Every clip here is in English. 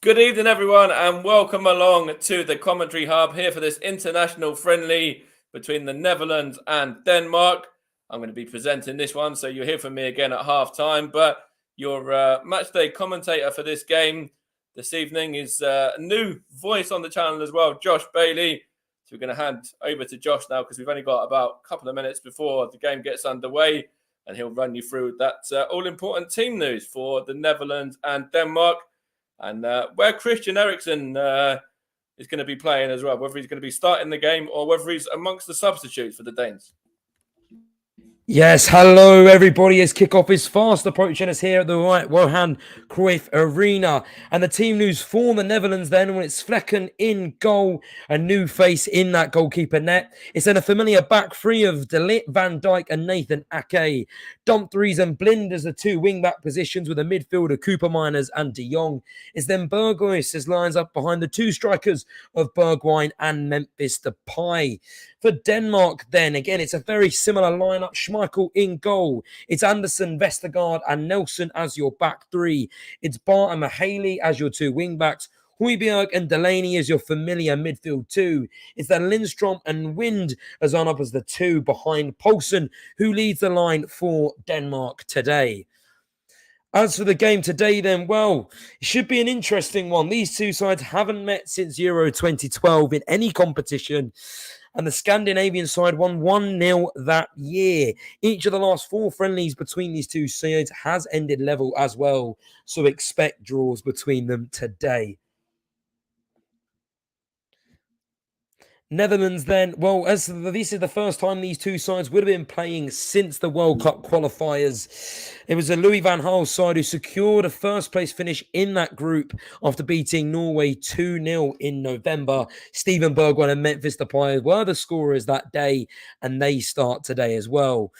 Good evening, everyone, and welcome along to the Commentary Hub here for this international friendly between the Netherlands and Denmark. I'm going to be presenting this one, so you'll hear from me again at half time. But your matchday commentator for this game this evening is a new voice on the channel as well, Josh Bailey. So we're going to hand over to Josh now because we've only got about a couple of minutes before the game gets underway, and he'll run you through that all-important team news for the Netherlands and Denmark. And where Christian Eriksen is going to be playing as well, whether he's going to be starting the game or whether he's amongst the substitutes for the Danes. Yes, hello everybody, as kickoff is fast approaching us here at the Johan Cruyff Arena. And the team news for the Netherlands then, when it's Vlekken in goal, a new face in that goalkeeper net. It's then a familiar back three of De Ligt, Van Dijk and Nathan Ake. Dumfries and Blind as the two wing-back positions with a midfielder, Koopmeiners and De Jong. It's then Berghuis as lines up behind the two strikers of Bergwijn and Memphis Depay. For Denmark, then, again, it's a very similar lineup. Schmeichel in goal. It's Anderson, Vestergaard, and Nelson as your back three. It's Bart and Mahaley as your two wing-backs. Højbjerg and Delaney as your familiar midfield two. It's then Lindstrom and Wind as on up as the two behind Poulsen, who leads the line for Denmark today. As for the game today, then, well, it should be an interesting one. These two sides haven't met since Euro 2012 in any competition, and the Scandinavian side won 1-0 that year. Each of the last four friendlies between these two sides has ended level as well, so expect draws between them today. Netherlands then, well, as this is the first time these two sides would have been playing since the World Cup qualifiers. It was a Louis van Gaal side who secured a first place finish in that group after beating Norway 2-0 in November. Steven Bergwijn and Memphis Depay were the scorers that day, and they start today as well.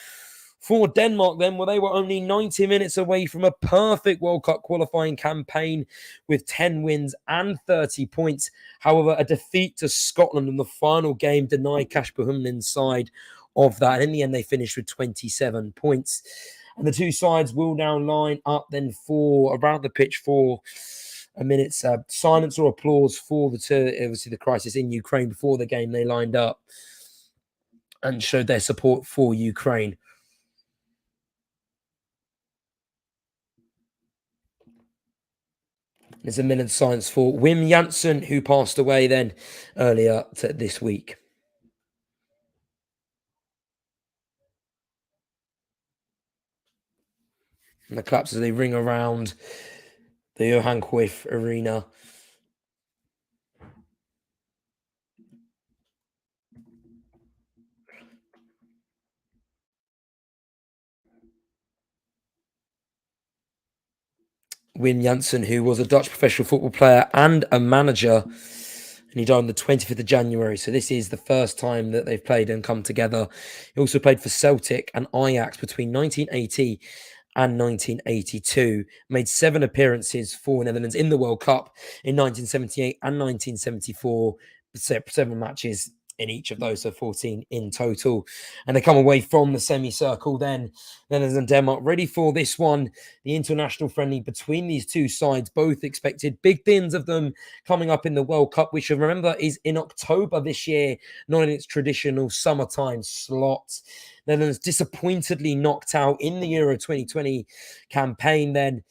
For Denmark then, well, they were only 90 minutes away from a perfect World Cup qualifying campaign with 10 wins and 30 points. However, a defeat to Scotland in the final game denied Kasper Humlin's side of that. And in the end, they finished with 27 points. And the two sides will now line up then for around the pitch for a minute's silence or applause for obviously the crisis in Ukraine before the game. They lined up and showed their support for Ukraine. There's a minute's silence for Wim Jansen, who passed away then earlier this week. And the claps as they ring around the Johan Cruyff Arena. Wim Jansen, who was a Dutch professional football player and a manager, and he died on the 25th of January. So this is the first time that they've played and come together. He also played for Celtic and Ajax between 1980 and 1982. Made 7 appearances for Netherlands in the World Cup in 1978 and 1974. 7 matches in each of those, so 14 in total. And they come away from the semicircle then, Netherlands and Denmark, ready for this one, the international friendly between these two sides, both expected big things of them coming up in the World Cup, which, remember, is in October this year, not in its traditional summertime slot. Netherlands disappointedly knocked out in the Euro 2020 campaign then.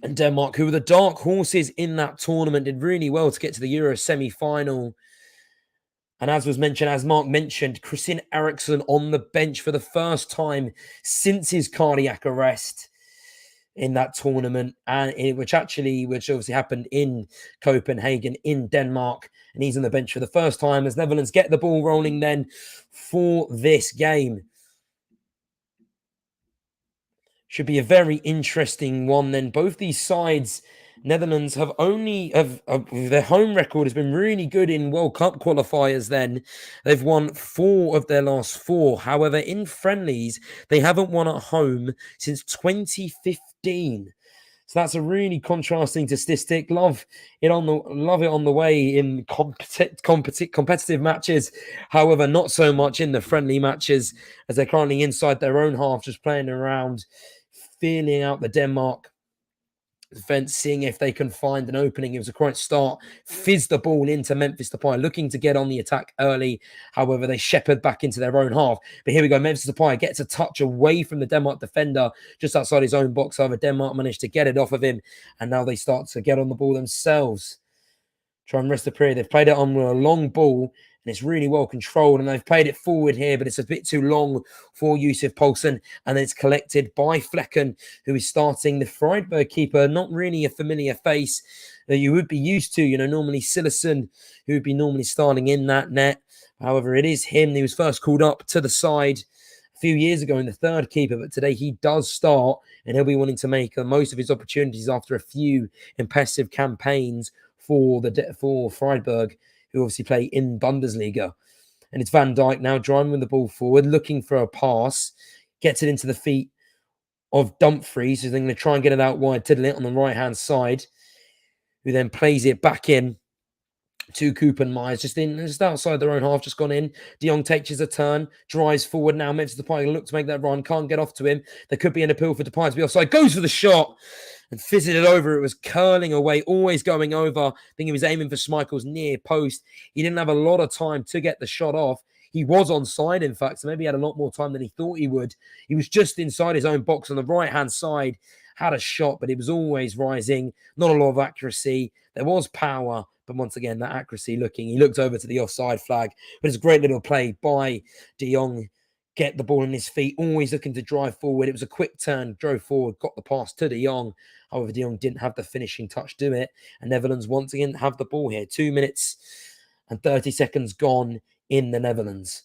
And Denmark, who were the dark horses in that tournament, did really well to get to the Euro semi-final. And as was mentioned, as Mark mentioned, Christian Eriksen on the bench for the first time since his cardiac arrest in that tournament, and which obviously happened in Copenhagen in Denmark. And he's on the bench for the first time as Netherlands get the ball rolling then for this game. Should be a very interesting one then. Both these sides, Netherlands have their home record has been really good in World Cup qualifiers then. They've won 4 of their last 4. However, in friendlies, they haven't won at home since 2015. So that's a really contrasting statistic. Love it on the way in competitive matches. However, not so much in the friendly matches, as they're currently inside their own half, just playing around, feeling out the Denmark defense, seeing if they can find an opening. It was a great start. Fizz the ball into Memphis Depay, looking to get on the attack early. However, they shepherd back into their own half. But here we go. Memphis Depay gets a touch away from the Denmark defender just outside his own box. However, Denmark managed to get it off of him. And now they start to get on the ball themselves. Try and rest the period. They've played it on a long ball. And it's really well controlled, and they've played it forward here, but it's a bit too long for Yussuf Poulsen, and then it's collected by Flecken, who is starting. The Freiburg keeper, not really a familiar face that you would be used to. Normally Sillison, who would be normally starting in that net. However, it is him. He was first called up to the side a few years ago in the third keeper, but today he does start, and he'll be wanting to make the most of his opportunities after a few impressive campaigns for Freiburg, who obviously play in Bundesliga. And it's Van Dijk now driving the ball forward, looking for a pass, gets it into the feet of Dumfries, who's then going to try and get it out wide to Lit on the right-hand side, who then plays it back in to Cooper Myers, just outside their own half, just gone in. De Jong takes a turn, drives forward now. Memphis Depay look to make that run, can't get off to him. There could be an appeal for Depay to be offside, goes for the shot, and fizzed it over. It was curling away, always going over. I think he was aiming for Schmeichel's near post. He didn't have a lot of time to get the shot off. He was onside, in fact, so maybe he had a lot more time than he thought he would. He was just inside his own box on the right-hand side, had a shot, but it was always rising. Not a lot of accuracy. There was power, but once again, that accuracy he looked over to the offside flag. But it's a great little play by De Jong. Get the ball in his feet, always looking to drive forward. It was a quick turn, drove forward, got the pass to De Jong. However, De Jong didn't have the finishing touch to it. And Netherlands once again have the ball here. 2 minutes and 30 seconds gone in the Netherlands.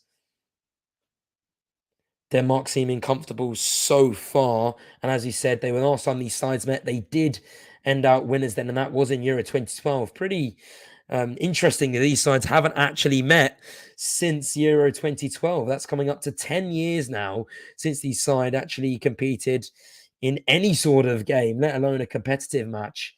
Denmark seeming comfortable so far. And as you said, they were last time these sides met, they did end out winners then, and that was in Euro 2012. Pretty interesting that these sides haven't actually met since Euro 2012. That's coming up to 10 years now since these sides actually competed in any sort of game, let alone a competitive match.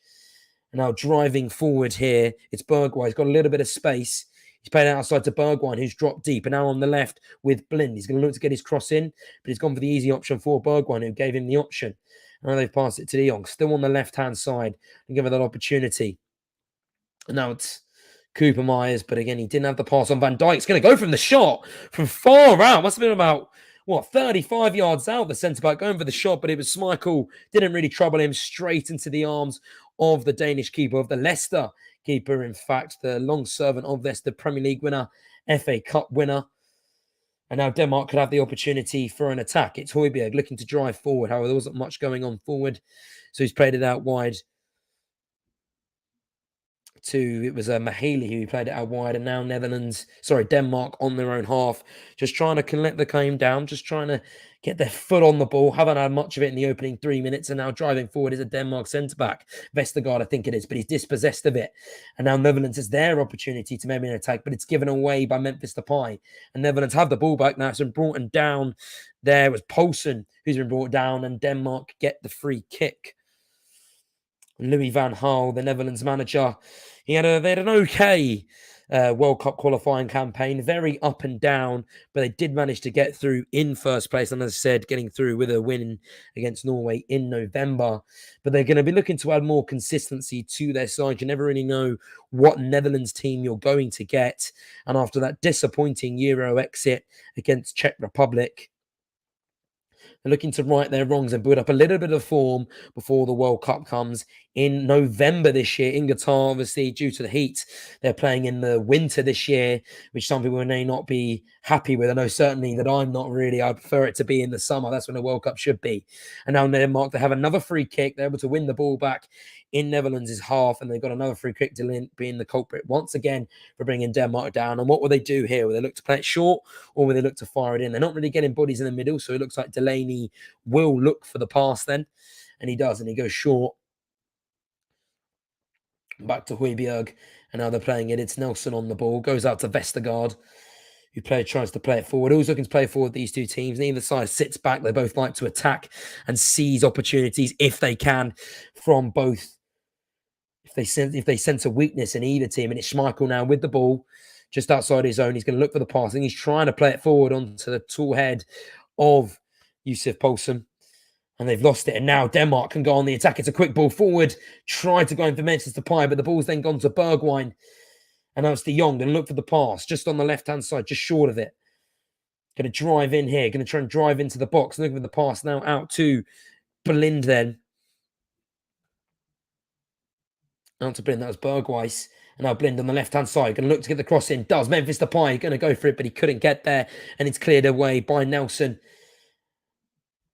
And now driving forward here, it's Bergwijn. He's got a little bit of space. He's played outside to Bergwijn, who's dropped deep. And now on the left with Blind. He's going to look to get his cross in, but he's gone for the easy option for Bergwijn, who gave him the option. And now they've passed it to De Jong, still on the left-hand side, and give it that opportunity. And now it's Cooper Myers, but again, he didn't have the pass on Van Dijk. It's going to go from the shot from far out. Must have been about, 35 yards out, the centre-back going for the shot, but it was Schmeichel. Didn't really trouble him, straight into the arms of the Danish keeper, of the Leicester keeper, in fact, the long servant of Leicester, Premier League winner, FA Cup winner. And now Denmark could have the opportunity for an attack. It's Højbjerg looking to drive forward. However, there wasn't much going on forward, so he's played it out wide it was Mahili who played it out wide, and now Denmark on their own half, just trying to collect the game down, just trying to get their foot on the ball. Haven't had much of it in the opening 3 minutes, and now driving forward is a Denmark centre-back, Vestergaard, I think it is, but he's dispossessed of it. And now Netherlands has their opportunity to maybe an attack, but it's given away by Memphis Depay. And Netherlands have the ball back now. It's been brought down. There was Poulsen who's been brought down, and Denmark get the free kick. Louis van Gaal, the Netherlands manager, they had an okay World Cup qualifying campaign, very up and down, but they did manage to get through in first place. And as I said, getting through with a win against Norway in November. But they're going to be looking to add more consistency to their side. You never really know what Netherlands team you're going to get. And after that disappointing Euro exit against Czech Republic, they're looking to right their wrongs and build up a little bit of form before the World Cup comes in November this year in Qatar, obviously, due to the heat. They're playing in the winter this year, which some people may not be happy with. I know certainly that I'm not really. I prefer it to be in the summer. That's when the World Cup should be. And now Denmark, they have another free kick. They're able to win the ball back in Netherlands' half, and they've got another free kick to being the culprit once again for bringing Denmark down. And what will they do here? Will they look to play it short, or will they look to fire it in? They're not really getting bodies in the middle, so it looks like Delaney will look for the pass then, and he does, and he goes short. Back to Højbjerg, and now they're playing it. It's Nelson on the ball, goes out to Vestergaard, who tries to play it forward. Who's looking to play forward, these two teams? Neither side sits back. They both like to attack and seize opportunities if they can from both. If they sense a weakness in either team, and it's Schmeichel now with the ball just outside his own. He's going to look for the pass. I think he's trying to play it forward onto the tall head of Yussuf Poulsen. And they've lost it. And now Denmark can go on the attack. It's a quick ball forward. Try to go in for Memphis Depay, but the ball's then gone to Bergwijn. And now it's De Jong. Going to look for the pass just on the left-hand side, just short of it. Going to drive in here. Going to try and drive into the box. Looking for the pass now out to Blind then. Out to Blind. That was Bergwijn. And now Blind on the left-hand side. Going to look to get the cross in. Does. Memphis Depay going to go for it, but he couldn't get there. And it's cleared away by Nelson.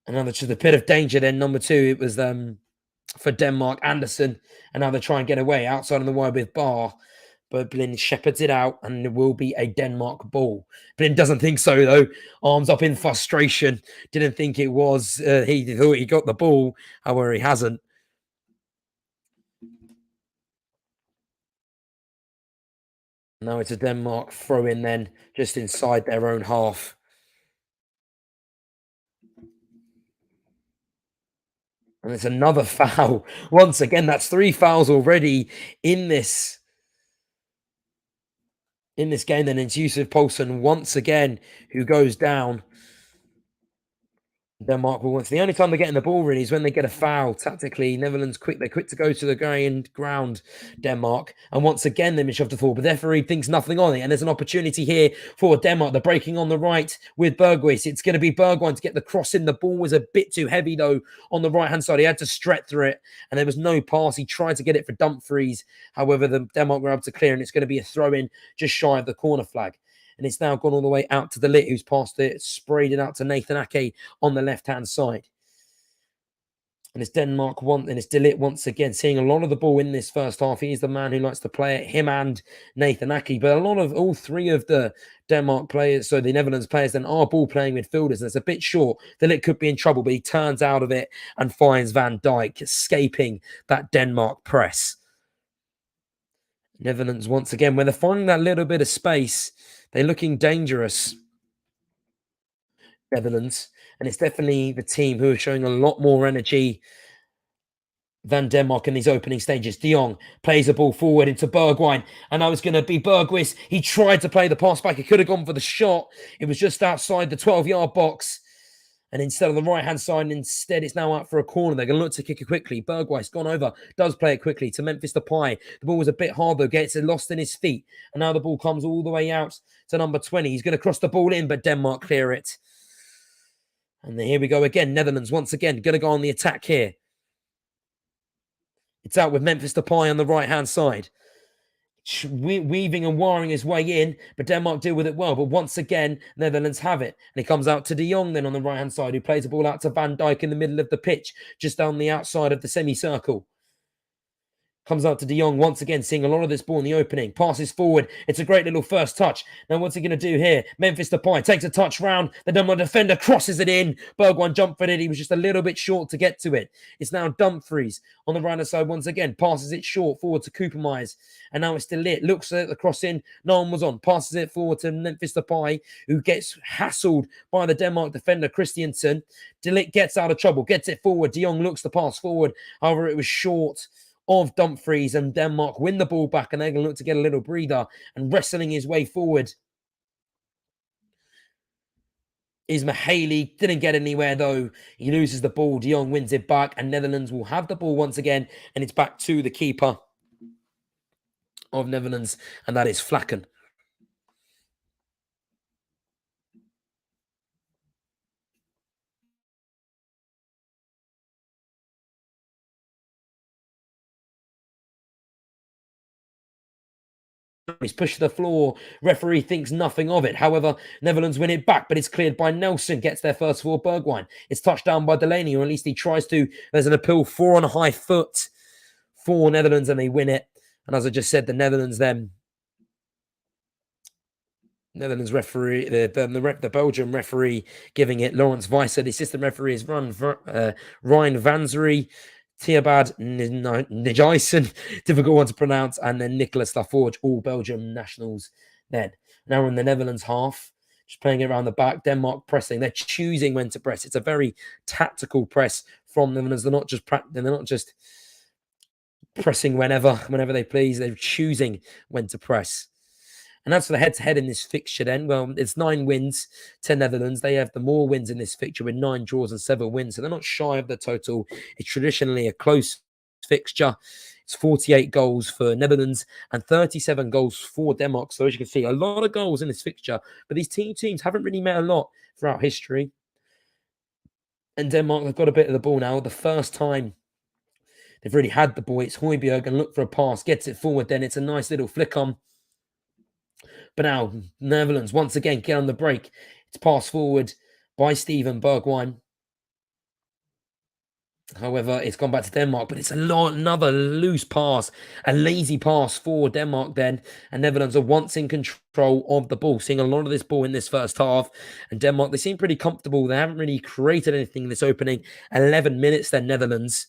Another to the bit of danger then. Number 2, it was for Denmark, Anderson. And now they try and get away outside on the wide with Barr. But Blind shepherds it out and it will be a Denmark ball. Blind doesn't think so, though. Arms up in frustration. Didn't think it was. He thought he got the ball. However, he hasn't. Now it's a Denmark throw in then, just inside their own half. And it's another foul. Once again, that's 3 fouls already in this game. Then it's Yusuf Poulsen once again who goes down. Denmark will once. The only time they're getting the ball really is when they get a foul. Tactically, Netherlands they're quick to go to the ground, Denmark. And once again, they've been shoved to forward. But the referee thinks nothing on it. And there's an opportunity here for Denmark. They're breaking on the right with Bergwijn. It's going to be Bergwijn to get the cross in. The ball was a bit too heavy, though, on the right-hand side. He had to stretch through it. And there was no pass. He tried to get it for Dumfries. However, the Denmark were able to clear. And it's going to be a throw-in just shy of the corner flag. And it's now gone all the way out to De Ligt, who's passed it, sprayed it out to Nathan Ake on the left-hand side. And it's Denmark and it's De Ligt once again, seeing a lot of the ball in this first half. He's the man who likes to play it, him and Nathan Ake. But a lot of all 3 of the Denmark players, so the Netherlands players, then are ball playing midfielders. And it's a bit short. De Ligt could be in trouble, but he turns out of it and finds Van Dijk, escaping that Denmark press. Netherlands once again, when they're finding that little bit of space, they're looking dangerous, Netherlands. And it's definitely the team who are showing a lot more energy than Denmark in these opening stages. De Jong plays the ball forward into Bergwijn. And now it's going to be Bergwijn. He tried to play the pass back. He could have gone for the shot. It was just outside the 12-yard box. And instead of the right-hand side, instead it's now out for a corner. They're going to look to kick it quickly. Bergwijn's gone over, does play it quickly to Memphis Depay. The ball was a bit hard, though, gets it lost in his feet. And now the ball comes all the way out to number 20. He's going to cross the ball in, but Denmark clear it. And then here we go again. Netherlands, once again, going to go on the attack here. It's out with Memphis Depay on the right-hand side. Weaving and wiring his way in, but Denmark deal with it well. But once again, Netherlands have it. And it comes out to De Jong then on the right-hand side, who plays the ball out to Van Dijk in the middle of the pitch, just down the outside of the semicircle. Comes out to De Jong once again, seeing a lot of this ball in the opening. Passes forward. It's a great little first touch. Now, what's he going to do here? Memphis Depay takes a touch round. The Denmark defender crosses it in. Bergwijn jumped for it. He was just a little bit short to get to it. It's now Dumfries on the right-hand side once again. Passes it short forward to Koopmeiners. And now it's De Ligt. Looks at the cross in. No one was on. Passes it forward to Memphis Depay, who gets hassled by the Denmark defender, Christiansen. De Ligt gets out of trouble. Gets it forward. De Jong looks to pass forward. However, it was short of Dumfries, and Denmark win the ball back, and they're going to look to get a little breather. And wrestling his way forward is Mahaley. Didn't get anywhere, though. He loses the ball. De Jong wins it back, and Netherlands will have the ball once again, and it's back to the keeper of Netherlands, and that is Flakken. He's pushed to the floor. Referee thinks nothing of it. However, Netherlands win it back, but it's cleared by Nelson. Gets there first for Bergwijn. It's touched down by Delaney, or at least he tries to. There's an appeal 4 on a high foot for Netherlands, and they win it. And as I just said, the Netherlands referee, the Belgian referee giving it, Lawrence Weiser. The assistant referee is Ryan Vanzery. Theobald Nijssen, difficult one to pronounce, and then Nicolas Laforge, all Belgium nationals then. Now we're in the Netherlands half, just playing it around the back. Denmark pressing. They're choosing when to press. It's a very tactical press from Netherlands. They're not just pressing whenever they please. They're choosing when to press. And as for the head-to-head in this fixture then, well, it's 9 wins to Netherlands. They have the more wins in this fixture with 9 draws and 7 wins. So they're not shy of the total. It's traditionally a close fixture. It's 48 goals for Netherlands and 37 goals for Denmark. So as you can see, a lot of goals in this fixture. But these teams haven't really met a lot throughout history. And Denmark, they've got a bit of the ball now. The first time they've really had the ball, it's Højbjerg and look for a pass, gets it forward. Then it's a nice little flick on. But now Netherlands once again get on the break. It's passed forward by Steven Bergwijn. However, it's gone back to Denmark, but it's another loose pass, a lazy pass for Denmark then. And Netherlands are once in control of the ball, seeing a lot of this ball in this first half. And Denmark, they seem pretty comfortable. They haven't really created anything in this opening 11 minutes then, Netherlands.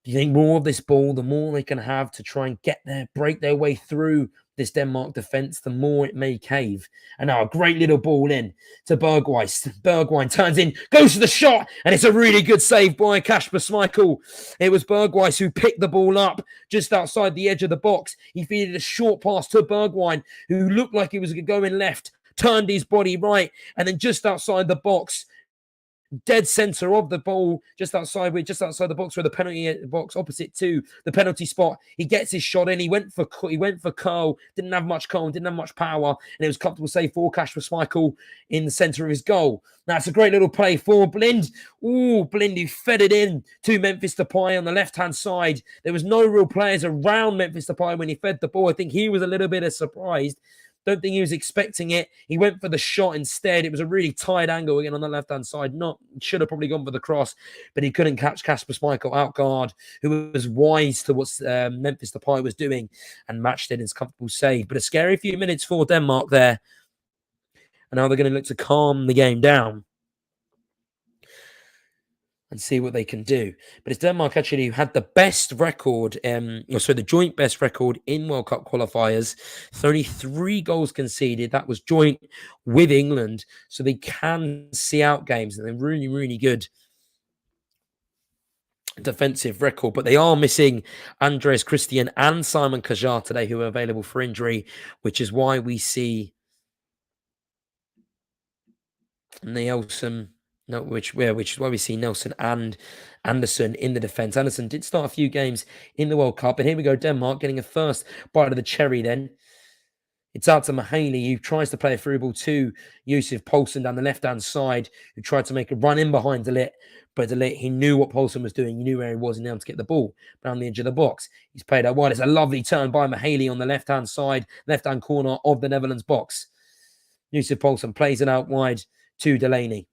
You think more of this ball, the more they can have to try and break their way through this Denmark defence, the more it may cave. And now a great little ball in to Bergwijn. Bergwijn turns in, goes for the shot, and it's a really good save by Kasper Schmeichel. It was Bergwijn who picked the ball up just outside the edge of the box. He feeded a short pass to Bergwijn, who looked like he was going left, turned his body right, and then just outside the box, dead center of the ball, just outside the box where the penalty box opposite to the penalty spot. He gets his shot in. He went for curl. Didn't have much curl, didn't have much power, and it was comfortable save for Kasper Schmeichel in the center of his goal. Now it's a great little play for Blind. Ooh, Blind who fed it in to Memphis Depay on the left-hand side. There was no real players around Memphis Depay when he fed the ball. I think he was a little bit surprised. Don't think he was expecting it. He went for the shot instead. It was a really tight angle again on the left-hand side. Should have probably gone for the cross, but he couldn't catch Kasper Schmeichel out guard, who was wise to what Memphis Depay was doing and matched it in his comfortable save. But a scary few minutes for Denmark there. And now they're going to look to calm the game down and see what they can do. But it's Denmark actually who had the best record, the joint best record in World Cup qualifiers. 33 goals conceded. That was joint with England. So they can see out games, and they're really, really good defensive record. But they are missing Andreas Christian and Simon Kjaer today, who are available for injury, which is why we see Nelson. No, which is why we see Nelson and Anderson in the defence. Anderson did start a few games in the World Cup. And here we go, Denmark getting a first bite of the cherry then. It's out to Mahaley, who tries to play a through ball to Yussuf Poulsen down the left-hand side, who tried to make a run in behind De Ligt. But De Ligt, he knew what Poulsen was doing. He knew where he was and able to get the ball around the edge of the box. He's played out wide. It's a lovely turn by Mahaley on the left-hand side, left-hand corner of the Netherlands box. Yussuf Poulsen plays it out wide to Delaney.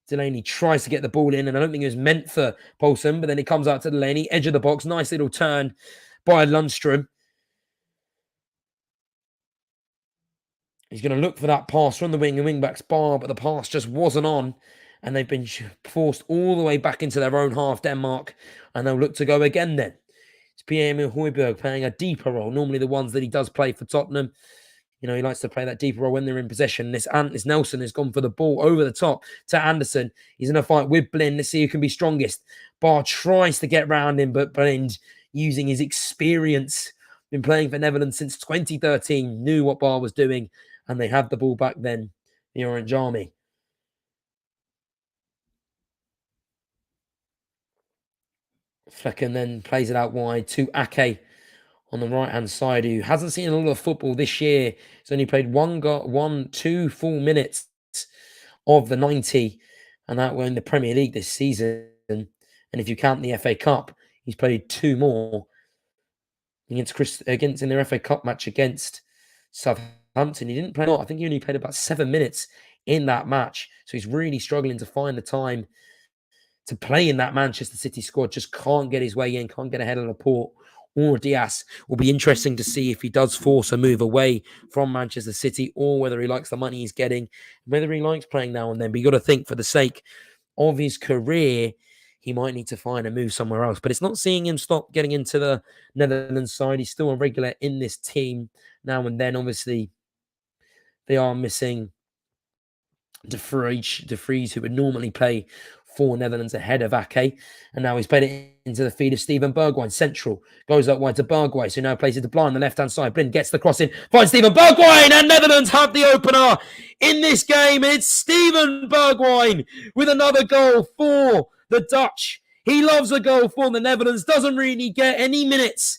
Delaney tries to get the ball in, and I don't think it was meant for Poulsen, but then it comes out to Delaney, edge of the box, nice little turn by Lundstrom. He's going to look for that pass from the wing and wing-back's bar, but the pass just wasn't on, and they've been forced all the way back into their own half, Denmark, and they'll look to go again then. It's Pierre-Emil Højbjerg playing a deeper role, normally the ones that he does play for Tottenham. You know, he likes to play that deeper role when they're in possession. This Nelson has gone for the ball over the top to Anderson. He's in a fight with Blind. Let's see who can be strongest. Bar tries to get round him, but Blind, using his experience, been playing for Netherlands since 2013, knew what Bar was doing, and they had the ball back then, the Orange Army. Flecken then plays it out wide to Ake on the right-hand side, who hasn't seen a lot of football this year. He's only played 2 full minutes of the 90, and that were in the Premier League this season. And if you count the FA Cup, he's played 2 more against in their FA Cup match against Southampton. He didn't play a lot. I think he only played about 7 minutes in that match. So he's really struggling to find the time to play in that Manchester City squad. Just can't get his way in, can't get ahead of Laporte or Diaz. Will be interesting to see if he does force a move away from Manchester City, or whether he likes the money he's getting, whether he likes playing now and then. But you got to think, for the sake of his career, he might need to find a move somewhere else. But it's not seeing him stop getting into the Netherlands side. He's still a regular in this team now and then. Obviously, they are missing De Vries, who would normally play for Netherlands ahead of Ake. And now he's played it into the feet of Steven Bergwijn. Central goes up wide to Bergwijn, who now plays it to Blind on the left-hand side. Blind gets the cross in, finds Steven Bergwijn, and Netherlands have the opener in this game. It's Steven Bergwijn with another goal for the Dutch. He loves a goal for the Netherlands, doesn't really get any minutes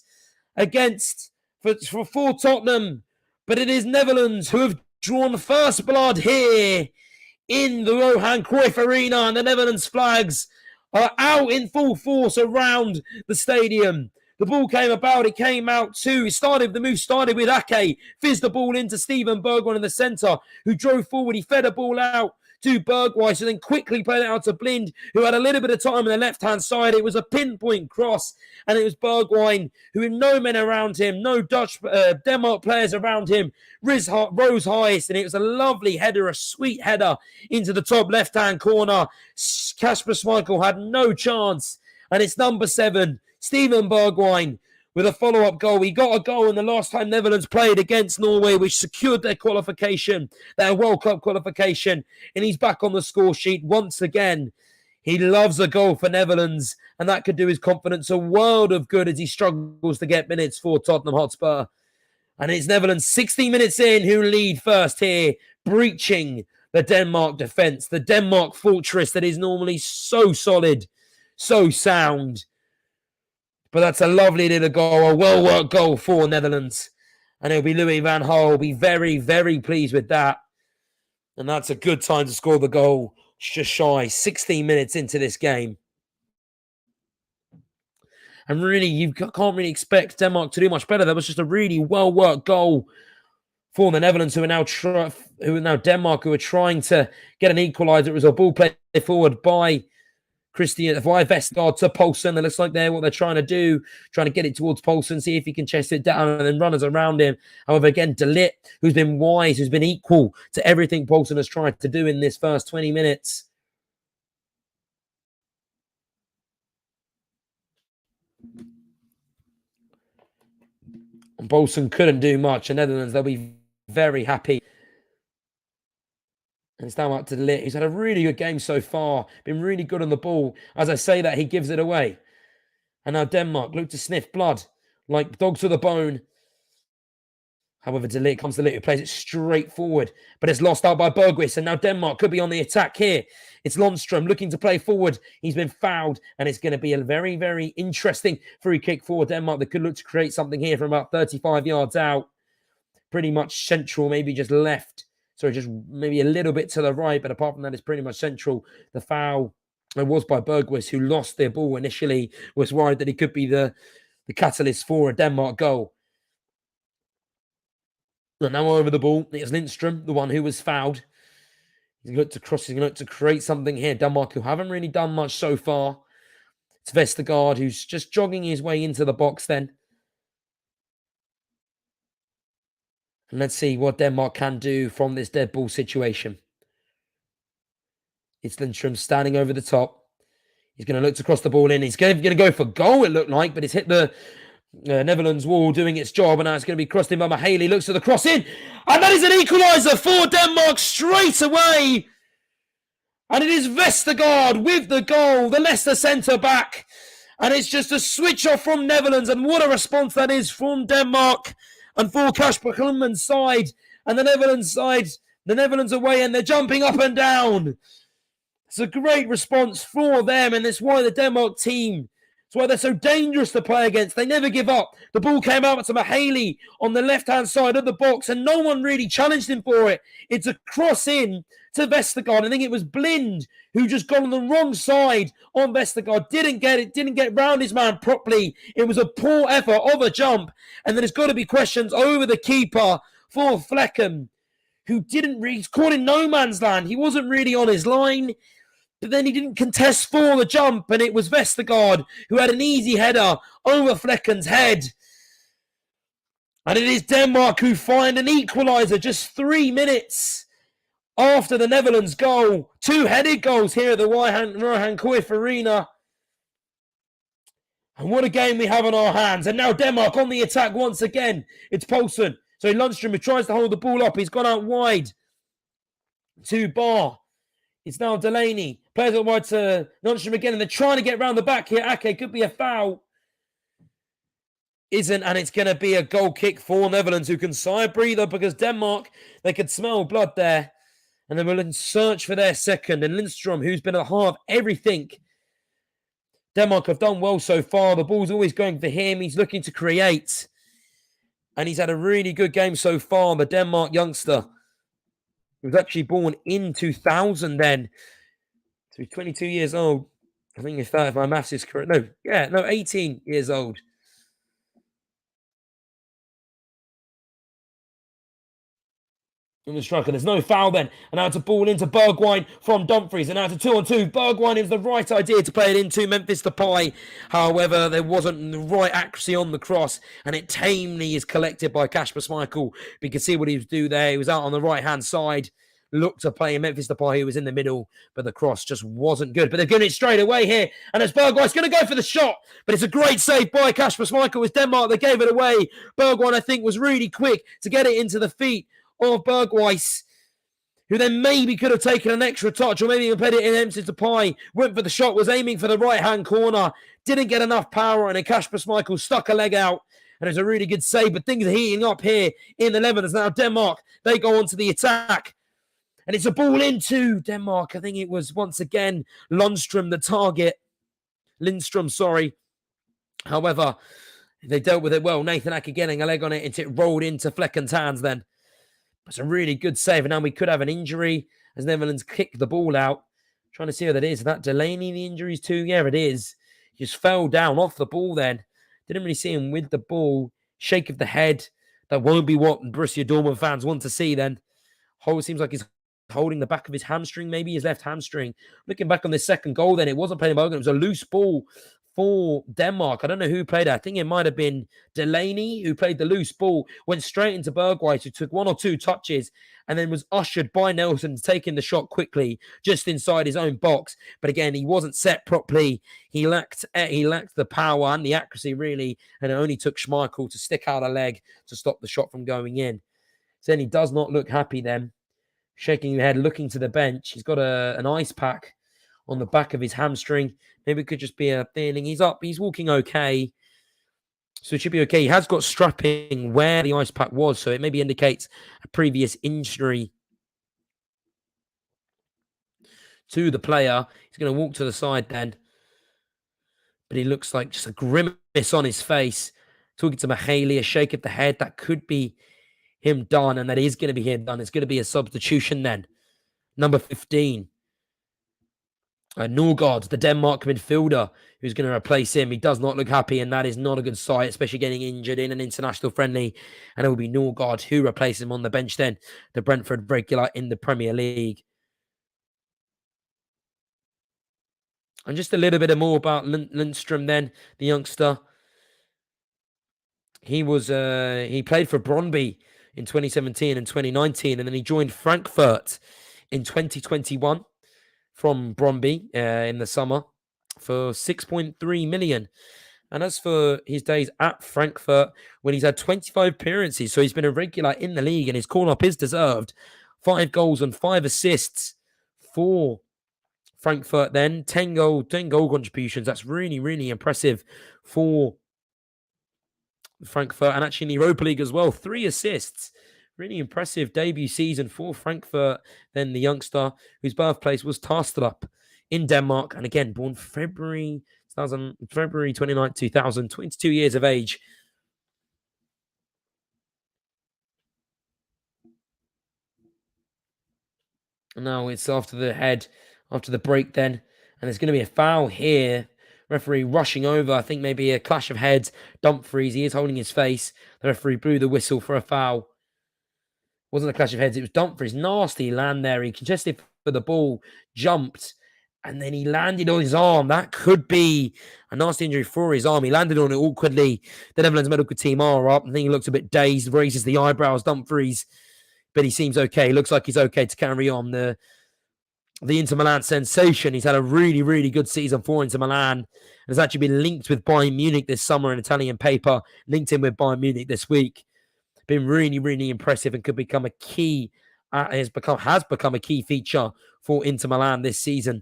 against for Tottenham, but it is Netherlands who have drawn first blood here in the Johan Cruyff Arena, and the Netherlands flags are out in full force around the stadium. The ball came about, it came out too. The move started with Ake, fizzed the ball into Steven Bergwijn in the centre, who drove forward. He fed a ball out to Bergwijn, so then quickly played it out to Blind, who had a little bit of time on the left-hand side. It was a pinpoint cross, and it was Bergwijn, who with no men around him, no Denmark players around him, rose highest, and it was a lovely header, a sweet header into the top left-hand corner. Kasper Schmeichel had no chance, and it's number 7, Steven Bergwijn, with a follow-up goal. He got a goal in the last time Netherlands played against Norway, which secured their qualification, their World Cup qualification, and he's back on the score sheet once again. He loves a goal for Netherlands, and that could do his confidence a world of good as he struggles to get minutes for Tottenham Hotspur. And it's Netherlands 60 minutes in who lead first here, breaching the Denmark defence, the Denmark fortress that is normally so solid, so sound. But that's a lovely little goal, a well-worked goal for Netherlands. And it'll be Louis van Gaal will be very, very pleased with that. And that's a good time to score the goal. Just shy, 16 minutes into this game. And really, you can't really expect Denmark to do much better. That was just a really well-worked goal for the Netherlands, who are now Denmark, who are trying to get an equaliser. It was a ball played forward by Vestergaard to Poulsen. It looks like what they're trying to do, trying to get it towards Poulsen, see if he can chest it down, and then runners around him. However, again, De Ligt, who's been wise, who's been equal to everything Poulsen has tried to do in this first 20 minutes. And Poulsen couldn't do much. The Netherlands, they'll be very happy. And it's now up to De Ligt. He's had a really good game so far. Been really good on the ball. As I say that, he gives it away. And now Denmark look to sniff blood like dogs to the bone. However, De Ligt comes to De Ligt, who plays it straight forward. But it's lost out by Bergwijn. And now Denmark could be on the attack here. It's Lundstrom looking to play forward. He's been fouled. And it's going to be a very, very interesting free kick for Denmark. They could look to create something here from about 35 yards out. Pretty much central, maybe just left. So just maybe a little bit to the right, but apart from that, it's pretty much central. The foul was by Bergwijn, who lost their ball initially, was worried that he could be the catalyst for a Denmark goal. And now over the ball, it's Lindstrom, the one who was fouled. He's going to look to cross, he's going to look to create something here. Denmark, who haven't really done much so far. It's Vestergaard, who's just jogging his way into the box then. And let's see what Denmark can do from this dead ball situation. It's Lindstrom standing over the top. He's going to look to cross the ball in. He's going to go for goal, it looked like, but it's hit the Netherlands wall doing its job, and now it's going to be crossed in by Mahaley. Looks at the cross in, and that is an equaliser for Denmark straight away. And it is Vestergaard with the goal, the Leicester centre-back. And it's just a switch off from Netherlands, and what a response that is from Denmark. And for Kasper Schmeichel's side, and the Netherlands side, the Netherlands away, and they're jumping up and down. It's a great response for them, and that's why the Denmark team, it's why they're so dangerous to play against. They never give up. The ball came out to Mahaley on the left-hand side of the box, and no one really challenged him for it. It's a cross in to Vestergaard. I think it was Blind who just got on the wrong side on Vestergaard. Didn't get round his man properly. It was a poor effort of a jump. And then there's got to be questions over the keeper for Flekken, who he's caught in no man's land. He wasn't really on his line, but then he didn't contest for the jump. And it was Vestergaard who had an easy header over Flekken's head. And it is Denmark who find an equaliser just 3 minutes after the Netherlands goal. 2 headed goals here at the Johan Cruyff Arena. And what a game we have on our hands. And now Denmark on the attack once again. It's Poulsen. So Lundstrom, who tries to hold the ball up. He's gone out wide to Bar. It's now Delaney. Players on wide to Nordstrom again, and they're trying to get round the back here. Ake could be a foul. Isn't, and it's going to be a goal kick for Netherlands, who can sigh a breather because Denmark, they could smell blood there. And they will in search for their second. And Lindstrom, who's been at the heart of everything. Denmark have done well so far. The ball's always going for him. He's looking to create. And he's had a really good game so far. The Denmark youngster, who was actually born in 2000 then. So he's 22 years old. I think if my maths is correct. 18 years old. In the striker, there's no foul then. And now it's a ball into Bergwijn from Dumfries. And now it's a 2-on-2. Bergwijn is the right idea to play it into Memphis Depay. However, there wasn't the right accuracy on the cross. And it tamely is collected by Kasper Schmeichel. But you can see what he was doing there. He was out on the right-hand side. Looked to play Memphis Depay, who was in the middle. But the cross just wasn't good. But they're getting it straight away here. And it's Bergwijn's going to go for the shot. But it's a great save by Kasper Schmeichel. It was Denmark that gave it away. Bergwijn, I think, was really quick to get it into the feet of Bergwijs, who then maybe could have taken an extra touch, or maybe even played it in Memphis Depay. Went for the shot, was aiming for the right-hand corner, didn't get enough power, and then Kasper Schmeichel stuck a leg out, and it was a really good save. But things are heating up here in the Netherlands. Now Denmark, they go on to the attack, and it's a ball into Denmark. I think it was once again Lundstrom, the target. Lindstrom, sorry. However, they dealt with it well. Nathan Ake getting a leg on it, and it rolled into Flecken's hands then. It's a really good save. And now we could have an injury as Netherlands kick the ball out. Trying to see who that is. Is that Delaney the injuries too? Yeah, it is. He just fell down off the ball then. Didn't really see him with the ball. Shake of the head. That won't be what Borussia Dortmund fans want to see then. Seems like he's holding the back of his hamstring, maybe his left hamstring. Looking back on this second goal then, it wasn't playing by It was a loose ball for Denmark. I don't know who played it. I think it might have been Delaney who played the loose ball, went straight into Bergwijn, who took one or two touches and then was ushered by Nelson, taking the shot quickly just inside his own box. But again, he wasn't set properly. He lacked the power and the accuracy, really, and it only took Schmeichel to stick out a leg to stop the shot from going in. So then he does not look happy then. Shaking his head, looking to the bench. He's got an ice pack on the back of his hamstring. Maybe it could just be a feeling. He's up. He's walking okay. So it should be okay. He has got strapping where the ice pack was. So it maybe indicates a previous injury to the player. He's going to walk to the side then. But he looks like just a grimace on his face. Talking to Mahaley, a shake of the head. That could be him done. And that is going to be him done. It's going to be a substitution then. Number 15. Norgard, the Denmark midfielder, who's going to replace him. He does not look happy, and that is not a good sight, especially getting injured in an international friendly. And it will be Norgard who replaces him on the bench then, the Brentford regular in the Premier League. And just a little bit more about Lindstrom then, the youngster. He played for Brøndby in 2017 and 2019, and then he joined Frankfurt in 2021. From Brøndby in the summer for 6.3 million. And as for his days at Frankfurt, when he's had 25 appearances, so he's been a regular in the league, and his call-up is deserved. 5 goals and 5 assists for Frankfurt then. 10 goal contributions. That's really, really impressive for Frankfurt. And actually in the Europa League as well, 3 assists. Really impressive debut season for Frankfurt. Then the youngster whose birthplace was Tastrup in Denmark. And again, born February 29, 2000, 22 years of age. Now it's after the break then. And there's going to be a foul here. Referee rushing over. I think maybe a clash of heads. Dumfries, he is holding his face. The referee blew the whistle for a foul. Wasn't a clash of heads. It was Dumfries. Nasty land there. He contested for the ball, jumped, and then he landed on his arm. That could be a nasty injury for his arm. He landed on it awkwardly. The Netherlands medical team are up. I think he looks a bit dazed, raises the eyebrows, Dumfries, but he seems okay. He looks like he's okay to carry on. The Inter Milan sensation. He's had a really, really good season for Inter Milan. Has actually been linked with Bayern Munich this summer in Italian paper. Linked in with Bayern Munich this week. Been really, really impressive and could become a key, has become a key feature for Inter Milan this season.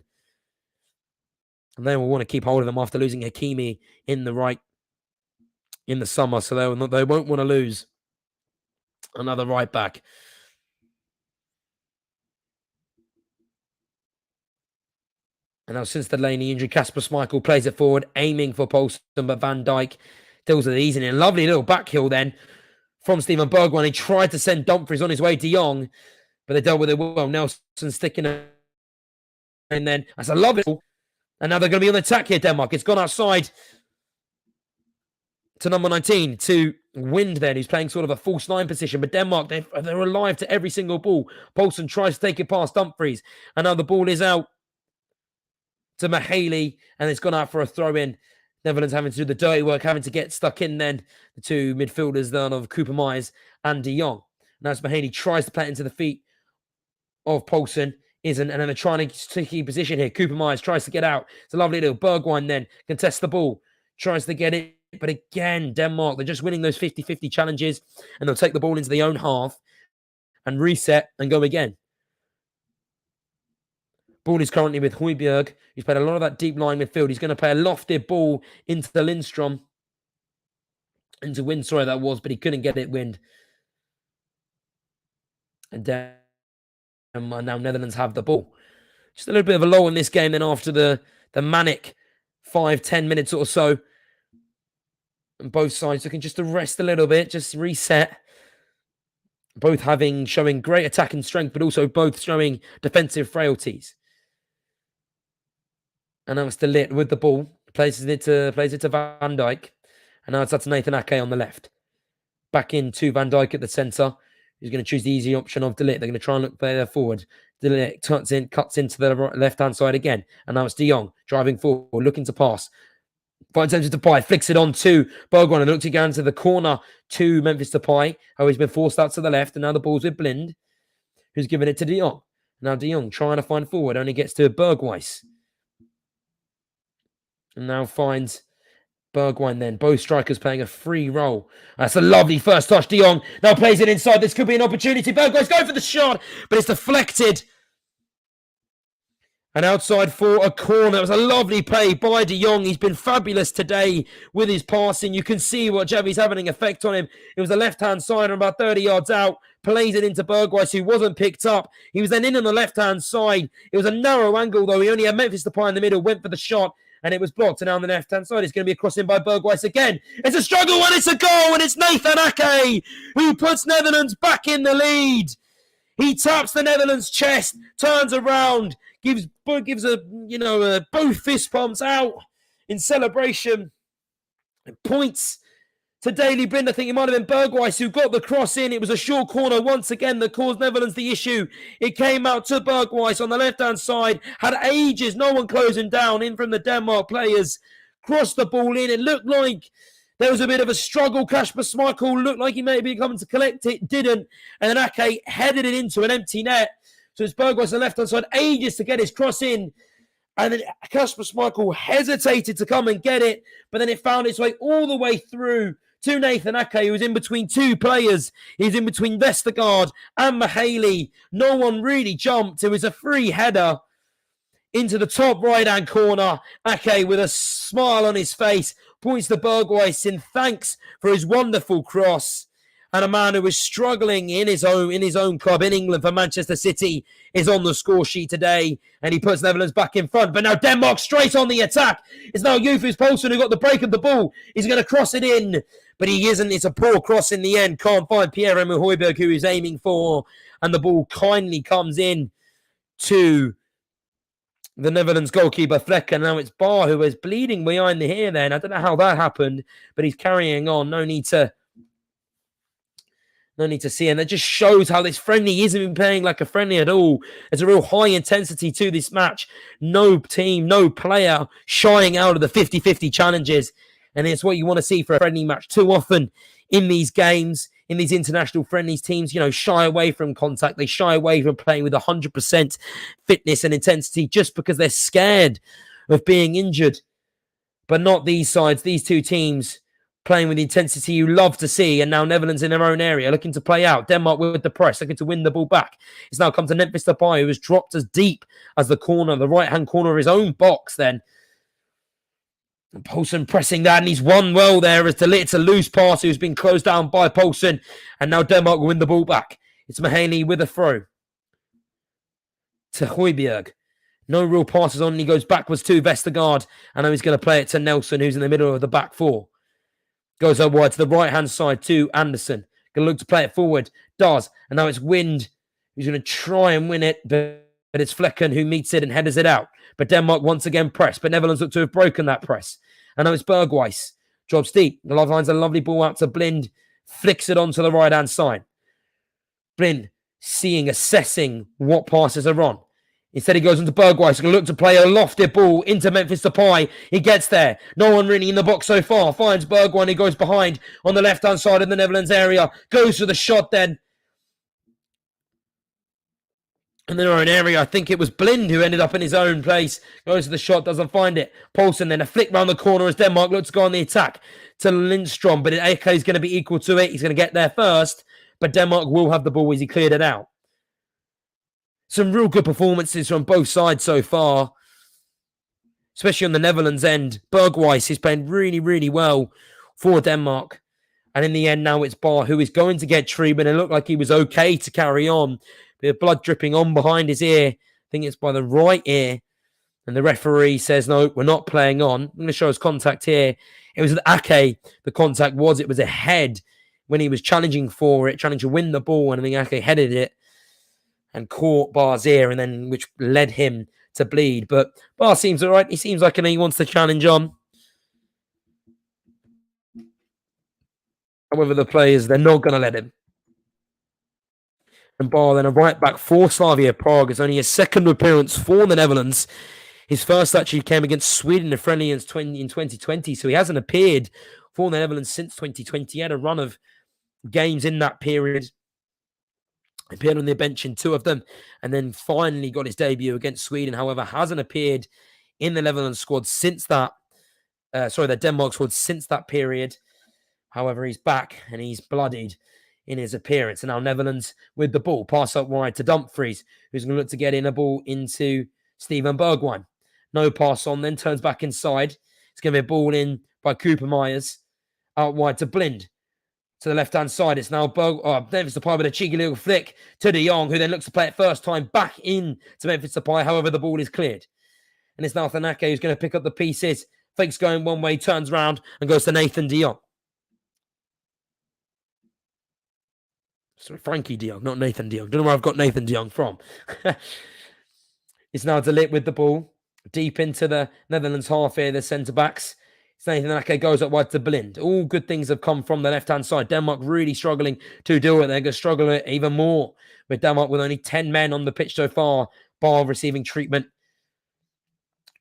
And they will want to keep hold of them after losing Hakimi in the summer. So they won't want to lose another right back. And now since the Laney injury, Kasper Schmeichel plays it forward, aiming for Poulsen, but Van Dijk deals with it easy. And a lovely little back heel then from Steven Bergwijn. He tried to send Dumfries on his way, De Jong, but they dealt with it well. Nelson sticking it. And then that's a lovely. And now they're going to be on the attack here, Denmark. It's gone outside to number 19, to Wind then, who's playing sort of a false 9 position. But Denmark, they're alive to every single ball. Poulsen tries to take it past Dumfries. And now the ball is out to Mahaley, and it's gone out for a throw-in. Netherlands having to do the dirty work, having to get stuck in then. The two midfielders then of Cooper Myers and De Jong. Now as Mahaley tries to play it into the feet of Poulsen, isn't, and then they're trying to keep position here. Cooper Myers tries to get out. It's a lovely little Bergwijn then, contests the ball, tries to get it, but again, Denmark, they're just winning those 50-50 challenges, and they'll take the ball into their own half and reset and go again. Ball is currently with Højbjerg. He's played a lot of that deep line midfield. He's going to play a lofted ball into the Lindstrom. Into Wind, sorry, that was, but he couldn't get it, Wind. And now Netherlands have the ball. Just a little bit of a lull in this game then after the manic 5-10 minutes or so. And both sides looking just to rest a little bit, just reset. Both showing great attacking strength, but also both showing defensive frailties. And now it's De Ligt with the ball. Plays it to Van Dijk. And now it's up to Nathan Ake on the left. Back into Van Dijk at the centre. He's going to choose the easy option of De Ligt. They're going to try and look there forward. De Ligt cuts into the left-hand side again. And now it's De Jong driving forward, looking to pass. Finds Memphis Depay, flicks it on to Bergwijn, and looks to go into the corner to Memphis Depay. Oh, he's been forced out to the left, and now the ball's with Blind, who's given it to De Jong. Now De Jong trying to find forward, only gets to Bergwijn. And now finds Bergwijn then. Both strikers playing a free role. That's a lovely first touch. De Jong now plays it inside. This could be an opportunity. Bergwijn's going for the shot, but it's deflected. And outside for a corner. It was a lovely play by De Jong. He's been fabulous today with his passing. You can see what Xavi's having an effect on him. It was a left-hand side and about 30 yards out. Plays it into Bergwijn, who wasn't picked up. He was then in on the left-hand side. It was a narrow angle, though. He only had Memphis Depay in the middle, went for the shot, and it was blocked. And now on the left-hand side, it's going to be a cross in by Bergwijn again. It's a struggle, and it's a goal, and it's Nathan Ake who puts Netherlands back in the lead. He taps the Netherlands' chest, turns around, gives both fist pumps out in celebration, and points to Daley Blind. I think it might have been Bergwijn who got the cross in. It was a short corner once again that caused Netherlands the issue. It came out to Bergwijn on the left-hand side, had ages, no one closing down in from the Denmark players, crossed the ball in. It looked like there was a bit of a struggle. Kasper Schmeichel looked like he may be coming to collect it, didn't, and then Ake headed it into an empty net. So it's Bergwijn on the left-hand side, ages to get his cross in. And then Kasper Schmeichel hesitated to come and get it, but then it found its way all the way through to Nathan Ake, who was in between two players. He's in between Vestergaard and Mahaley. No one really jumped. It was a free header into the top right-hand corner. Ake, with a smile on his face, points to Bergwijn in thanks for his wonderful cross. And a man who was struggling in his own club in England for Manchester City is on the score sheet today, and he puts Netherlands back in front. But now Denmark straight on the attack. It's now Jufus Poulsen who got the break of the ball. He's going to cross it in, but he isn't. It's a poor cross in the end. Can't find Pierre-Emile Højbjerg, who he's aiming for, and the ball kindly comes in to the Netherlands goalkeeper Vlekken. Now it's Bar who is bleeding behind the ear then. I don't know how that happened, but he's carrying on. No need to see. And that just shows how this friendly isn't even playing like a friendly at all. There's a real high intensity to this match. No team, no player shying out of the 50-50 challenges. And it's what you want to see for a friendly match. Too often in these games, in these international friendlies, teams, shy away from contact. They shy away from playing with 100% fitness and intensity just because they're scared of being injured. But not these sides, these two teams playing with the intensity you love to see. And now Netherlands in their own area looking to play out. Denmark with the press, looking to win the ball back. It's now come to Memphis Depay, who has dropped as deep as the right-hand corner of his own box then. And Poulsen pressing that, and he's won well there as it's a loose pass who's been closed down by Poulsen. And now Denmark will win the ball back. It's Mahaney with a throw to Højbjerg. No real passes on, and he goes backwards to Vestergaard. And now he's going to play it to Nelson, who's in the middle of the back four. Goes out wide to the right-hand side to Anderson. Going to look to play it forward. Does. And now it's Wind who's going to try and win it, but it's Flekken who meets it and headers it out. But Denmark once again press. But Netherlands look to have broken that press. And now it's Bergwijs. Drops deep. The love line's a lovely ball out to Blind. Flicks it onto the right-hand side. Blind assessing what passes are on. Instead, he goes into Bergwijs. He's going to look to play a lofted ball into Memphis Depay. He gets there. No one really in the box so far. Finds Bergwijn. He goes behind on the left-hand side of the Netherlands area. Goes for the shot then. In their own area, I think it was Blind who ended up in his own place. Goes for the shot, doesn't find it. Poulsen then a flick round the corner as Denmark looks to go on the attack to Lindstrom. But AK is going to be equal to it. He's going to get there first. But Denmark will have the ball as he cleared it out. Some real good performances from both sides so far, especially on the Netherlands end. Bergwijs is playing really, really well for Denmark. And in the end, now it's Bar who is going to get treatment. It looked like he was okay to carry on. Bit of blood dripping on behind his ear. I think it's by the right ear. And the referee says, no, we're not playing on. I'm going to show us contact here. It was with Ake. The contact was, it was a head when he was challenging for it, trying to win the ball. And I think Ake headed it and caught Bar's ear, and then which led him to bleed. But Bar seems all right. He seems like he wants to challenge on. However, the players, they're not going to let him. And Bar then a right back for Slavia Prague. It's only his second appearance for the Netherlands. His first actually came against Sweden in a friendly in 2020, so he hasn't appeared for the Netherlands since 2020. He had a run of games in that period. Appeared on the bench in two of them, and then finally got his debut against Sweden. However, hasn't appeared in the Netherlands squad since that. The Denmark squad since that period. However, he's back and he's bloodied in his appearance. And now Netherlands with the ball, pass up wide to Dumfries, who's going to look to get in a ball into Steven Bergwijn. No pass on, then turns back inside. It's going to be a ball in by Cooper Myers, out wide to Blind. To the left-hand side, it's now Memphis Depay with a cheeky little flick to De Jong, who then looks to play it first time back in to Memphis Depay. However, the ball is cleared. And it's Nathan Ake who's going to pick up the pieces. Fakes going one way, turns around and goes to Nathan De Jong. Sorry, Frankie De Jong, not Nathan De Jong. Don't know where I've got Nathan De Jong from. It's now De Ligt with the ball. Deep into the Netherlands half here, the centre-backs. Nathan Ake goes up wide to Blind. All good things have come from the left-hand side. Denmark really struggling to do it. They're going to struggle even more with Denmark with only 10 men on the pitch so far. Bar receiving treatment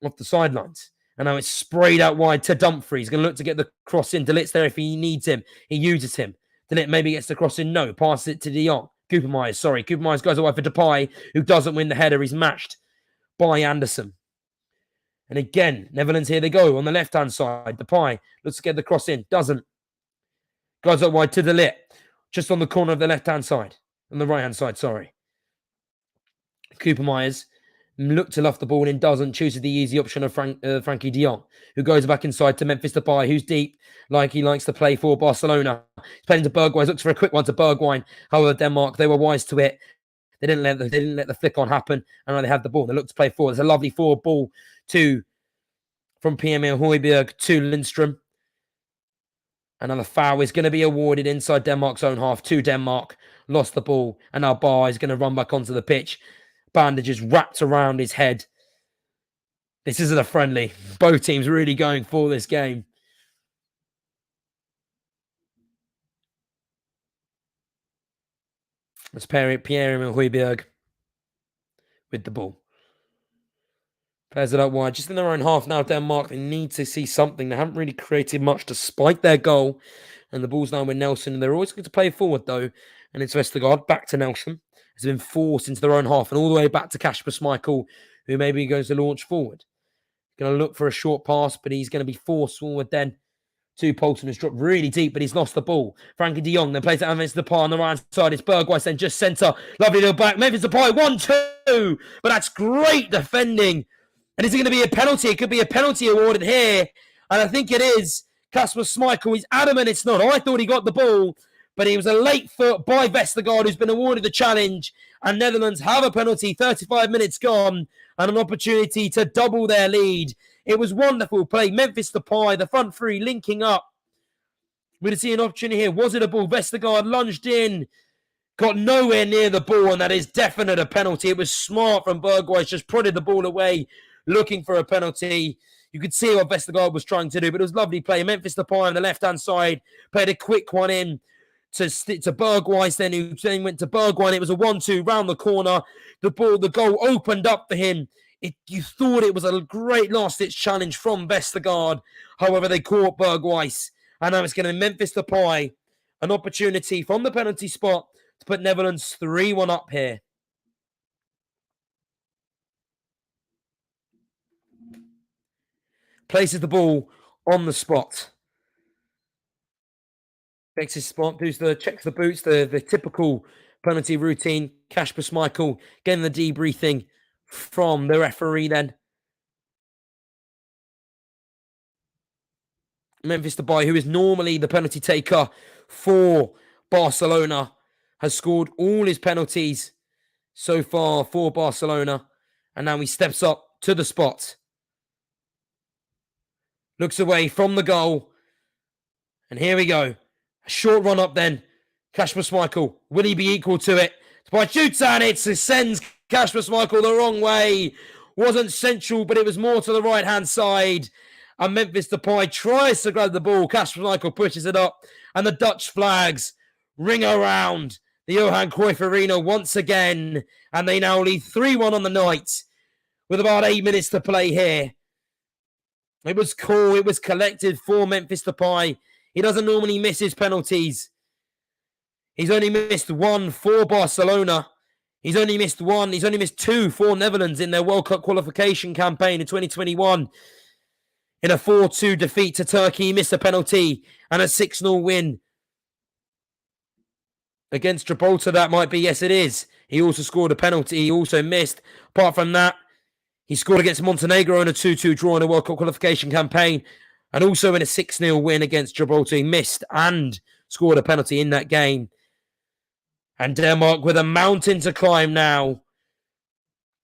off the sidelines. And now it's sprayed out wide to Dumfries. He's going to look to get the cross in. De Ligt's there if he needs him. He uses him. De Ligt maybe gets the cross in. No. Passes it to De Jong. Cooper Myers goes away for Depay, who doesn't win the header. He's matched by Anderson. And again, Netherlands, here they go on the left-hand side. Depay looks to get the cross in. Doesn't. Goes up wide to De Ligt. Just on the corner of the left-hand side. On the right-hand side, sorry. Cooper Myers looked to luff the ball in. Doesn't. Chooses the easy option of Frankie De Jong, who goes back inside to Memphis Depay, who's deep, like he likes to play for Barcelona. He's playing to Bergwijn. Looks for a quick one to Bergwijn. However, Denmark, they were wise to it. They didn't let the flick on happen, and now they have the ball. They look to play forward. There's a lovely forward ball from Pierre-Emile Højbjerg to Lindstrom. Another foul is going to be awarded inside Denmark's own half to Denmark. Lost the ball, and now Bar is going to run back onto the pitch. Bandages wrapped around his head. This isn't a friendly. Both teams really going for this game. It's Pierre-Emile Højbjerg with the ball. Players it out wide, just in their own half now. Denmark, they need to see something. They haven't really created much despite their goal. And the ball's now with Nelson. And they're always going to play forward, though. And it's Vestergaard back to Nelson. Has been forced into their own half and all the way back to Kasper Schmeichel, who maybe goes to launch forward. Going to look for a short pass, but he's going to be forced forward then to Poulsen, who's dropped really deep, but he's lost the ball. Frankie De Jong then plays it out against Depay on the right side. It's Bergwijs then just centre. Lovely little back. Memphis Depay 1-2. But that's great defending. And is it going to be a penalty? It could be a penalty awarded here. And I think it is. Kasper Schmeichel is adamant it's not. I thought he got the ball, but he was a late foot by Vestergaard, who's been awarded the challenge. And Netherlands have a penalty, 35 minutes gone, and an opportunity to double their lead. It was wonderful play. Memphis Depay, the front three linking up. We're going to see an opportunity here. Was it a ball? Vestergaard lunged in, got nowhere near the ball, and that is definite a penalty. It was smart from Berghuis, just prodded the ball away, looking for a penalty. You could see what Vestergaard was trying to do, but it was lovely play. Memphis Depay on the left-hand side played a quick one in to Berghuis, then who then went to Bergwijn. It was a 1-2 round the corner. The goal opened up for him. You thought it was a great last-ditch challenge from Vestergaard. However, they caught Berghuis. And now it's going to be Memphis Depay, an opportunity from the penalty spot to put Netherlands 3-1 up here. Places the ball on the spot. Checks his spot, checks the boots, the typical penalty routine. Kasper Schmeichel getting the debriefing from the referee then. Memphis Depay, who is normally the penalty taker for Barcelona, has scored all his penalties so far for Barcelona. And now he steps up to the spot. Looks away from the goal. And here we go. A short run up then. Kasper Schmeichel. Will he be equal to it? Depay shoots and it sends Kasper Schmeichel the wrong way. Wasn't central, but it was more to the right-hand side. And Memphis Depay tries to grab the ball. Kasper Schmeichel pushes it up. And the Dutch flags ring around the Johan Cruyff Arena once again. And they now lead 3-1 on the night with about 8 minutes to play here. It was cool. It was collected for Memphis Depay. He doesn't normally miss his penalties. He's only missed one for Barcelona. He's only missed one. He's only missed two for Netherlands in their World Cup qualification campaign in 2021. In a 4-2 defeat to Turkey, he missed a penalty and a 6-0 win. Against Gibraltar, that might be. Yes, it is. He also scored a penalty. He also missed. Apart from that, he scored against Montenegro in a 2-2 draw in a World Cup qualification campaign. And also in a 6-0 win against Gibraltar. He missed and scored a penalty in that game. And Denmark with a mountain to climb now.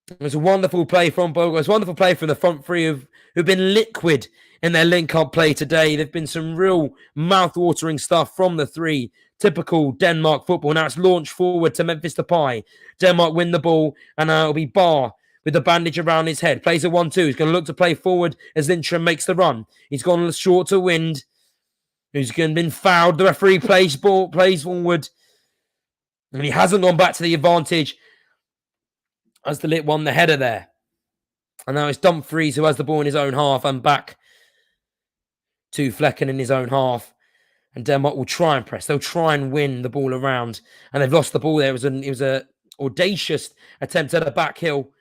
It was a wonderful play from Berghuis. It was a wonderful play from the front three who've been liquid in their link-up play today. There've been some real mouth-watering stuff from the three. Typical Denmark football. Now it's launched forward to Memphis Depay. Denmark win the ball, and it'll be Barr with the bandage around his head. Plays a 1-2. He's going to look to play forward as Lindstrom makes the run. He's gone short to Wind, who's been fouled. The referee plays forward. And he hasn't gone back to the advantage as the Lit won the header there. And now it's Dumfries who has the ball in his own half and back to Flecken in his own half. And Denmark will try and press. They'll try and win the ball around. And they've lost the ball there. It was a audacious attempt at a back heel.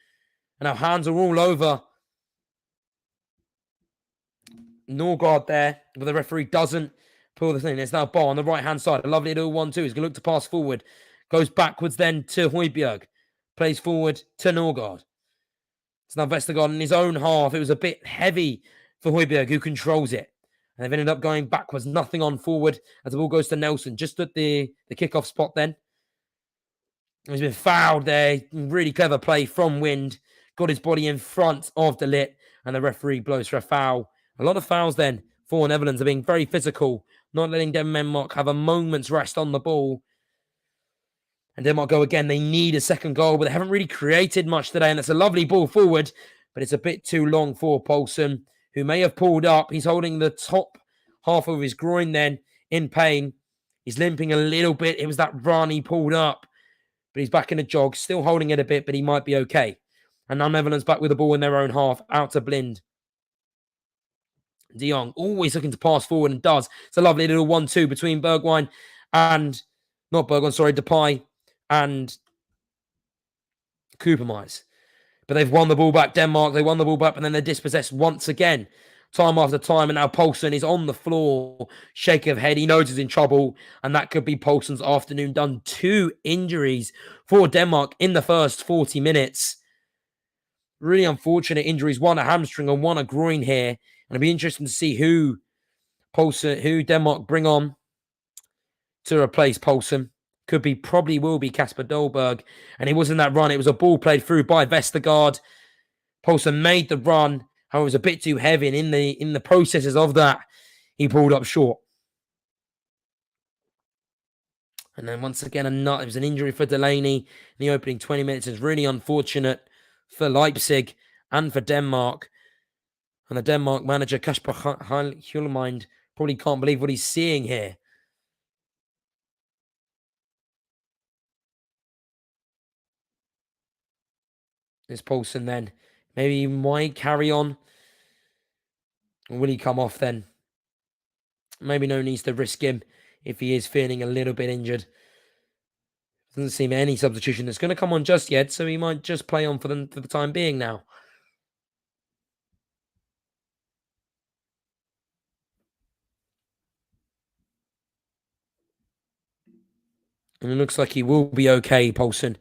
And our hands are all over Norgard there. But the referee doesn't pull the thing. There's now Barr on the right-hand side. A lovely little 1-2. He's going to look to pass forward. Goes backwards then to Højbjerg. Plays forward to Norgard. It's now Vestergaard in his own half. It was a bit heavy for Højbjerg, who controls it. And they've ended up going backwards. Nothing on forward as the ball goes to Nelson. Just at the kickoff spot then. He's been fouled there. Really clever play from Wind. Got his body in front of the Lit. And the referee blows for a foul. A lot of fouls then for Netherlands are being very physical. Not letting Denmark have a moment's rest on the ball. And Denmark go again. They need a second goal, but they haven't really created much today. And it's a lovely ball forward, but it's a bit too long for Poulsen, who may have pulled up. He's holding the top half of his groin then in pain. He's limping a little bit. It was that run he pulled up, but he's back in a jog, still holding it a bit, but he might be okay. And now Netherlands back with the ball in their own half, out to Blind. De Jong always looking to pass forward and does. It's a lovely little 1-2 between Bergwijn and, not Bergwijn, sorry, Depay and Koopmeiners. But they've won the ball back, Denmark. They won the ball back, and then they're dispossessed once again, time after time. And now Poulsen is on the floor, shake of head. He knows he's in trouble, and that could be Poulsen's afternoon done. 2 injuries for Denmark in the first 40 minutes. Really unfortunate injuries. One a hamstring and one a groin here. And it'll be interesting to see who Denmark bring on to replace Poulsen. Probably will be Kasper Dolberg. And it wasn't that run. It was a ball played through by Vestergaard. Poulsen made the run. However, it was a bit too heavy. And in the processes of that, he pulled up short. And then once again, it was an injury for Delaney in the opening 20 minutes. It's really unfortunate for Leipzig and for Denmark. And the Denmark manager, Kasper Hjulmand, probably can't believe what he's seeing here. This Poulsen then. Maybe he might carry on. Or will he come off then? Maybe no needs to risk him if he is feeling a little bit injured. Doesn't seem any substitution that's going to come on just yet, so he might just play on for the time being now. And it looks like he will be okay, Poulsen,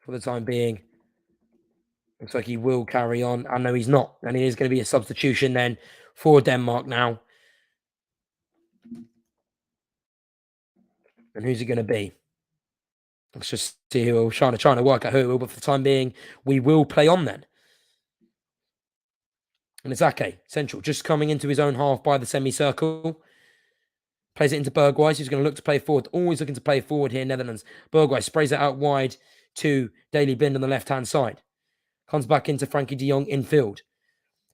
for the time being. Looks like he will carry on. I know he's not. And it is going to be a substitution then for Denmark now. And who's it going to be? Let's just see who we're trying to work out who it will. But for the time being, we will play on then. And it's Ake, central, just coming into his own half by the semicircle. Plays it into Bergwijn, who's going to look to play forward. Always looking to play forward here, Netherlands. Bergwijn sprays it out wide to Daley Blind on the left-hand side. Comes back into Frankie de Jong infield.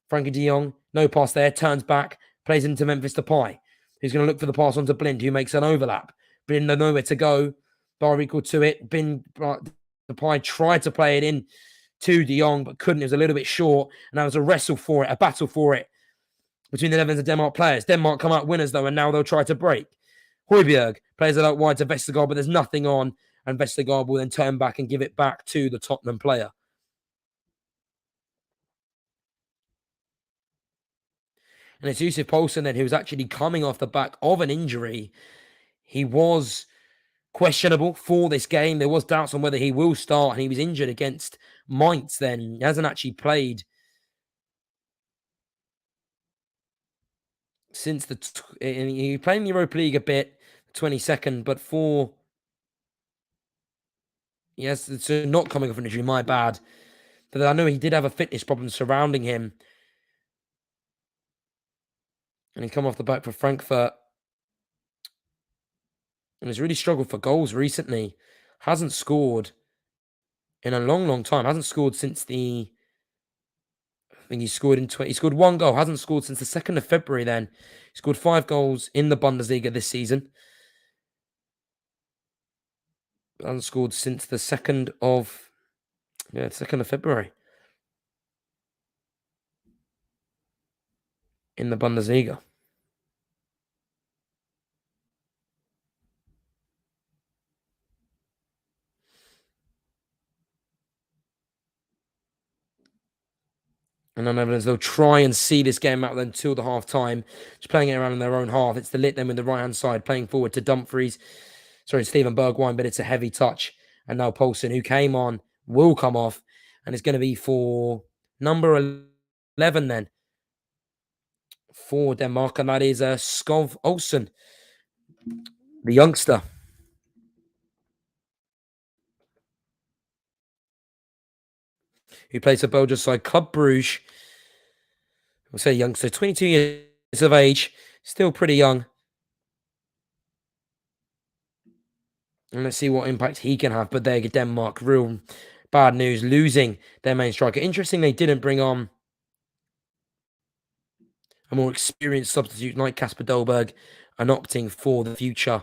Frankie de Jong, no pass there, turns back, plays into Memphis Depay, who's going to look for the pass onto Blind, who makes an overlap. Blind nowhere to go. Bar equal to it. Depay tried to play it in to de Jong, but couldn't. It was a little bit short, and there was a wrestle for it, a battle for it between the Netherlands and Denmark players. Denmark come out winners, though, and now they'll try to break. Højbjerg plays it out wide to Vestergaard, but there's nothing on, and Vestergaard will then turn back and give it back to the Tottenham player. And it's Yussuf Poulsen then, who was actually coming off the back of an injury. He was questionable for this game. There was doubts on whether he will start, and he was injured against Mainz then. He hasn't actually played since he played in the Europa League a bit, 22nd, but yes, it's not coming off an injury, my bad. But I know he did have a fitness problem surrounding him. And he's come off the back for Frankfurt. And has really struggled for goals recently. Hasn't scored in a long, long time. Hasn't scored since I think he scored he scored one goal. Hasn't scored since the 2nd of February then. He scored 5 goals in the Bundesliga this season. Hasn't scored since the 2nd of February. In the Bundesliga. And the Netherlands, they'll try and see this game out until the half time. Just playing it around in their own half. It's the Lit then with the right-hand side, playing forward to Dumfries. Steven Bergwijn, but it's a heavy touch. And now Poulsen, who came on, will come off. And it's going to be for number 11 then. For Denmark, and that is Skov Olsen, the youngster. Who plays for Belgium's side, Club Brugge. We'll say youngster, 22 years of age, still pretty young. And let's see what impact he can have. But there you go, Denmark, real bad news, losing their main striker. Interesting, they didn't bring on a more experienced substitute like Kasper Dolberg, and opting for the future.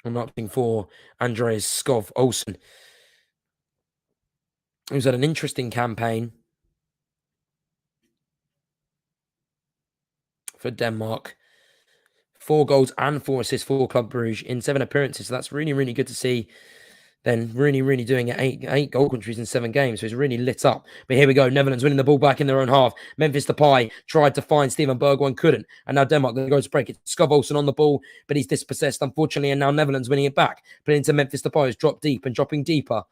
I'm opting for Andreas Skov Olsen, who's had an interesting campaign for Denmark. 4 goals and 4 assists for Club Brugge in 7 appearances. So that's really, really good to see. Then really, really doing it. 8 goal countries in 7 games. So it's really lit up. But here we go. Netherlands winning the ball back in their own half. Memphis Depay tried to find Steven Bergwijn, couldn't. And now Denmark goes to break it. Skov Olsen on the ball, but he's dispossessed, unfortunately. And now Netherlands winning it back. Put into Memphis Depay, who's dropped deep and dropping deeper.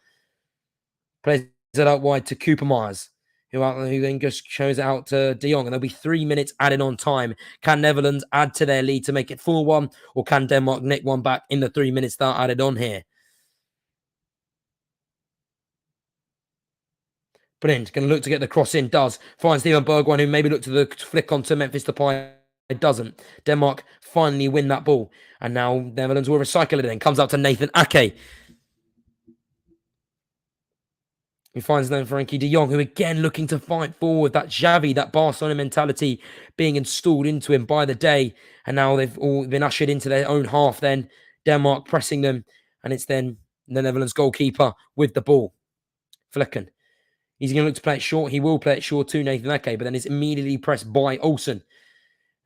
Plays it out wide to Cooper Myers, who then just shows it out to De Jong. And there'll be 3 minutes added on time. Can Netherlands add to their lead to make it 4-1? Or can Denmark nick one back in the 3 minutes that are added on here? Brilliant. Going to look to get the cross in. Does. Finds Steven Bergwijn, who maybe looked to the flick onto Memphis Depay. It doesn't. Denmark finally win that ball. And now Netherlands will recycle it in. Comes out to Nathan Ake. He finds then Frenkie de Jong, who again looking to fight forward. That Xavi, that Barcelona mentality being installed into him by the day. And now they've all been ushered into their own half then. Denmark pressing them. And it's then the Netherlands goalkeeper with the ball. Flekken. He's going to look to play it short. He will play it short to Nathan Ake, but then it's immediately pressed by Olsen.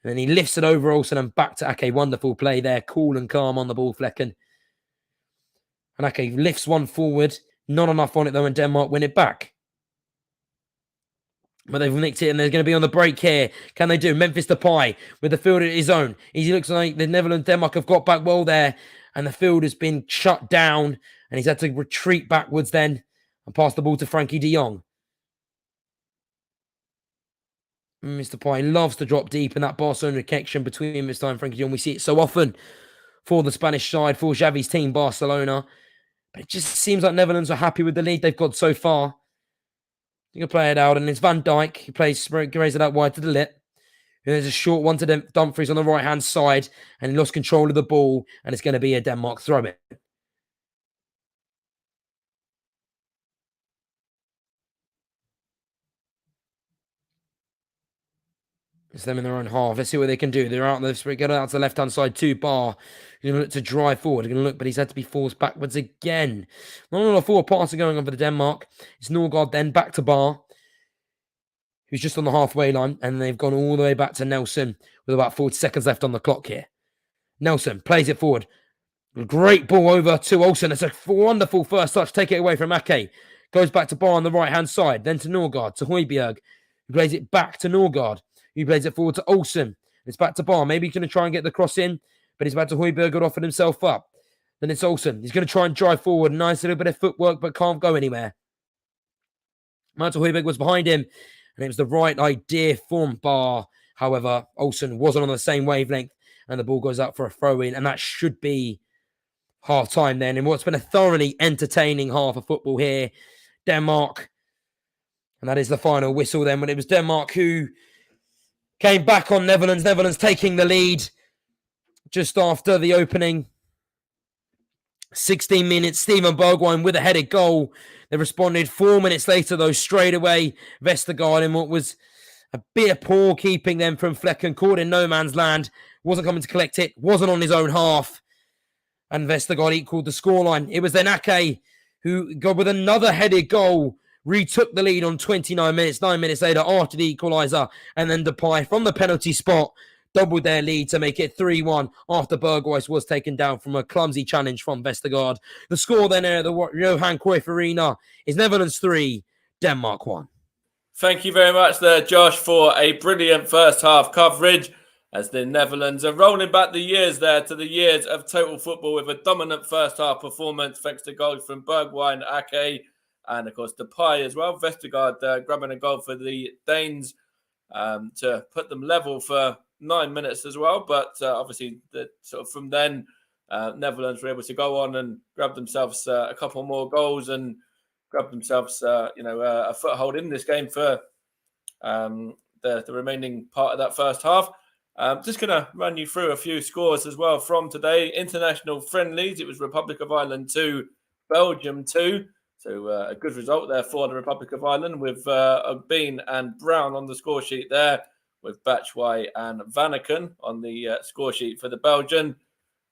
And then he lifts it over Olsen and back to Ake. Wonderful play there. Cool and calm on the ball, Flekken. And Ake lifts one forward. Not enough on it, though, and Denmark win it back. But they've nicked it, and they're going to be on the break here. Can they do? Memphis Depay with the field at his own. He looks like the Netherlands, Denmark have got back well there, and the field has been shut down, and he's had to retreat backwards then and pass the ball to Frenkie de Jong. Mr. Depay loves to drop deep, and that Barcelona connection between him this time and Frenkie de Jong. We see it so often for the Spanish side, for Xavi's team, Barcelona. But it just seems like Netherlands are happy with the lead they've got so far. You can play it out, and it's Van Dijk who plays, raises it out wide to the lip. There's a short one to Dumfries on the right-hand side, and he lost control of the ball, and it's going to be a Denmark throw-in. It's them in their own half. Let's see what they can do. They're out there. They get out to the left-hand side to Bar. He's going to look to drive forward. He's going to look, but he's had to be forced backwards again. Not a lot of forward passing going on for the Denmark. It's Norgard then back to Bar, who's just on the halfway line, and they've gone all the way back to Nelson with about 40 seconds left on the clock here. Nelson plays it forward. Great ball over to Olsen. It's a wonderful first touch. Take it away from Ake. Goes back to Bar on the right-hand side. Then to Norgard, to Højbjerg, who plays it back to Norgard. He plays it forward to Olsen. It's back to Bar. Maybe he's going to try and get the cross in, but he's back to Højbjerg, got offered himself up. Then it's Olsen. He's going to try and drive forward. Nice little bit of footwork, but can't go anywhere. Michael Højbjerg was behind him, and it was the right idea from Bar. However, Olsen wasn't on the same wavelength, and the ball goes out for a throw-in, and that should be half-time then. In what's been a thoroughly entertaining half of football here, Denmark. And that is the final whistle then, when it was Denmark who came back on Netherlands. Netherlands taking the lead just after the opening 16 minutes. Steven Bergwijn with a headed goal. They responded 4 minutes later, though, straight away. Vestergaard in what was a bit of poor keeping them from Flekken, caught in no man's land. Wasn't coming to collect it. Wasn't on his own half. And Vestergaard equaled the scoreline. It was then Ake who got with another headed goal, retook the lead on 29 minutes, 9 minutes later after the equaliser, and then Depay from the penalty spot doubled their lead to make it 3-1 after Berghuis was taken down from a clumsy challenge from Vestergaard. The score then at the Johan Cruyff Arena is Netherlands 3, Denmark 1. Thank you very much there, Josh, for a brilliant first half coverage as the Netherlands are rolling back the years there to the years of total football with a dominant first half performance thanks to goals from Bergwijn, Ake, and, of course, Depay as well. Vestergaard grabbing a goal for the Danes to put them level for 9 minutes as well. But obviously, from then, Netherlands were able to go on and grab themselves a couple more goals and grab themselves, a foothold in this game for the remaining part of that first half. Just going to run you through a few scores as well from today. International friendlies. It was Republic of Ireland 2, Belgium 2. So a good result there for the Republic of Ireland with Bean and Brown on the score sheet there, with Batshuayi and Vanaken on the score sheet for the Belgian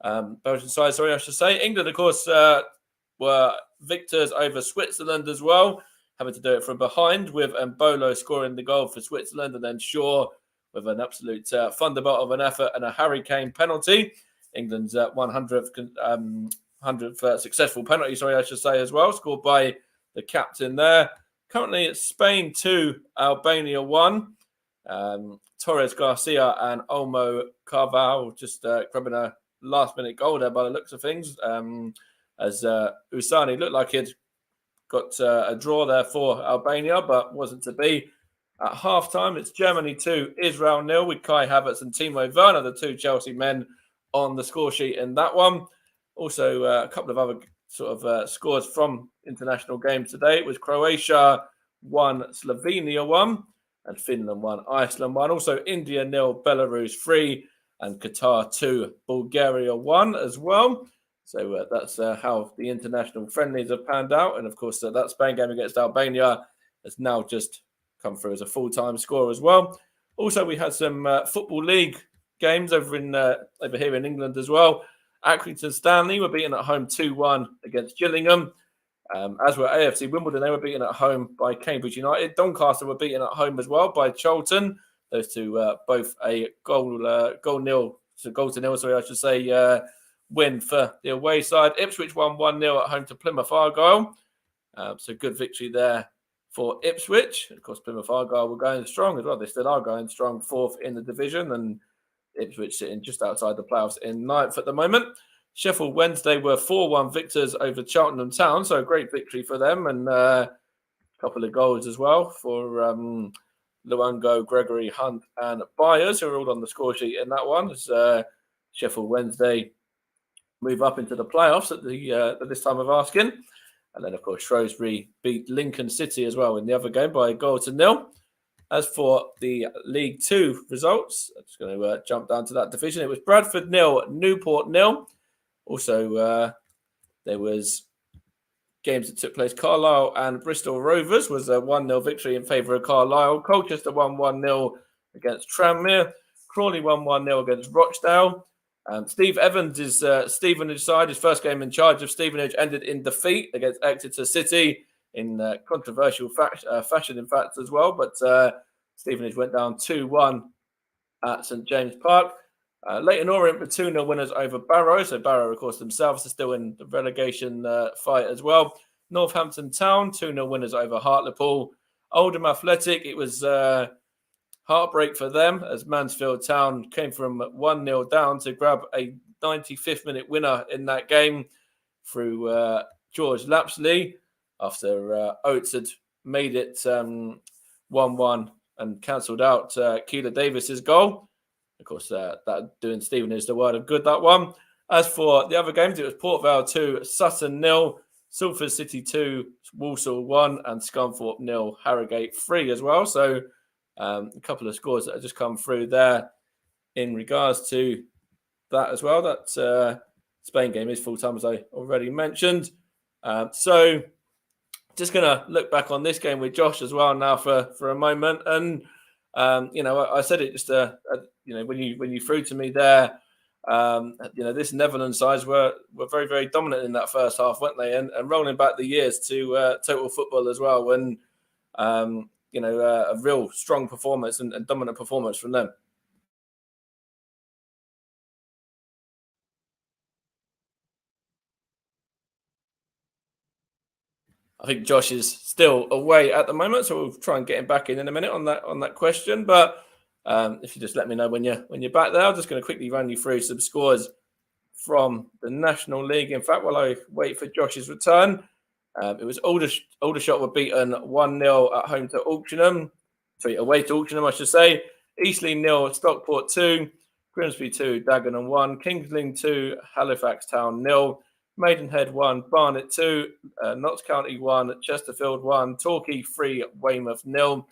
side, I should say. England, of course, were victors over Switzerland as well, having to do it from behind with Mbolo scoring the goal for Switzerland, and then Shaw with an absolute thunderbolt of an effort and a Harry Kane penalty. England's 100th successful penalty, as well, scored by the captain there. Currently, it's Spain 2, Albania 1. Torres Garcia and Olmo Carvalho just grabbing a last-minute goal there by the looks of things, as Usani looked like he'd got a draw there for Albania, but wasn't to be. At half-time, it's Germany 2, Israel 0, with Kai Havertz and Timo Werner, the two Chelsea men, on the score sheet in that one. Also, a couple of other sort of scores from international games today. It was Croatia 1, Slovenia 1, and Finland 1, Iceland 1. Also, India 0, Belarus 3, and Qatar 2, Bulgaria 1 as well. So that's how the international friendlies have panned out. And of course, that Spain game against Albania has now just come through as a full-time score as well. Also, we had some Football League games over here in England as well. Accrington Stanley were beaten at home 2-1 against Gillingham. As were AFC Wimbledon, they were beaten at home by Cambridge United. Doncaster were beaten at home as well by Charlton. Those two both a goal to nil, I should say, win for the away side. Ipswich won 1-0 at home to Plymouth Argyle. So good victory there for Ipswich. Of course, Plymouth Argyle were going strong as well. They still are going strong, fourth in the division, and Ipswich sitting just outside the playoffs in ninth at the moment. Sheffield Wednesday were 4-1 victors over Cheltenham Town, so a great victory for them, and a couple of goals as well for Luango, Gregory, Hunt, and Byers, who are all on the score sheet in that one. As Sheffield Wednesday move up into the playoffs at this time of asking. And then, of course, Shrewsbury beat Lincoln City as well in the other game by 1-0. As for the League Two results, I'm just going to jump down to that division. It was Bradford 0, Newport 0. Also, there was games that took place. Carlisle and Bristol Rovers was a 1-0 victory in favour of Carlisle. Colchester won 1-0 against Tranmere. Crawley won 1-0 against Rochdale. Steve Evans is Stevenage side. His first game in charge of Stevenage ended in defeat against Exeter City in controversial fashion, in fact, as well. But Stevenage went down 2-1 at St James Park. Leyton Orient were 2-0 winners over Barrow. So Barrow, of course, themselves are still in the relegation fight as well. Northampton Town, 2-0 winners over Hartlepool. Oldham Athletic, it was heartbreak for them as Mansfield Town came from 1-0 down to grab a 95th minute winner in that game through George Lapsley after Oates had made it 1-1 and cancelled out Keeler Davis's goal. Of course, that doing Stevenage the word of good, that one. As for the other games, it was Port Vale 2, Sutton 0, Salford City 2, Walsall 1, and Scunthorpe 0, Harrogate 3 as well. So a couple of scores that have just come through there in regards to that as well. That Spain game is full-time, as I already mentioned. So just going to look back on this game with Josh as well now for a moment. And, I said it just, when you threw to me there, this Netherlands sides were very, very dominant in that first half, weren't they? And rolling back the years to total football as well, when a real strong performance and dominant performance from them. I think Josh is still away at the moment, so we'll try and get him back in a minute on that question. But if you just let me know when you're back there, I'm just going to quickly run you through some scores from the National League. In fact, while I wait for Josh's return, it was Aldershot were beaten 1-0 at home to Auchenham. Sorry, away to Auchenham, I should say. Eastleigh 0, Stockport 2, Grimsby 2, Dagenham 1, Kingsland 2, Halifax Town 0, Maidenhead 1, Barnet 2, Notts County 1, Chesterfield 1, Torquay 3, Weymouth 0,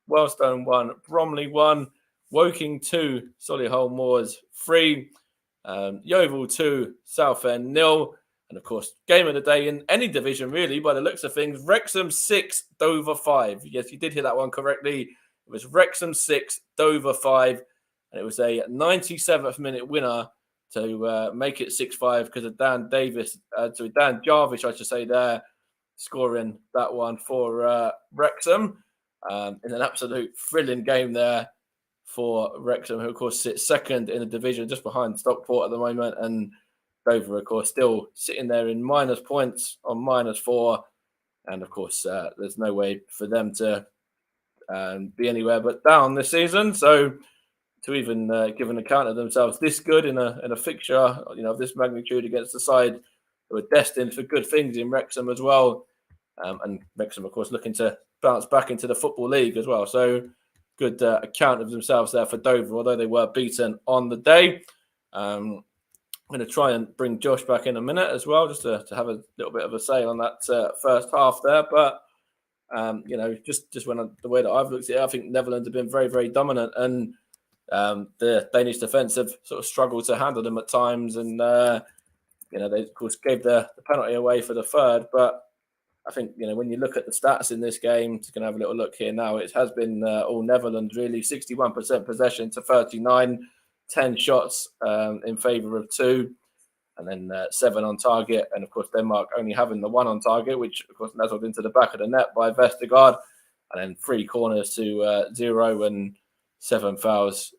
Wellstone 1, Bromley 1, Woking 2, Solihull Moors 3, Yeovil 2, Southend 0, and of course, game of the day in any division, really, by the looks of things, Wrexham 6, Dover 5. Yes, you did hear that one correctly. It was Wrexham 6, Dover 5, and it was a 97th minute winner to make it 6-5 because of Dan Jarvish, I should say, there, scoring that one for Wrexham. In an absolute thrilling game there for Wrexham, who, of course, sits second in the division, just behind Stockport at the moment, and Dover, of course, still sitting there in minus points on -4. And, of course, there's no way for them to be anywhere but down this season. So to even give an account of themselves this good in a fixture, of this magnitude against the side who are destined for good things in Wrexham as well, and Wrexham, of course, looking to bounce back into the Football League as well. So good account of themselves there for Dover, although they were beaten on the day. I'm going to try and bring Josh back in a minute as well, just to have a little bit of a say on that first half there. But just when the way that I've looked at it, I think Netherlands have been very, very dominant, and the Danish defence have sort of struggled to handle them at times. And they of course gave the penalty away for the third. But I think when you look at the stats in this game, just going to have a little look here now. It has been all Netherlands really, 61% possession to 39, 10 shots in favour of 2. And then 7 on target. And, of course, Denmark only having the 1 on target, which, of course, nestled into the back of the net by Vestergaard. And then 3 corners to 0 and 7 fouls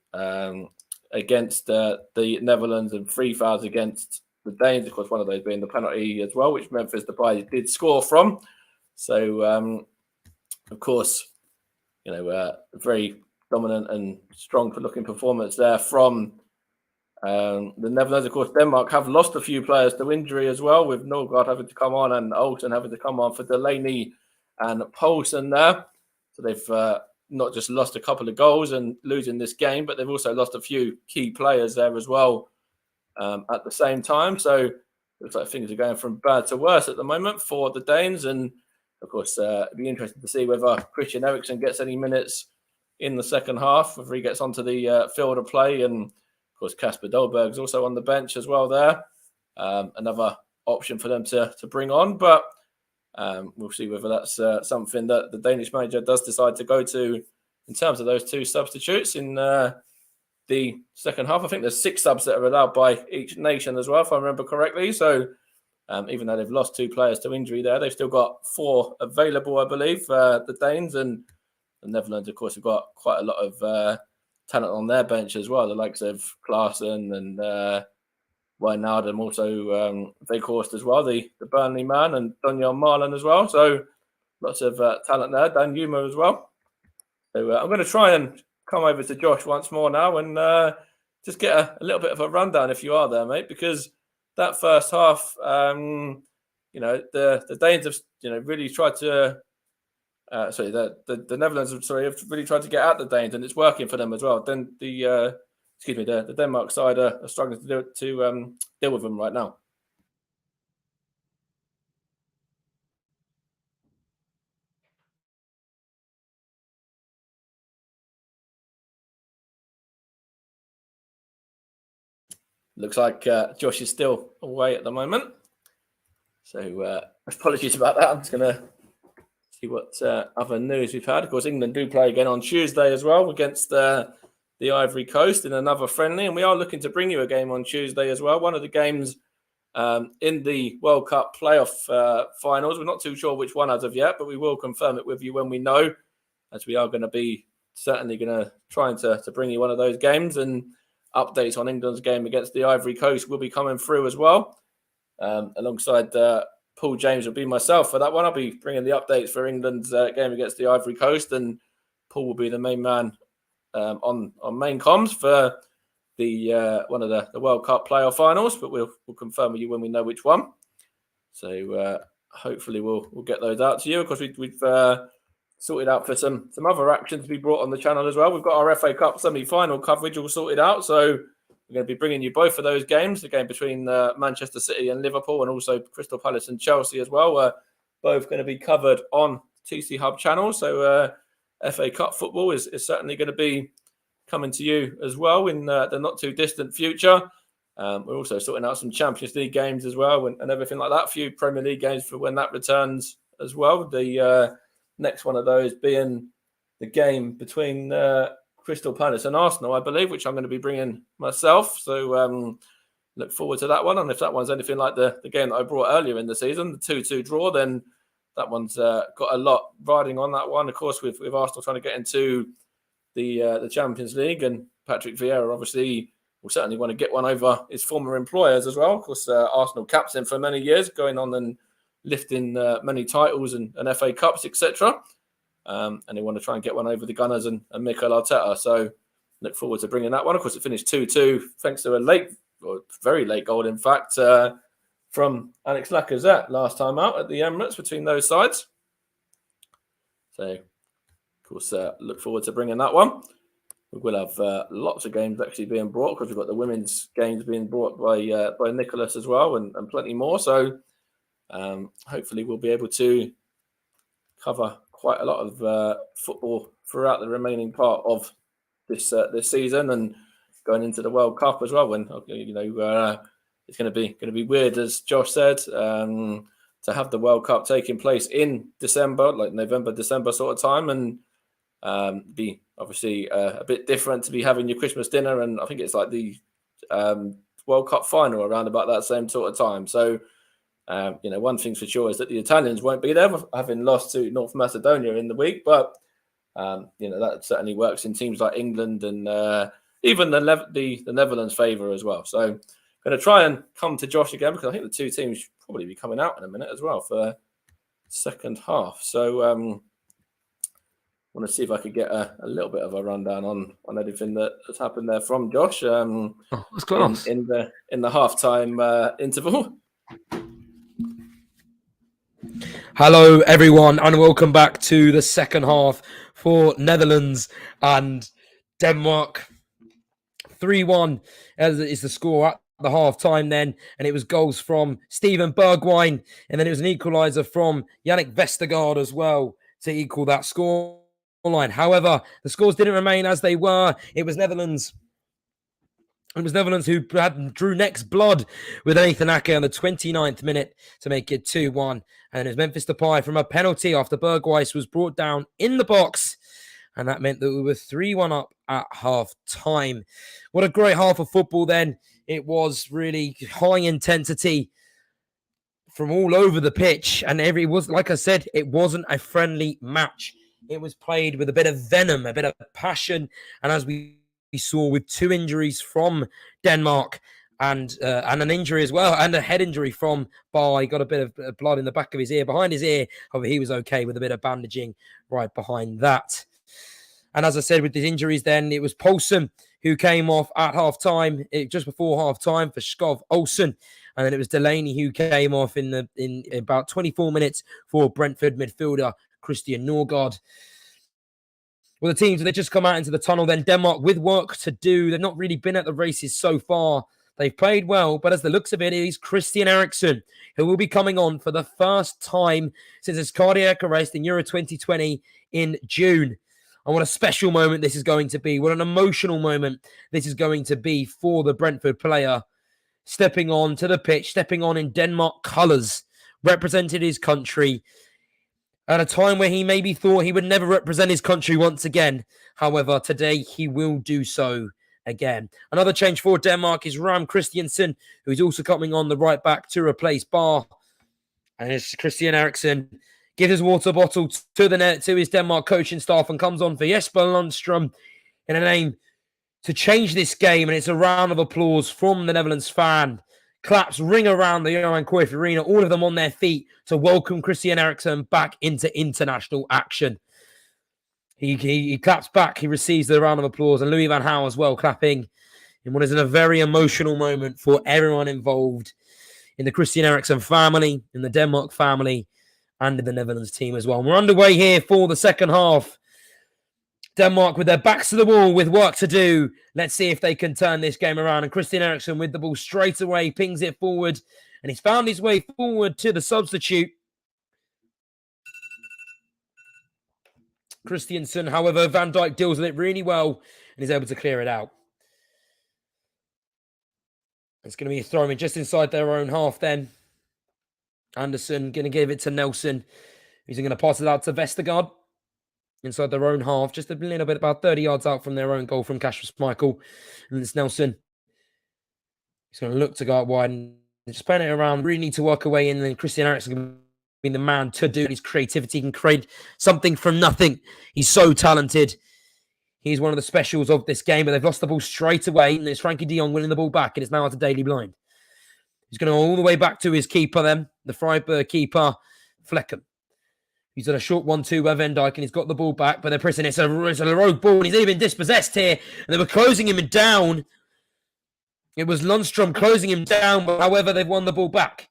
against the Netherlands and 3 fouls against the Danes. Of course, one of those being the penalty as well, which Memphis Depay did score from. So, of course, very dominant and strong-looking performance there from the Netherlands. Of course, Denmark have lost a few players to injury as well, with Nørgaard having to come on and Olsen having to come on for Delaney and Poulsen there. So they've not just lost a couple of goals and losing this game, but they've also lost a few key players there as well at the same time. So it looks like things are going from bad to worse at the moment for the Danes. And of course, it'd be interesting to see whether Christian Eriksen gets any minutes in the second half, whether he gets onto the field of play. And of course, Kasper Dolberg's also on the bench as well there. Another option for them to bring on. But we'll see whether that's something that the Danish manager does decide to go to in terms of those 2 substitutes in the second half. I think there's 6 subs that are allowed by each nation as well, if I remember correctly. So even though they've lost 2 players to injury there, they've still got 4 available, I believe, the Danes. And the Netherlands, of course, have got quite a lot of talent on their bench as well, the likes of Klaassen and Wijnaldum, also Weghorst as well, the Burnley man, and Donyell Malen as well. So lots of talent there. Dan Yuma as well. So I'm going to try and come over to Josh once more now and just get a little bit of a rundown, if you are there, mate, because that first half, the Danes have really tried to. The Netherlands have really tried to get at the Danes, and it's working for them as well. Then the Denmark side are struggling to deal with them right now. Looks like Josh is still away at the moment. So apologies about that. I'm just going to see what other news we've had. Of course, England do play again on Tuesday as well against the Ivory Coast in another friendly. And we are looking to bring you a game on Tuesday as well. One of the games in the World Cup playoff finals. We're not too sure which one as of yet, but we will confirm it with you when we know, as we are going to be certainly going to try to bring you one of those games. And updates on England's game against the Ivory Coast will be coming through as well. Alongside Paul James will be myself for that one. I'll be bringing the updates for England's game against the Ivory Coast, and Paul will be the main man on main comms for the one of the World Cup playoff finals. But we'll confirm with you when we know which one. So hopefully we'll get those out to you. Of course, we've sorted out for some other action to be brought on the channel as well. We've got our FA Cup semi-final coverage all sorted out, so we're going to be bringing you both of those games, the game between Manchester City and Liverpool, and also Crystal Palace and Chelsea as well. We're both going to be covered on TC Hub channel, so FA Cup football is certainly going to be coming to you as well in the not too distant future. We're also sorting out some Champions League games as well and everything like that. A few Premier League games for when that returns as well. The next one of those being the game between Crystal Palace and Arsenal, I believe, which I'm going to be bringing myself. So look forward to that one. And if that one's anything like the game that I brought earlier in the season, the 2-2 draw, then that one's got a lot riding on that one. Of course, with Arsenal trying to get into the Champions League, and Patrick Vieira obviously will certainly want to get one over his former employers as well. Of course, Arsenal captain for many years, going on and lifting many titles and FA Cups, etc. And they want to try and get one over the Gunners and Mikel Arteta. So look forward to bringing that one. Of course, it finished 2-2 thanks to a very late goal, in fact, from Alex Lacazette last time out at the Emirates between those sides. So, of course, look forward to bringing that one. We will have lots of games actually being brought, because we've got the women's games being brought by Nicholas as well, and plenty more. So hopefully we'll be able to cover quite a lot of football throughout the remaining part of this season, and going into the World Cup as well. When it's going to be weird, as Josh said, to have the World Cup taking place in December, like November, December sort of time, and be obviously a bit different to be having your Christmas dinner, and I think it's like the World Cup final around about that same sort of time. So, one thing's for sure is that the Italians won't be there, having lost to North Macedonia in the week. But that certainly works in teams like England and even the Netherlands' favour as well. So, I'm going to try and come to Josh again, because I think the two teams should probably be coming out in a minute as well for second half. So, I want to see if I could get a little bit of a rundown on everything that's happened there from Josh. That's class. In the halftime interval. Hello, everyone, and welcome back to the second half for Netherlands and Denmark. 3-1 is the score at the half-time then, and it was goals from Steven Bergwijn, and then it was an equaliser from Yannick Vestergaard as well to equal that score line. However, the scores didn't remain as they were. It was Netherlands who drew next blood with Nathan Ake on the 29th minute to make it 2-1. And it was Memphis Depay from a penalty after Bergwijn was brought down in the box. And that meant that we were 3-1 up at half-time. What a great half of football then. It was really high intensity from all over the pitch. And it was, like I said, it wasn't a friendly match. It was played with a bit of venom, a bit of passion. And as we saw, with two injuries from Denmark and an injury as well, and a head injury from Bar. He got a bit of blood in the back of his ear, behind his ear. However, he was okay with a bit of bandaging right behind that. And as I said, with these injuries then, it was Poulsen who came off at half-time, just before half-time for Skov Olsen. And then it was Delaney who came off in about 24 minutes for Brentford midfielder Christian Norgard. Well, the teams, they just come out into the tunnel then. Denmark with work to do. They've not really been at the races so far. They've played well, but as the looks of it is Christian Eriksen, who will be coming on for the first time since his cardiac arrest in Euro 2020 in June. And what a special moment this is going to be. What an emotional moment this is going to be for the Brentford player. Stepping on to the pitch, stepping on in Denmark colours, represented his country at a time where he maybe thought he would never represent his country once again. However, today he will do so again. Another change for Denmark is Ram Christiansen, who is also coming on the right back to replace Bar. And it's Christian Eriksen gives his water bottle to his Denmark coaching staff and comes on for Jesper Lundstrom in an aim to change this game. And it's a round of applause from the Netherlands fan. Claps ring around the Johan Cruyff Arena, all of them on their feet to welcome Christian Eriksen back into international action. He claps back, he receives the round of applause, and Louis van Gaal as well clapping in what is a very emotional moment for everyone involved in the Christian Eriksen family, in the Denmark family, and in the Netherlands team as well. And we're underway here for the second half. Denmark with their backs to the wall with work to do. Let's see if they can turn this game around. And Christian Eriksen with the ball straight away, pings it forward. And he's found his way forward to the substitute. Christiansen, however, Van Dijk deals with it really well and is able to clear it out. It's going to be a throw-in just inside their own half then. Anderson going to give it to Nelson. He's going to pass it out to Vestergaard. Inside their own half, just a little bit, about 30 yards out from their own goal from Kasper Schmeichel. And it's Nelson. He's going to look to go out wide and just playing it around. Really need to work away in. And Christian Eriksen can be the man to do his creativity. He can create something from nothing. He's so talented. He's one of the specials of this game, but they've lost the ball straight away. And it's Frankie de Jong winning the ball back, and it's now to Daley Blind. He's going to go all the way back to his keeper then, the Freiburg keeper, Flecken. He's done a short 1-2 with Van Dijk, and he's got the ball back, but they're pressing it. It's a rogue ball, and he's only been dispossessed here, and they were closing him down. It was Lundstrom closing him down, but however, they've won the ball back.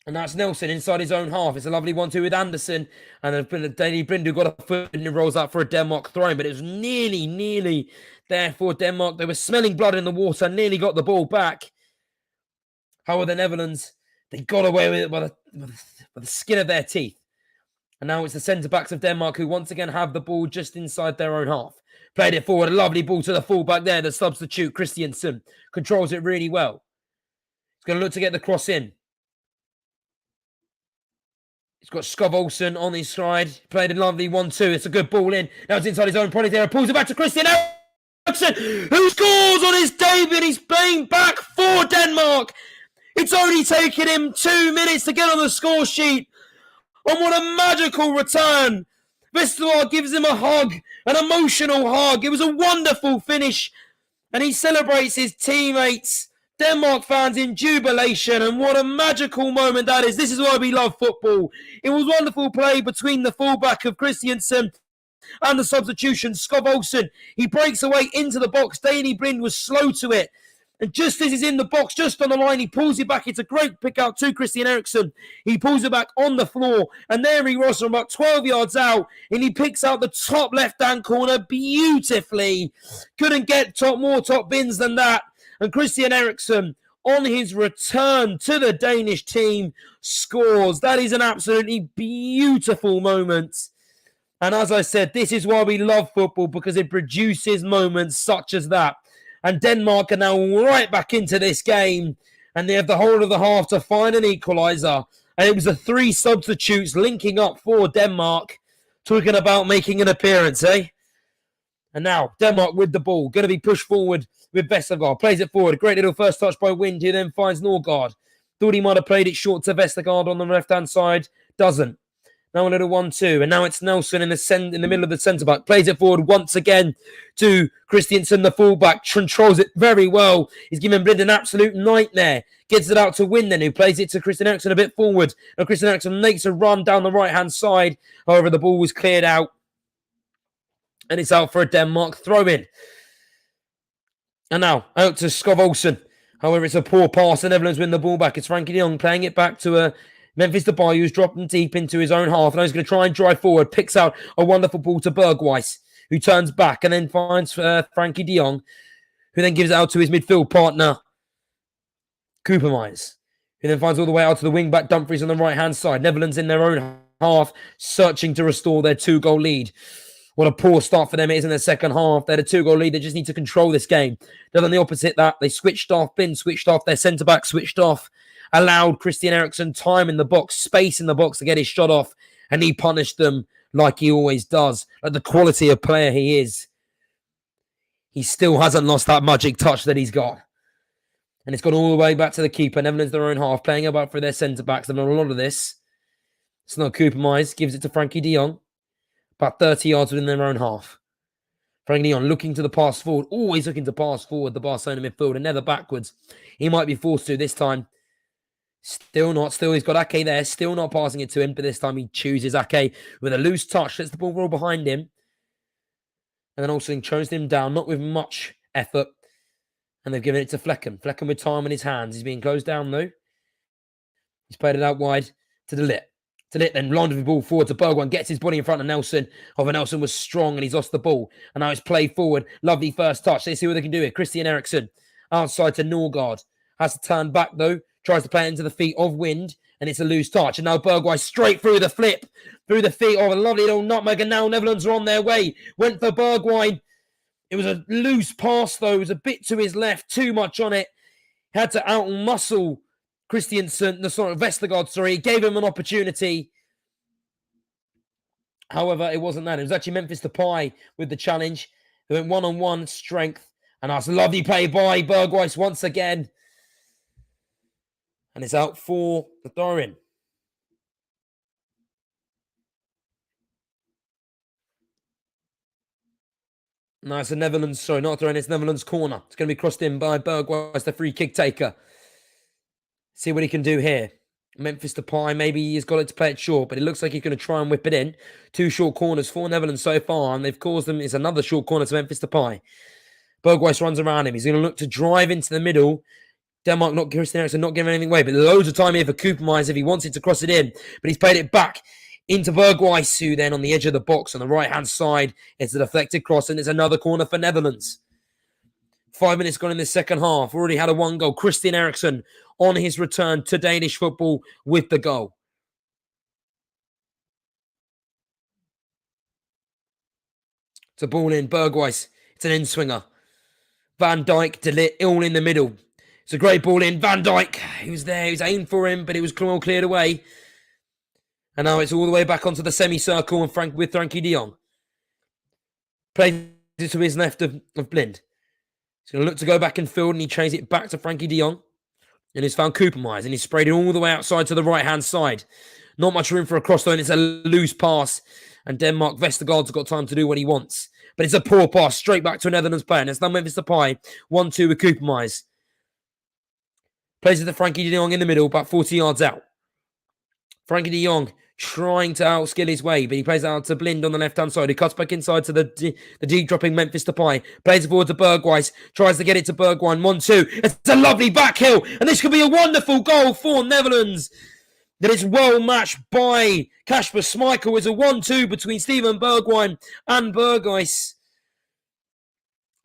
And that's Nelson inside his own half. It's a lovely 1-2 with Anderson. And then Danny Brindu got a foot and he rolls out for a Denmark throw. But it was nearly there for Denmark. They were smelling blood in the water, nearly got the ball back. However, the Netherlands, they got away with it by the skin of their teeth. And now it's the centre-backs of Denmark who once again have the ball just inside their own half. Played it forward, a lovely ball to the fullback there. The substitute, Christiansen, controls it really well. He's going to look to get the cross in. He's got Skov Olsen on his side. Played a lovely 1-2. It's a good ball in. Now it's inside his own product area. Pulls it back to Christian Eriksen, who scores on his debut. He's playing back for Denmark. It's only taken him 2 minutes to get on the score sheet. And what a magical return. Vestergaard gives him a hug, an emotional hug. It was a wonderful finish. And he celebrates his teammates, Denmark fans, in jubilation. And what a magical moment that is. This is why we love football. It was wonderful play between the fullback of Christiansen and the substitution, Skov Olsen. He breaks away into the box. Danny Blind was slow to it. And just as he's in the box, just on the line, he pulls it back. It's a great pick out to Christian Eriksen. He pulls it back on the floor. And there he was from about 12 yards out. And he picks out the top left-hand corner beautifully. Couldn't get more top bins than that. And Christian Eriksen, on his return to the Danish team, scores. That is an absolutely beautiful moment. And as I said, this is why we love football, because it produces moments such as that. And Denmark are now right back into this game. And they have the whole of the half to find an equaliser. And it was the 3 substitutes linking up for Denmark. Talking about making an appearance, eh? And now, Denmark with the ball. Going to be pushed forward with Vestergaard. Plays it forward. Great little first touch by Wind. He then finds Norgard. Thought he might have played it short to Vestergaard on the left-hand side. Doesn't. Now a little 1-2. And now it's Nelson in the middle of the centre-back. Plays it forward once again to Christiansen, the full-back. Controls it very well. He's giving Blind an absolute nightmare. Gets it out to Wind then, who plays it to Christian Eriksen a bit forward. And Christian Eriksen makes a run down the right-hand side. However, the ball was cleared out. And it's out for a Denmark throw-in. And now, out to Skov Olsen. However, it's a poor pass. The Netherlands win the ball back. It's Frenkie de Jong playing it back to Memphis Depay, who's dropping deep into his own half. And he's going to try and drive forward. Picks out a wonderful ball to Berghuis, who turns back and then finds Frenkie de Jong, who then gives it out to his midfield partner, Koopmeiners, who then finds all the way out to the wing-back Dumfries on the right-hand side. Netherlands in their own half, searching to restore their 2-goal lead. What a poor start for them it is in the second half. They had a 2-goal lead. They just need to control this game. Then on the opposite that, they switched off. Blind switched off. Their centre-back switched off. Allowed Christian Eriksen time in the box, space in the box to get his shot off. And he punished them like he always does. Like the quality of player he is. He still hasn't lost that magic touch that he's got. And it's gone all the way back to the keeper. Netherlands their own half, playing about for their centre-backs. They've done a lot of this. It's not Koopmeiners. Gives it to Frenkie de Jong. About 30 yards within their own half. Frenkie de Jong looking to the pass forward. Always looking to pass forward the Barcelona midfield and never backwards. He might be forced to this time. Still not. Still, he's got Ake there. Still not passing it to him. But this time he chooses Ake with a loose touch. Lets the ball roll behind him. And then also throws him down. Not with much effort. And they've given it to Flekken. Flekken with time in his hands. He's being closed down though. He's played it out wide to De Ligt. De Ligt then launches the ball forward to Bergwijn. Gets his body in front of Nelson. However, Nelson was strong and he's lost the ball. And now it's played forward. Lovely first touch. Let's see what they can do here. Christian Eriksen outside to Norgard. Has to turn back though. Tries to play it into the feet of Wind. And it's a loose touch. And now Bergwijn straight through the flip. Through the feet of a lovely little nutmeg. And now Netherlands are on their way. Went for Bergwijn. It was a loose pass though. It was a bit to his left. Too much on it. Had to out-muscle Christiansen. Vestergaard, sorry. He gave him an opportunity. However, it wasn't that. It was actually Memphis Depay with the challenge. They went one-on-one strength. And that's a lovely play by Berghuis once again. And it's out for the throw-in. No, it's a Netherlands, sorry, not throwing, it's Netherlands corner. It's going to be crossed in by Berghuis, the free kick taker. See what he can do here. Memphis Depay, maybe he's got it to play it short, but it looks like he's going to try and whip it in. 2 short corners for Netherlands so far, and they've caused them, it's another short corner to Memphis Depay. Berghuis runs around him. He's going to look to drive into the middle. Denmark, not Christian Eriksen, not giving anything away, but loads of time here for Koopmeiners if he wanted to cross it in. But he's played it back into Berghuis, who then on the edge of the box on the right-hand side, it's a deflected cross, and it's another corner for Netherlands. 5 minutes gone in the second half. Already had a 1 goal. Christian Eriksen on his return to Danish football with the goal. It's a ball in. Berghuis. It's an in-swinger. Van Dijk, De Ligt, all in the middle. It's a great ball in. Van Dijk, he was there. He was aimed for him, but it was well cleared away. And now it's all the way back onto the semicircle and with Frankie de Jong. Plays it to his left of Blind. He's going to look to go back in field, and he trains it back to Frankie de Jong. And he's found Koopmeiners, and he's sprayed it all the way outside to the right-hand side. Not much room for a cross, though, and it's a loose pass. And Denmark, Vestergaard's got time to do what he wants. But it's a poor pass straight back to a Netherlands player. And it's now Memphis Depay, 1-2 with Koopmeiners. Plays it to Frankie de Jong in the middle, about 40 yards out. Frankie de Jong trying to outskill his way, but he plays out to Blind on the left-hand side. He cuts back inside to the deep-dropping Memphis Depay. Plays it forward to Berghuis. Tries to get it to Bergwijn. 1-2. It's a lovely back heel. And this could be a wonderful goal for Netherlands. That is well matched by Kasper Schmeichel. It's a 1-2 between Steven Bergwijn and Berghuis.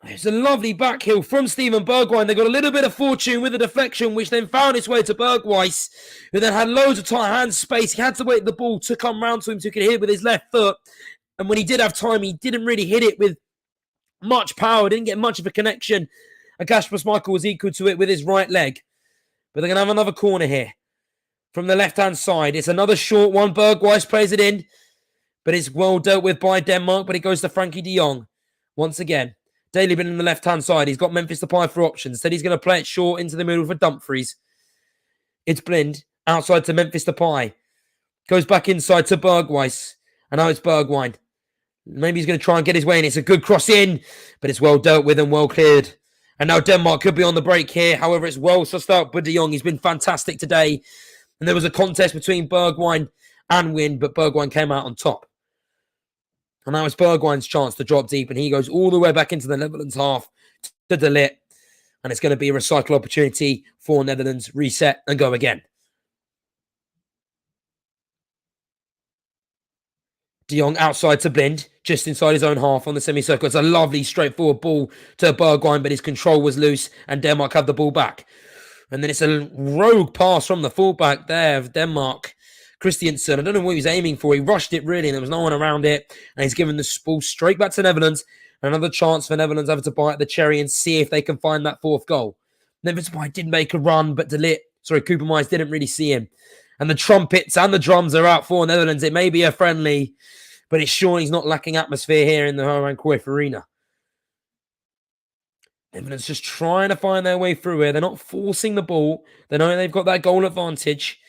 It's a lovely back heel from Steven Bergwijn. They got a little bit of fortune with the deflection, which then found its way to Berghuis, who then had loads of tight hand space. He had to wait the ball to come round to him so he could hit it with his left foot. And when he did have time, he didn't really hit it with much power. Didn't get much of a connection. And Kasper Schmeichel was equal to it with his right leg. But they're going to have another corner here from the left-hand side. It's another short one. Berghuis plays it in. But it's well dealt with by Denmark. But it goes to Frankie de Jong once again. Daly been on the left-hand side. He's got Memphis Depay for options. Instead, he's going to play it short into the middle for Dumfries. It's Blind. Outside to Memphis Depay. Goes back inside to Berghuis. And now it's Bergwijn. Maybe he's going to try and get his way in. It's a good cross in. But it's well dealt with and well cleared. And now Denmark could be on the break here. However, it's well sussed out by de Jong. He's been fantastic today. And there was a contest between Bergwijn and Wind. But Bergwijn came out on top. And now it's Bergwijn's chance to drop deep, and he goes all the way back into the Netherlands half to De Ligt. And it's going to be a recycle opportunity for Netherlands. Reset and go again. De Jong outside to Blind, just inside his own half on the semicircle. It's a lovely straightforward ball to Bergwijn, but his control was loose, and Denmark have the ball back. And then it's a rogue pass from the fullback there of Denmark. Christiansen, I don't know what he was aiming for. He rushed it really, and there was no one around it. And he's given the ball straight back to Netherlands. And another chance for Netherlands having to bite the cherry and see if they can find that fourth goal. Memphis Depay did make a run, but Koopmeiners didn't really see him. And the trumpets and the drums are out for Netherlands. It may be a friendly, but it's sure he's not lacking atmosphere here in the Johan Cruyff Arena. Netherlands just trying to find their way through here. They're not forcing the ball. They know they've got that goal advantage.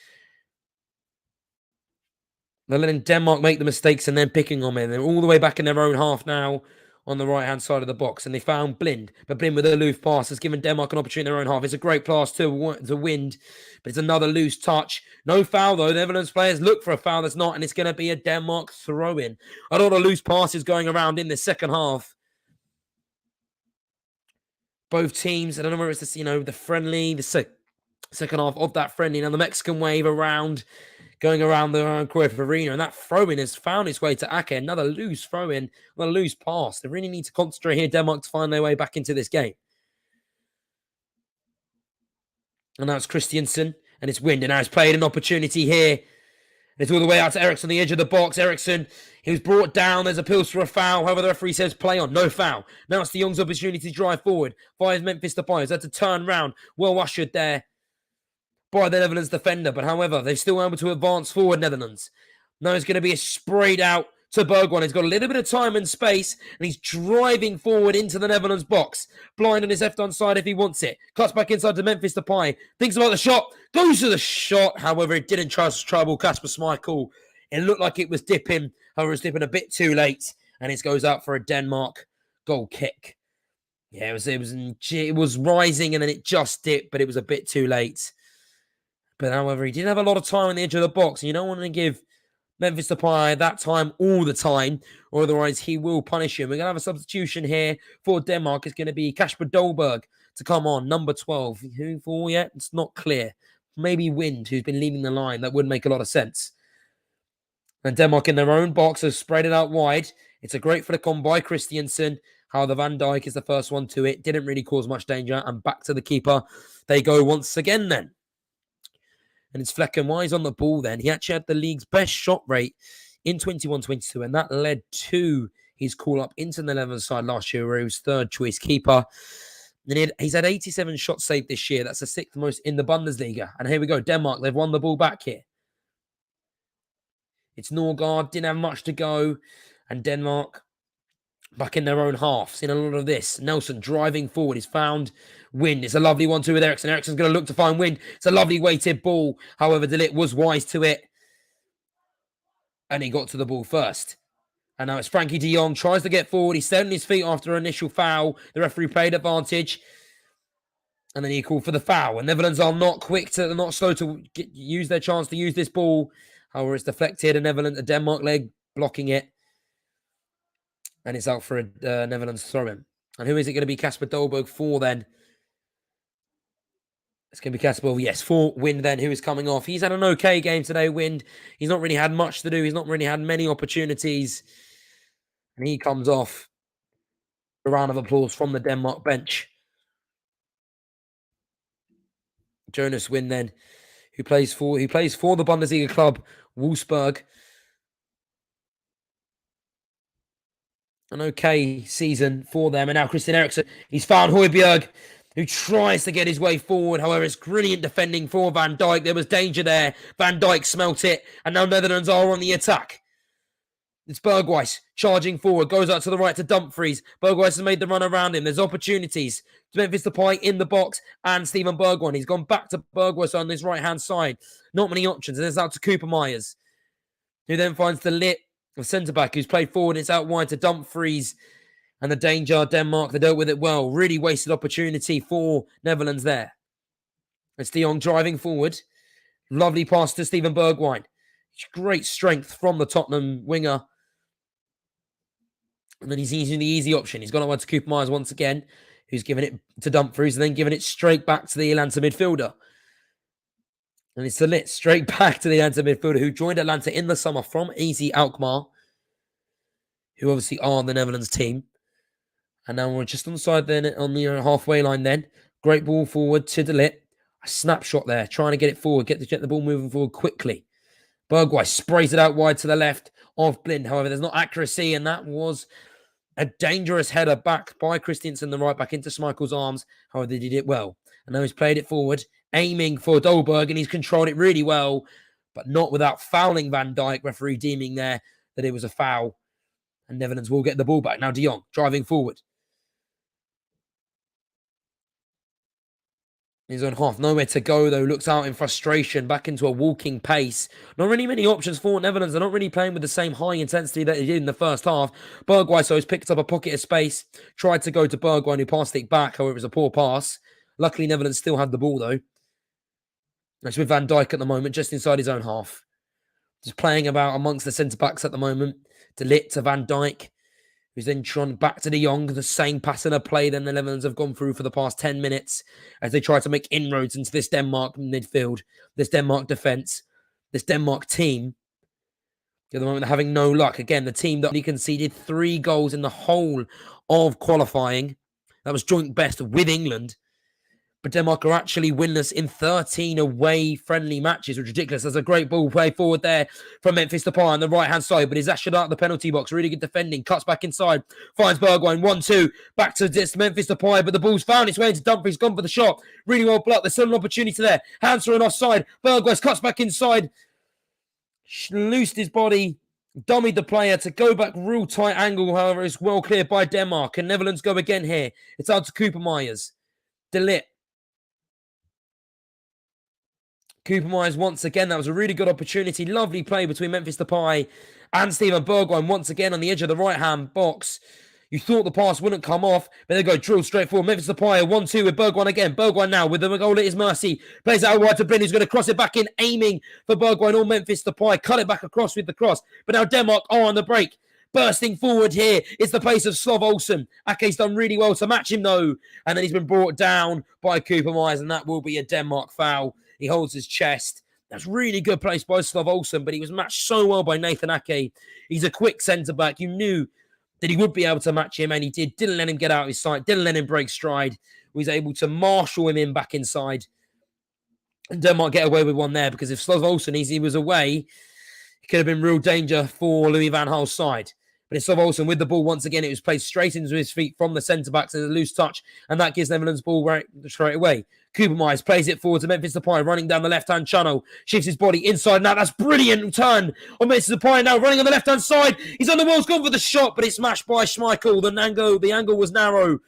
They're letting Denmark make the mistakes and then picking on them. They're all the way back in their own half now on the right-hand side of the box. And they found Blind. But Blind with a loose pass has given Denmark an opportunity in their own half. It's a great pass to Wind. But it's another loose touch. No foul, though. The Netherlands players look for a foul. That's not. And it's going to be a Denmark throw-in. A lot of loose passes going around in the second half. Both teams, I don't know whether it's the friendly, the second half of that friendly. Now the Mexican wave going around the Cruyff Arena, and that throw-in has found its way to Ake. Another loose throw-in, another loose pass. They really need to concentrate here, Denmark, to find their way back into this game. And now it's Christiansen, and it's Wind, and now he's played an opportunity here. It's all the way out to Eriksen on the edge of the box. Eriksen, he was brought down. There's appeals for a foul. However, the referee says play on. No foul. Now it's de Jong's opportunity to drive forward. Via Memphis Depay. He's had to turn round. Well ushered there by the Netherlands defender. But however, they're still able to advance forward, Netherlands. Now it's going to be a sprayed out to Bergwijn. He's got a little bit of time and space, and he's driving forward into the Netherlands box. Blind on his left-hand side if he wants it. Cuts back inside to Memphis Depay. Thinks about the shot. Goes to the shot. However, it didn't trouble Kasper Schmeichel. It looked like it was dipping. However, it was dipping a bit too late, and it goes out for a Denmark goal kick. Yeah, it was rising, and then it just dipped, but it was a bit too late. But however, he didn't have a lot of time on the edge of the box, and you don't want to give Memphis Depay that time all the time, or otherwise he will punish him. We're going to have a substitution here for Denmark. It's going to be Kasper Dolberg to come on. Number 12. Who for yet? It's not clear. Maybe Wind, who's been leading the line. That would make a lot of sense. And Denmark in their own box have spread it out wide. It's a great flick on by Christiansen. However, Van Dijk is the first one to it. Didn't really cause much danger. And back to the keeper they go once again then. And it's Flecken. Why he's on the ball then? He actually had the league's best shot rate in 21-22. And that led to his call up into the Netherlands side last year, where he was third choice keeper. And he's had 87 shots saved this year. That's the sixth most in the Bundesliga. And here we go. Denmark, they've won the ball back here. It's Norgard, didn't have much to go. And Denmark back in their own half. Seen a lot of this. Nelson driving forward. He's found Wind. It's a lovely 1-2 with Eriksen. Eriksen's going to look to find Wind. It's a lovely weighted ball. However, De Ligt was wise to it. And he got to the ball first. And now it's Frankie de Jong. Tries to get forward. He's set on his feet after an initial foul. The referee played advantage. And then he called for the foul. And Netherlands are not slow to use their chance to use this ball. However, it's deflected. A Denmark leg blocking it. And it's out for a Netherlands throw-in. And who is it going to be? Kasper Dolberg for then? It's going to be Kasper. Yes, for Wind then, who is coming off. He's had an okay game today, Wind. He's not really had much to do. He's not really had many opportunities. And he comes off. A round of applause from the Denmark bench. Jonas Wind then, who plays for the Bundesliga club Wolfsburg. An okay season for them. And now Christian Eriksen, he's found Højbjerg, who tries to get his way forward. However, it's brilliant defending for Van Dijk. There was danger there. Van Dijk smelt it. And now Netherlands are on the attack. It's Berghuis charging forward. Goes out to the right to Dumfries. Berghuis has made the run around him. There's opportunities. Memphis Depay in the box. And Steven Bergwijn. He's gone back to Berghuis on his right-hand side. Not many options. And it's out to Cooper Myers, who then finds De Ligt, the centre-back, who's played forward. It's out wide to Dumfries. And the danger, Denmark, they dealt with it well. Really wasted opportunity for Netherlands there. It's De Jong driving forward. Lovely pass to Steven Bergwijn. Great strength from the Tottenham winger. And then he's using the easy option. He's gone out to Cooper Myers once again, who's given it to Dumfries and then giving it straight back to the Atlanta midfielder. And it's De Ligt straight back to the Atlanta midfielder, who joined Atlanta in the summer from AZ Alkmaar, who obviously are the Netherlands team. And now we're just on the side then, on the halfway line then. Great ball forward to De Ligt. A snapshot there, trying to get it forward, get the ball moving forward quickly. Berghuis sprays it out wide to the left of Blind. However, there's not accuracy, and that was a dangerous header back by Christiansen, the right back into Schmeichel's arms. However, they did it well. And now he's played it forward, aiming for Dolberg, and he's controlled it really well, but not without fouling Van Dijk. Referee deeming there that it was a foul, and Netherlands will get the ball back. Now De Jong driving forward. He's on half, nowhere to go though, looks out in frustration, back into a walking pace. Not really many options for Netherlands. They're not really playing with the same high intensity that they did in the first half. Berghuis, so he's picked up a pocket of space, tried to go to Bergwijn, who passed it back. However, it was a poor pass. Luckily, Netherlands still had the ball though. It's with Van Dijk at the moment, just inside his own half. Just playing about amongst the centre-backs at the moment. De Ligt to Van Dijk, who's then trying back to De Jong, the same pattern of play than the Netherlands have gone through for the past 10 minutes as they try to make inroads into this Denmark midfield, this Denmark defence, this Denmark team. At the moment, they're having no luck. Again, the team that only conceded 3 goals in the whole of qualifying. That was joint best with England. But Denmark are actually winless in 13 away friendly matches, which is ridiculous. There's a great ball play forward there from Memphis Depay on the right-hand side, but he's actually out of the penalty box. Really good defending. Cuts back inside. Finds Bergwijn. 1-2. Back to this Memphis Depay, but the ball's found its way into Dumfries. Gone for the shot. Really well blocked. There's still an opportunity there. Hands are on offside. Bergwijn cuts back inside. Loosed his body. Dummied the player to go back real tight angle. However, it's well cleared by Denmark. And Netherlands go again here. It's out to Cooper Myers. De Ligt. Cooper Myers once again. That was a really good opportunity. Lovely play between Memphis Depay and Steven Bergwijn once again on the edge of the right-hand box. You thought the pass wouldn't come off, but they go drilled straight forward. Memphis Depay 1-2 with Bergwijn again. Bergwijn now with the goal at his mercy. Plays it out wide to Blind, who's going to cross it back in, aiming for Bergwijn or Memphis Depay. Cut it back across with the cross. But now Denmark are on the break. bursting forward here. It's the pace of Slav Olsen. Ake's done really well to match him, though. And then he's been brought down by Cooper Myers, and that will be a Denmark foul. He holds his chest. That's really good place by Slav Olsen, but he was matched so well by Nathan Ake. He's a quick centre-back. You knew that he would be able to match him, and he did. Didn't let him get out of his sight. Didn't let him break stride. He was able to marshal him in back inside. And Denmark get away with one there, because if Slav Olsen, he was away, it could have been real danger for Louis van Gaal's side. But it's Slav Olsen with the ball once again. It was placed straight into his feet from the centre-backs as a loose touch, and that gives Netherlands ball right straight away. Cooper Myers plays it forward to Memphis Depay, running down the left-hand channel, shifts his body inside. Now that's brilliant turn on Memphis Depay, now running on the left-hand side. He's on the wall, gone for the shot, but it's smashed by Schmeichel. The angle was narrow.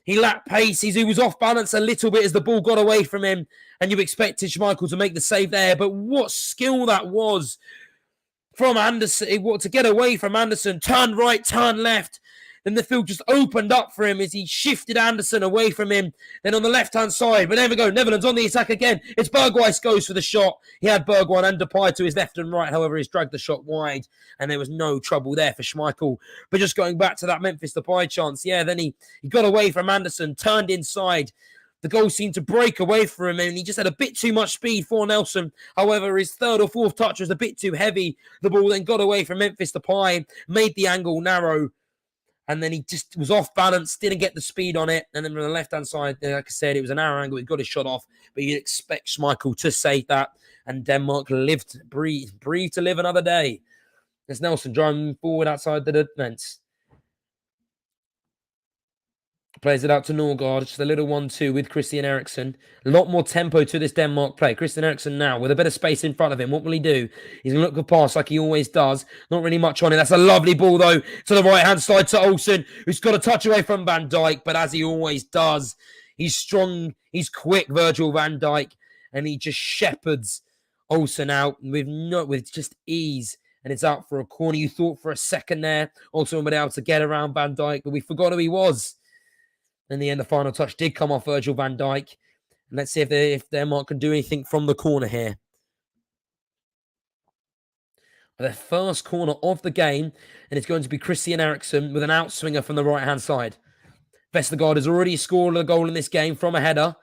He lacked pace. He was off balance a little bit as the ball got away from him, and you expected Schmeichel to make the save there. But what skill that was from Anderson, to get away from Anderson, turn right, turn left. Then the field just opened up for him as he shifted Anderson away from him. Then on the left-hand side, but there we go, Netherlands on the attack again. It's Bergwijs goes for the shot. He had Bergwijn and Depay to his left and right. However, he's dragged the shot wide, and there was no trouble there for Schmeichel. But just going back to that Memphis Depay chance, then he got away from Anderson, turned inside. The goal seemed to break away from him, and he just had a bit too much speed for Nelson. However, his third or fourth touch was a bit too heavy. The ball then got away from Memphis Depay, made the angle narrow, and then he just was off balance, didn't get the speed on it. And then on the left-hand side, like I said, it was an narrow angle. He got his shot off, but you'd expect Schmeichel to save that. And Denmark breathed to live another day. There's Nelson driving forward outside the defence. Plays it out to Norgard, just a little 1-2 with Christian Eriksen. A lot more tempo to this Denmark play. Christian Eriksen now with a bit of space in front of him. What will he do? He's going to look for pass like he always does. Not really much on it. That's a lovely ball, though, to the right-hand side to Olsen, who's got a touch away from Van Dijk. But as he always does, he's strong, he's quick, Virgil van Dijk, and he just shepherds Olsen out with just ease. And it's out for a corner. You thought for a second there, Olsen would be able to get around Van Dijk, but we forgot who he was. In the end, the final touch did come off Virgil van Dijk. And let's see if Denmark can do anything from the corner here. The first corner of the game, and it's going to be Christian Eriksen with an outswinger from the right-hand side. Vestergaard has already scored a goal in this game from a header.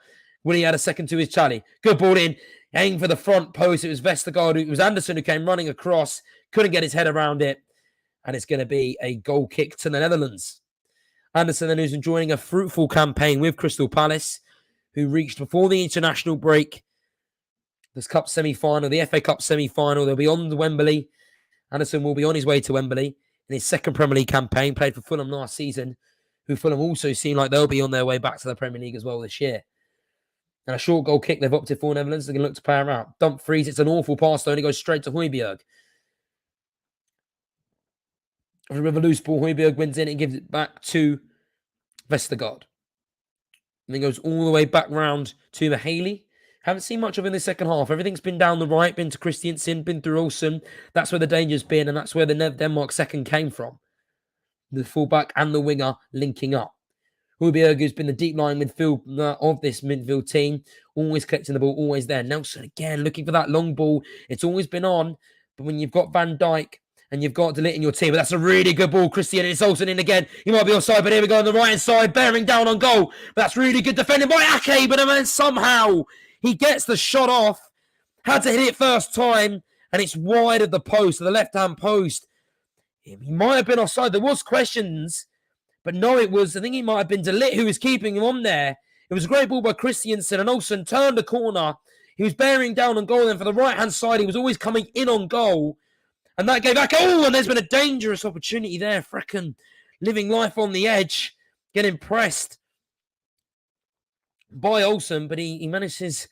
Willie had a second to his tally. Good ball in. Aiming for the front post. It was Vestergaard. It was Anderson who came running across. Couldn't get his head around it. And it's going to be a goal kick to the Netherlands. Anderson then, who's enjoying a fruitful campaign with Crystal Palace, who reached before the international break this cup semi-final, the FA Cup semi-final. They'll be on to Wembley. Anderson will be on his way to Wembley in his second Premier League campaign, played for Fulham last season, who Fulham also seem like they'll be on their way back to the Premier League as well this year. And a short goal kick they've opted for Netherlands. They're going to look to play her out. Dumfries, it's an awful pass, though, and it goes straight to Højbjerg. With a loose ball, Højbjerg wins in and gives it back to Vestergaard. And then goes all the way back round to Mahaley. Haven't seen much of in the second half. Everything's been down the right, been to Christiansen, been through Olsen. That's where the danger's been, and that's where the Denmark second came from. The fullback and the winger linking up. Højbjerg, who's been the deep line midfield of this midfield team, always collecting the ball, always there. Nelson again looking for that long ball. It's always been on, but when you've got Van Dijk and you've got De Ligt in your team, but that's a really good ball. Christian, it's Olsen in again. He might be offside, but here we go on the right-hand side, bearing down on goal. But that's really good defending by Ake, but then somehow he gets the shot off. Had to hit it first time, and it's wide of the post, of the left-hand post. He might have been offside. There was questions, but no, I think he might have been De Ligt who was keeping him on there. It was a great ball by Christiansen, and Olsen turned the corner. He was bearing down on goal, then for the right-hand side, he was always coming in on goal. And that gave back. Oh, and there's been a dangerous opportunity there. Freaking living life on the edge. Getting pressed by Olsen, but he manages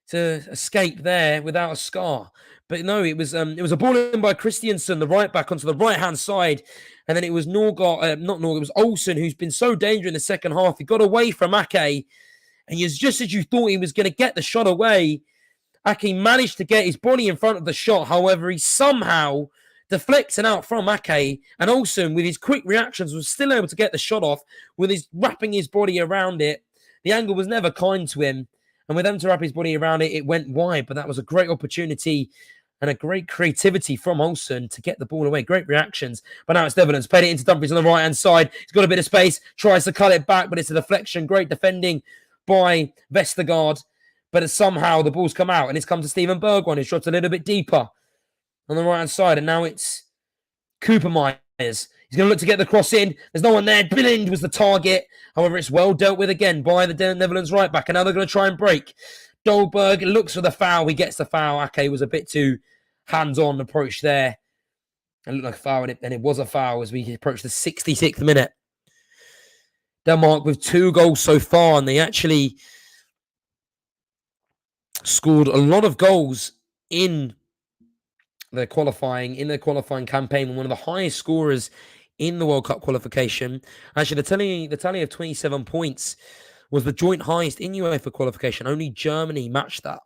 to escape there without a scar. But no, it was a ball in by Christiansen, the right back, onto the right-hand side. And then it was it was Olsen, who's been so dangerous in the second half. He got away from Ake. And just as you thought he was going to get the shot away, Ake managed to get his body in front of the shot. However, he somehow deflects it out from Ake. And Olsen, with his quick reactions, was still able to get the shot off with his wrapping his body around it. The angle was never kind to him. And with them to wrap his body around it, it went wide. But that was a great opportunity. And a great creativity from Olsen to get the ball away. Great reactions. But now it's Netherlands. Played it into Dumfries on the right-hand side. He's got a bit of space. Tries to cut it back, but it's a deflection. Great defending by Vestergaard. But somehow the ball's come out. And it's come to Steven Bergwijn, who's shot a little bit deeper on the right-hand side. And now it's Cooper Myers. He's going to look to get the cross in. There's no one there. Billind was the target. However, it's well dealt with again by the Netherlands right back. And now they're going to try and break. Dolberg looks for the foul. He gets the foul. Ake was a bit too hands-on approach there. It looked like a foul, and it was a foul as we approach the 66th minute. Denmark with 2 goals so far, and they actually scored a lot of goals in their qualifying campaign. One of the highest scorers in the World Cup qualification. Actually, the tally of 27 points was the joint highest in UEFA qualification. Only Germany matched that.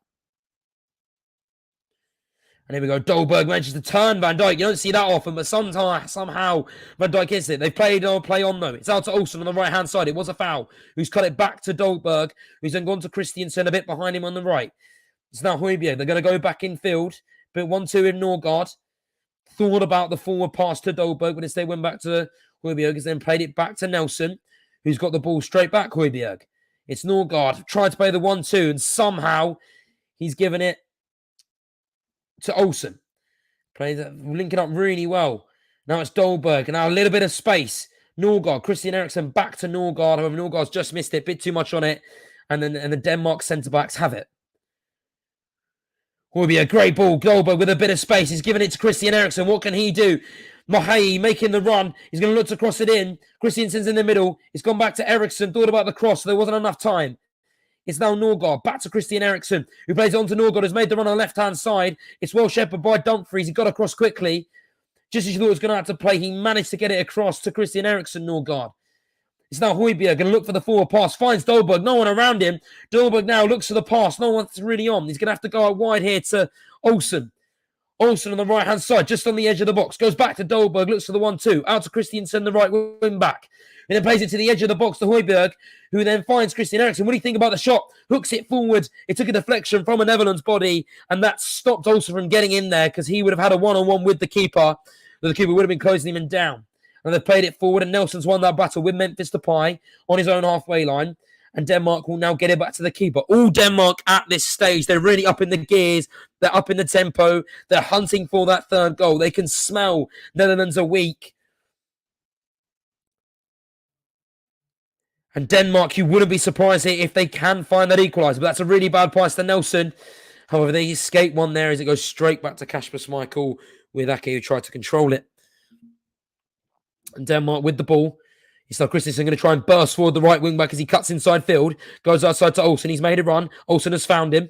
And here we go. Dolberg manages to turn Van Dijk. You don't see that often, but somehow Van Dijk hits it. They've played play on though. It's out to Olsen on the right-hand side. It was a foul. Who's cut it back to Dolberg, who's then gone to Christiansen a bit behind him on the right. It's now Højbjerg. They're going to go back in field. But 1-2 in Norgard. Thought about the forward pass to Dolberg, but instead went back to Højbjerg. Has then played it back to Nelson, who's got the ball straight back Højbjerg. It's Norgard. Tried to play the 1-2, and somehow he's given it to Olsen. Linking up really well. Now it's Dolberg, and now a little bit of space. Norgard, Christian Eriksen back to Norgard. However, Norgard's just missed it, bit too much on it. And the Denmark centre-backs have it. Højbjerg, great ball. Dolberg with a bit of space. He's given it to Christian Eriksen. What can he do? Mahai making the run. He's going to look to cross it in. Christiansen's in the middle. It's gone back to Eriksen. Thought about the cross. So there wasn't enough time. It's now Norgard. Back to Christian Eriksen, who plays it on to Norgard, who's made the run on the left-hand side. It's well shepherded by Dumfries. He got across quickly. Just as you thought it was going to have to play, he managed to get it across to Christian Eriksen, Norgard. It's now Højbjerg going to look for the forward pass. Finds Dolberg. No one around him. Dolberg now looks for the pass. No one's really on. He's going to have to go out wide here to Olsen. Olsen on the right-hand side, just on the edge of the box. Goes back to Dolberg. Looks for the 1-2. Out to Christiansen, the right wing back. And then plays it to the edge of the box to Højbjerg, who then finds Christian Eriksen. What do you think about the shot? Hooks it forward. It took a deflection from a Netherlands body, and that stopped Olsen from getting in there because he would have had a one-on-one with the keeper. The keeper would have been closing him down. And they've played it forward, and Nelson's won that battle with Memphis Depay on his own halfway line. And Denmark will now get it back to the keeper. All Denmark at this stage, they're really up in the gears. They're up in the tempo. They're hunting for that third goal. They can smell Netherlands are weak. And Denmark, you wouldn't be surprised if they can find that equaliser. But that's a really bad pass to Nelson. However, they escape one there as it goes straight back to Kasper Schmeichel with Ake, who tried to control it. And Denmark with the ball. It's now Christensen going to try and burst forward the right wing back as he cuts inside field. Goes outside to Olsen. He's made a run. Olsen has found him.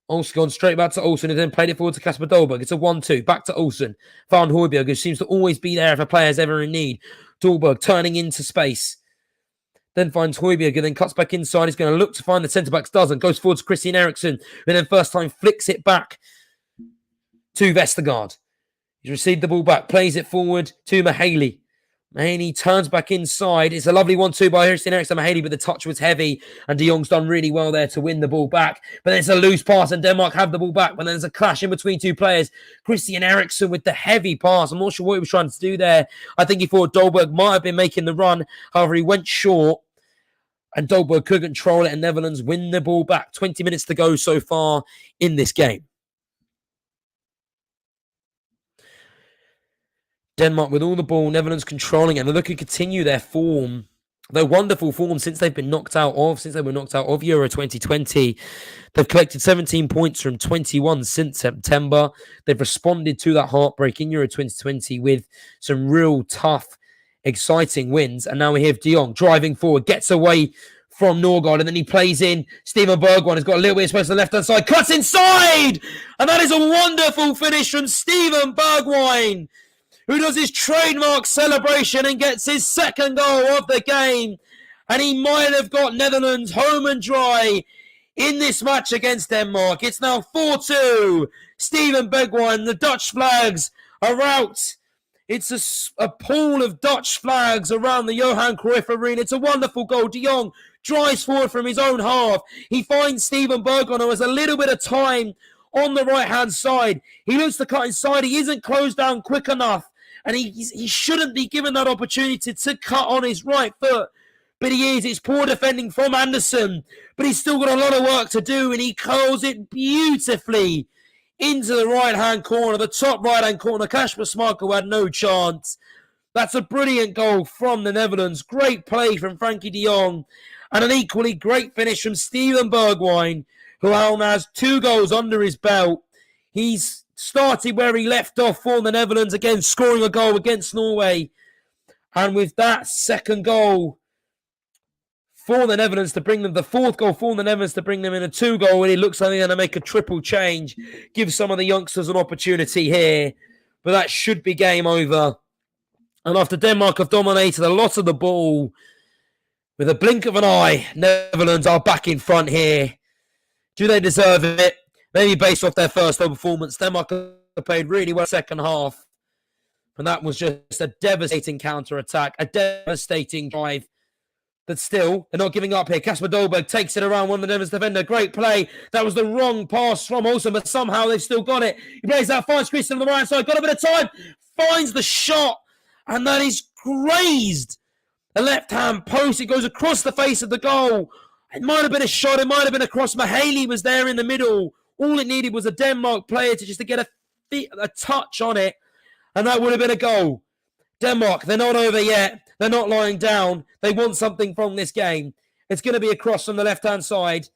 Olsen gone straight back to Olsen and then played it forward to Kasper Dolberg. It's a 1-2. Back to Olsen. Found Højbjerg, who seems to always be there if a player's ever in need. Dolberg turning into space. Then finds Højbjerg and then cuts back inside. He's going to look to find the centre-backs. Doesn't. Goes forward to Christian Eriksen. And then first time flicks it back to Vestergaard. He's received the ball back. Plays it forward to Mahaley. Mahaley turns back inside. It's a lovely 1-2 by Christian Eriksen and Mahaley, but the touch was heavy. And De Jong's done really well there to win the ball back. But then it's a loose pass and Denmark have the ball back. But then there's a clash in between two players. Christian Eriksen with the heavy pass. I'm not sure what he was trying to do there. I think he thought Dolberg might have been making the run. However, he went short. And Dolberg could control it. And Netherlands win the ball back. 20 minutes to go so far in this game. Denmark with all the ball, Netherlands controlling it, and they're looking to continue their form, their wonderful form since they were knocked out of Euro 2020. They've collected 17 points from 21 since September. They've responded to that heartbreak in Euro 2020 with some real tough, exciting wins. And now we have De Jong driving forward, gets away from Norgard, and then he plays in. Steven Bergwijn has got a little bit of space on the left-hand side, cuts inside! And that is a wonderful finish from Steven Bergwijn, who does his trademark celebration and gets his second goal of the game. And he might have got Netherlands home and dry in this match against Denmark. It's now 4-2. Steven Bergwijn, the Dutch flags are out. It's a pool of Dutch flags around the Johan Cruyff Arena. It's a wonderful goal. De Jong drives forward from his own half. He finds Steven Bergwijn, who has a little bit of time on the right-hand side. He looks to cut inside. He isn't closed down quick enough. And he shouldn't be given that opportunity to cut on his right foot. But he is. It's poor defending from Anderson. But he's still got a lot of work to do. And he curls it beautifully into the right-hand corner, the top right-hand corner. Kasper Schmeichel had no chance. That's a brilliant goal from the Netherlands. Great play from Frankie de Jong. And an equally great finish from Steven Bergwijn, who now has 2 goals under his belt. He's started where he left off for the Netherlands, again scoring a goal against Norway. And with that second goal for the Netherlands to bring them, the 4th goal for the Netherlands to bring them in a 2-goal, and it looks like they're going to make a triple change, give some of the youngsters an opportunity here. But that should be game over. And after Denmark have dominated a lot of the ball, with a blink of an eye, Netherlands are back in front here. Do they deserve it? Maybe based off their first performance. Denmark have played really well second half. And that was just a devastating counter-attack, a devastating drive. But still, they're not giving up here. Kasper Dolberg takes it around one of the Netherlands defender. Great play. That was the wrong pass from Olsen, but somehow they've still got it. He plays that, finds Christian on the right side. Got a bit of time. Finds the shot. And that is grazed the left-hand post. It goes across the face of the goal. It might have been a shot. It might have been a cross. Mahaley was there in the middle. All it needed was a Denmark player to get a touch on it, and that would have been a goal. Denmark, they're not over yet. They're not lying down. They want something from this game. It's going to be a cross from the left-hand side.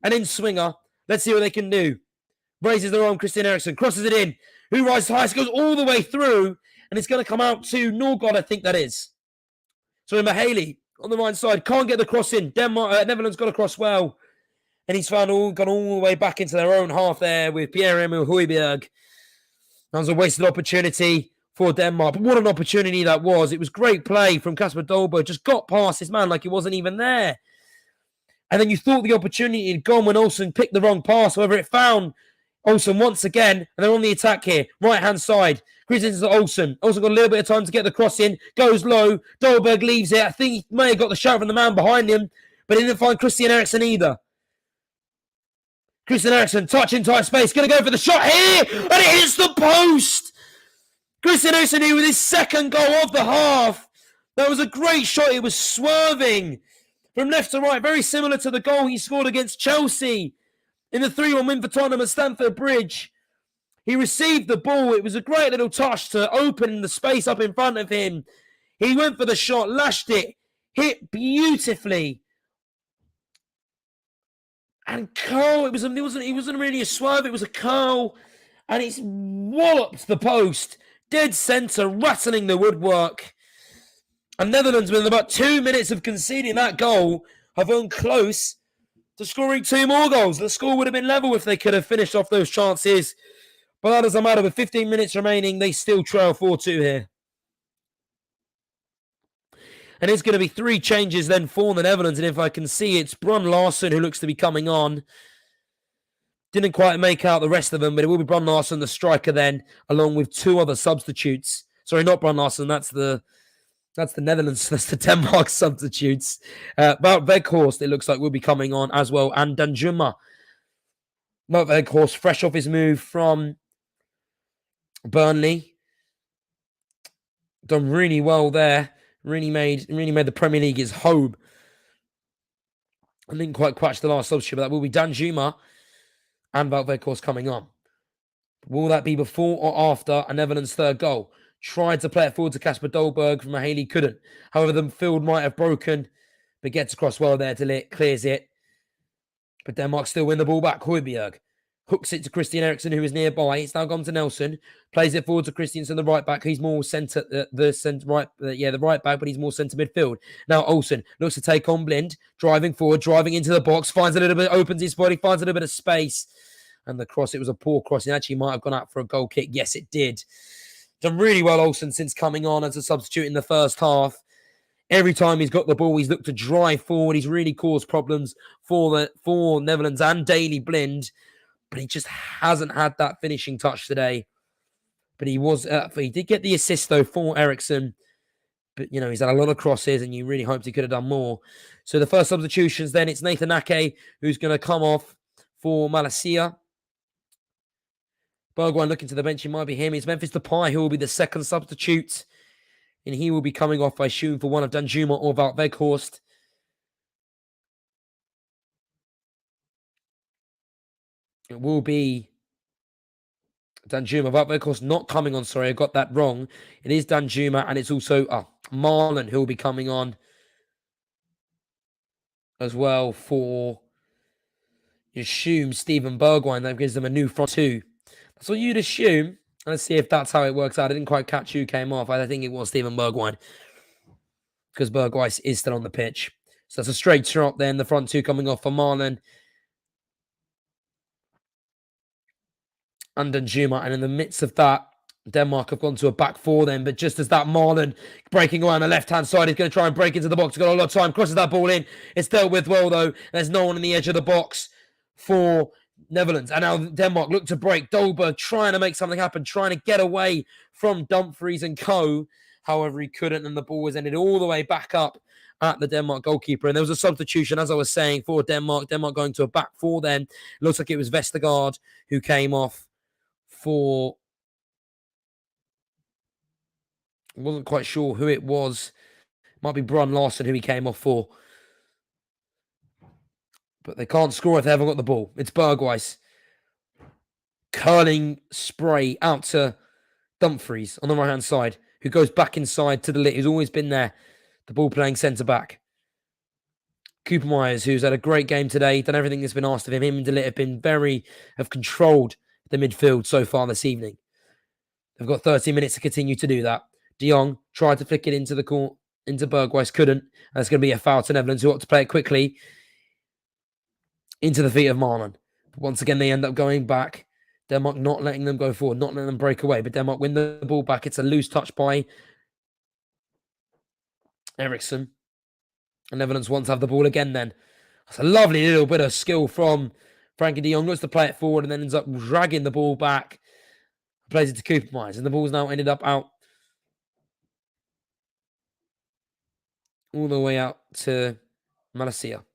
An in-swinger. Let's see what they can do. Raises their own Christian Eriksen. Crosses it in. Who rises highest? Goes all the way through, and it's going to come out to Norgård, I think that is. So Mahaley on the right side. Can't get the cross in. Netherlands got across well. And he's gone all the way back into their own half there with Pierre-Emil Højbjerg. That was a wasted opportunity for Denmark. But what an opportunity that was. It was great play from Kasper Dolberg. Just got past his man like he wasn't even there. And then you thought the opportunity had gone when Olsen picked the wrong pass. However, it found Olsen once again. And they're on the attack here. Right-hand side. Christensen to Olsen. Olsen got a little bit of time to get the cross in. Goes low. Dolberg leaves it. I think he may have got the shot from the man behind him. But he didn't find Christian Eriksen either. Christian Eriksen, touch in tight space, going to go for the shot here, and it hits the post. Christian Eriksen here with his second goal of the half. That was a great shot. It was swerving from left to right, very similar to the goal he scored against Chelsea in the 3-1 win for Tottenham at Stamford Bridge. He received the ball. It was a great little touch to open the space up in front of him. He went for the shot, lashed it, hit beautifully. And curl, it wasn't really a swerve, it was a curl. And it's walloped the post. Dead centre, rattling the woodwork. And Netherlands, within about 2 minutes of conceding that goal, have gone close to scoring 2 more goals. The score would have been level if they could have finished off those chances. But that doesn't matter. With 15 minutes remaining, they still trail 4-2 here. And it's going to be 3 changes then for the Netherlands. And if I can see, it's Brun Larsen who looks to be coming on. Didn't quite make out the rest of them, but it will be Brun Larsen, the striker then, along with 2 other substitutes. Sorry, not Brun Larsen. That's the Netherlands. That's the Denmark substitutes. Wout Weghorst, it looks like, will be coming on as well. And Danjuma. Wout Weghorst, fresh off his move from Burnley. Done really well there. Really made the Premier League his home. I didn't quite catch the last substitute, but that will be Danjuma and Wout Weghorst coming on. Will that be before or after a Netherlands' 3rd goal? Tried to play it forward to Kasper Dolberg from Mahaley, couldn't. However, the field might have broken, but gets across well there to clears it. But Denmark still win the ball back. Højbjerg hooks it to Christian Eriksen, who is nearby. It's now gone to Nelson. Plays it forward to Christiansen, the right back. He's more centre, the right back, but he's more centre midfield. Now Olsen looks to take on Blind, driving forward, driving into the box, finds a little bit, opens his body, finds a little bit of space. And the cross, it was a poor cross. It actually might have gone out for a goal kick. Yes, it did. Done really well, Olsen, since coming on as a substitute in the first half. Every time he's got the ball, he's looked to drive forward. He's really caused problems for Netherlands and Daley Blind. But he just hasn't had that finishing touch today. But he did get the assist, though, for Eriksen. But, he's had a lot of crosses, and you really hoped he could have done more. So the first substitutions then, it's Nathan Ake, who's going to come off for Malaysia. Bergwijn looking to the bench. It might be him. It's Memphis Depay who will be the second substitute. And he will be coming off, I assume, for one of Danjuma or Wout Weghorst. It will be Danjuma. Wout Weghorst not coming on. Sorry, I got that wrong. It is Danjuma, and it's also Marlon who will be coming on as well for, you assume, Steven Bergwijn. That gives them a new front two. That's what you'd assume. Let's see if that's how it works out. I didn't quite catch who came off. I think it was Steven Bergwijn, because Bergwijn is still on the pitch. So that's a straight shot then. The front two coming off for Marlon and Danjuma. And in the midst of that, Denmark have gone to a back four then. But just as that, Marlon breaking around the left-hand side, he's going to try and break into the box. He's got a lot of time. Crosses that ball in. It's dealt with well, though. There's no one on the edge of the box for Netherlands. And now Denmark look to break. Dolberg trying to make something happen, trying to get away from Dumfries and co. However, he couldn't, and the ball was ended all the way back up at the Denmark goalkeeper. And there was a substitution, as I was saying, for Denmark. Denmark going to a back four then. It looks like it was Vestergaard who came off for... I wasn't quite sure who it was. It might be Brun Larsen who he came off for. But they can't score if they haven't got the ball. It's Bergwijn. Curling spray out to Dumfries on the right-hand side, who goes back inside to the lit, who's always been there. The ball playing centre-back. Cooper Myers, who's had a great game today, done everything that's been asked of him. Him and De Ligt have controlled the midfield so far this evening. They've got 30 minutes to continue to do that. De Jong tried to flick it into the court, into Bergwijn, couldn't. And it's going to be a foul to Netherlands, who ought to play it quickly into the feet of Marlon. But once again, they end up going back. Denmark not letting them go forward, not letting them break away. But Denmark win the ball back. It's a loose touch by Eriksson. And Netherlands want to have the ball again then. It's a lovely little bit of skill from Frankie de Jong. Looks to play it forward and then ends up dragging the ball back. Plays it to Cooper Myers. And the ball's now ended up out. All the way out to Malaysia.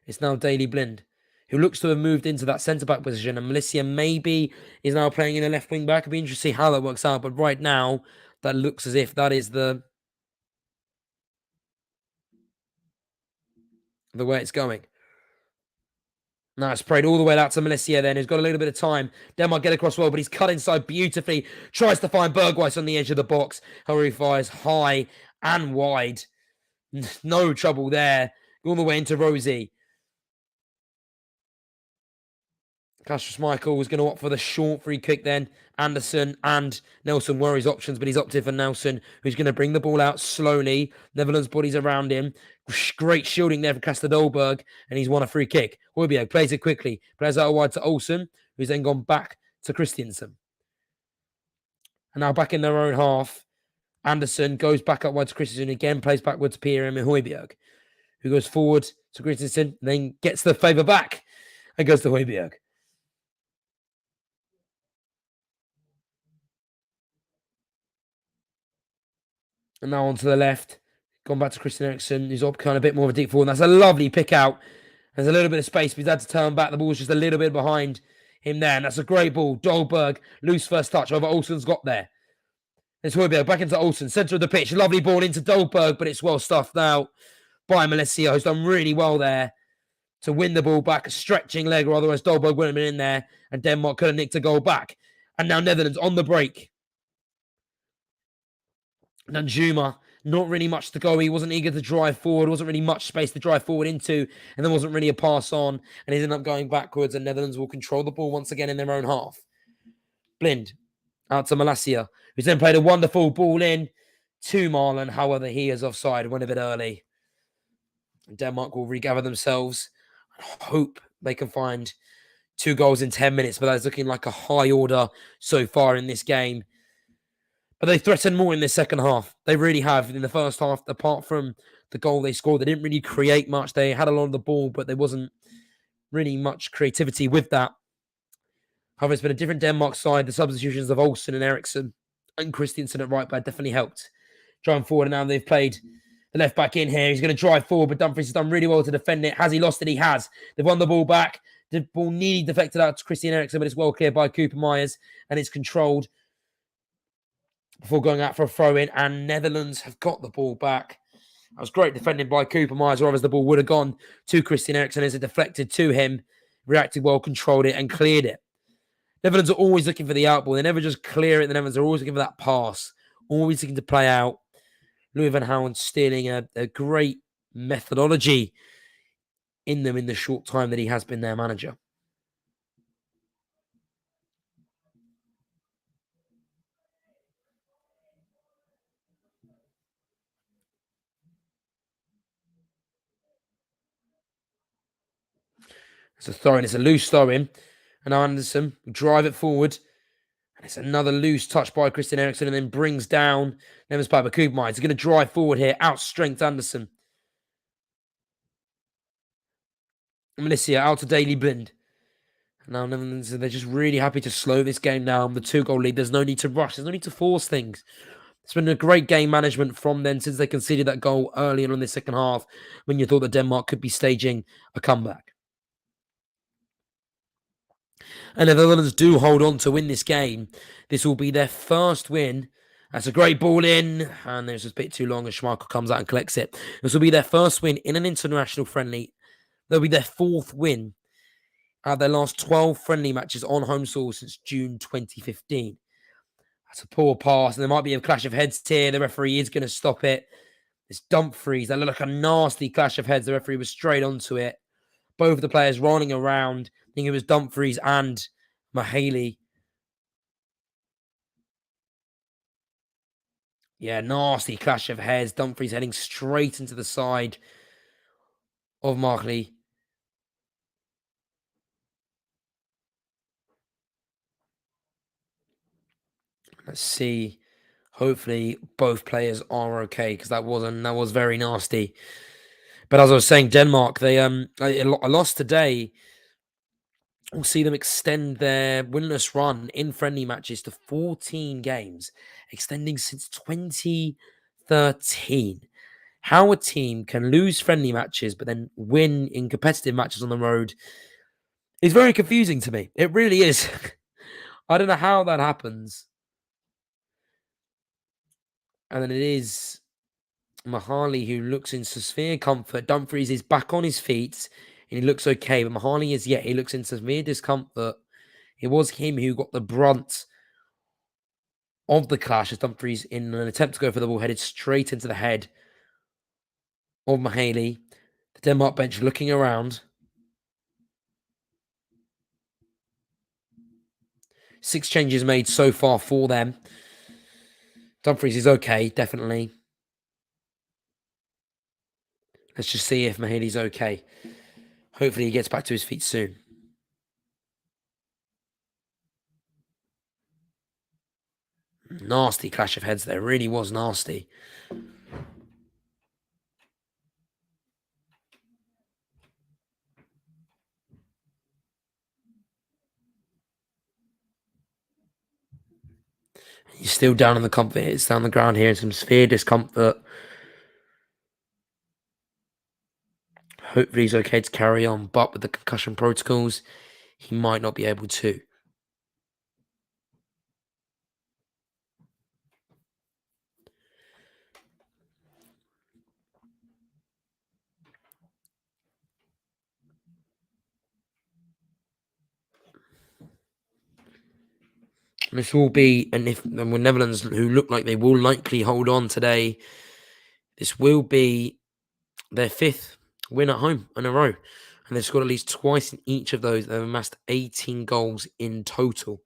It's now Daley Blind, who looks to have moved into that centre-back position. And Malaysia maybe is now playing in a left wing-back. It'd be interesting to see how that works out. But right now, that looks as if that is the way it's going. Now it's sprayed all the way out to Malaysia then, who's got a little bit of time. Denmark get across well, but he's cut inside beautifully. Tries to find Bergwijn on the edge of the box. Hurry fires high and wide. No trouble there. All the way into Rosie. Kasper Schmeichel was going to opt for the short free kick then. Anderson and Nelson were his options, but he's opted for Nelson, who's going to bring the ball out slowly. Netherlands bodies around him. Great shielding there for Kasper Dolberg, and he's won a free kick. Højbjerg plays it quickly. Plays out wide to Olsen, who's then gone back to Christiansen. And now back in their own half. Anderson goes back up wide to Christensen, again plays backwards to Pierre-Emile Højbjerg, who goes forward to Christensen, then gets the favour back and goes to Højbjerg. And now onto the left, gone back to Christian Eriksen, who's up kind of a bit more of a deep forward. That's a lovely pick out. There's a little bit of space, but he's had to turn back. The ball's just a little bit behind him there, and that's a great ball. Dolberg, loose first touch over Olsen's got there. It's Højbjerg back into Olsen, centre of the pitch. Lovely ball into Dolberg, but it's well stuffed out by Malaysia, who's done really well there to win the ball back. A stretching leg, or otherwise Dolberg wouldn't have been in there, and Denmark could have nicked a goal back. And now Netherlands on the break. Danjuma, not really much to go. He wasn't eager to drive forward. Wasn't really much space to drive forward into. And there wasn't really a pass on. And he ended up going backwards. And Netherlands will control the ball once again in their own half. Blind out to Malaysia, who's then played a wonderful ball in to Marlon. However, he is offside. Went a bit early. Denmark will regather themselves and hope they can find 2 goals in 10 minutes. But that's looking like a high order so far in this game. But they threatened more in the second half. They really have. In the first half, apart from the goal they scored, they didn't really create much. They had a lot of the ball, but there wasn't really much creativity with that. However, it's been a different Denmark side. The substitutions of Olsen and Eriksson and Christiansen at right back definitely helped. Driving forward, and now they've played the left back in here. He's going to drive forward, but Dumfries has done really well to defend it. Has he lost it? He has. They've won the ball back. The ball nearly deflected out to Christian Eriksen, but it's well cleared by Cooper Myers, and it's controlled before going out for a throw-in, and Netherlands have got the ball back. That was great defending by Cooper Myers, or as the ball would have gone to Christian Eriksen as it deflected to him, reacted well, controlled it, and cleared it. Netherlands are always looking for the outball. They never just clear it. The Netherlands are always looking for that pass, always looking to play out. Louis van Gaal stealing a great methodology in them in the short time that he has been their manager. It's a throw-in. It's a loose throw-in. And Anderson will drive it forward. And it's another loose touch by Christian Eriksen and then brings down Netherlands player Cooper Myers. He's going to drive forward here. Out-strength Anderson. Milicia out to Daley Blind. Now Netherlands, they're just really happy to slow this game down. The 2-goal lead. There's no need to rush. There's no need to force things. It's been a great game management from them since they conceded that goal early on in the second half when you thought that Denmark could be staging a comeback. And if the Netherlands do hold on to win this game, this will be their first win. That's a great ball in, and there's just a bit too long, and Schmeichel comes out and collects it. This will be their first win in an international friendly. That'll be their fourth win out of their last 12 friendly matches on home soil since June 2015. That's a poor pass, and there might be a clash of heads here. The referee is going to stop it. It's Dumfries. That looked like a nasty clash of heads. The referee was straight onto it. Both of the players running around. I think it was Dumfries and Mahaley. Yeah, nasty clash of heads. Dumfries heading straight into the side of Mahaley. Let's see. Hopefully both players are okay, because that was very nasty. But as I was saying, Denmark, they a loss today will see them extend their winless run in friendly matches to 14 games, extending since 2013. How a team can lose friendly matches but then win in competitive matches on the road is very confusing to me. It really is. I don't know how that happens. And then it is Mahaley who looks in severe comfort. Dumfries is back on his feet and he looks okay. But Mahaley is, he looks in severe discomfort. It was him who got the brunt of the clash as Dumfries, in an attempt to go for the ball, headed straight into the head of Mahaley. The Denmark bench looking around. 6 changes made so far for them. Dumfries is okay, definitely. Let's just see if Mahaley's okay. Hopefully he gets back to his feet soon. Nasty clash of heads there. Really was nasty. He's still down on the comfort. It's down the ground here in some severe discomfort. Hopefully he's okay to carry on, but with the concussion protocols, he might not be able to. This will be, and with Netherlands, who look like they will likely hold on today, this will be their 5th win at home in a row. And they've scored at least twice in each of those. They've amassed 18 goals in total,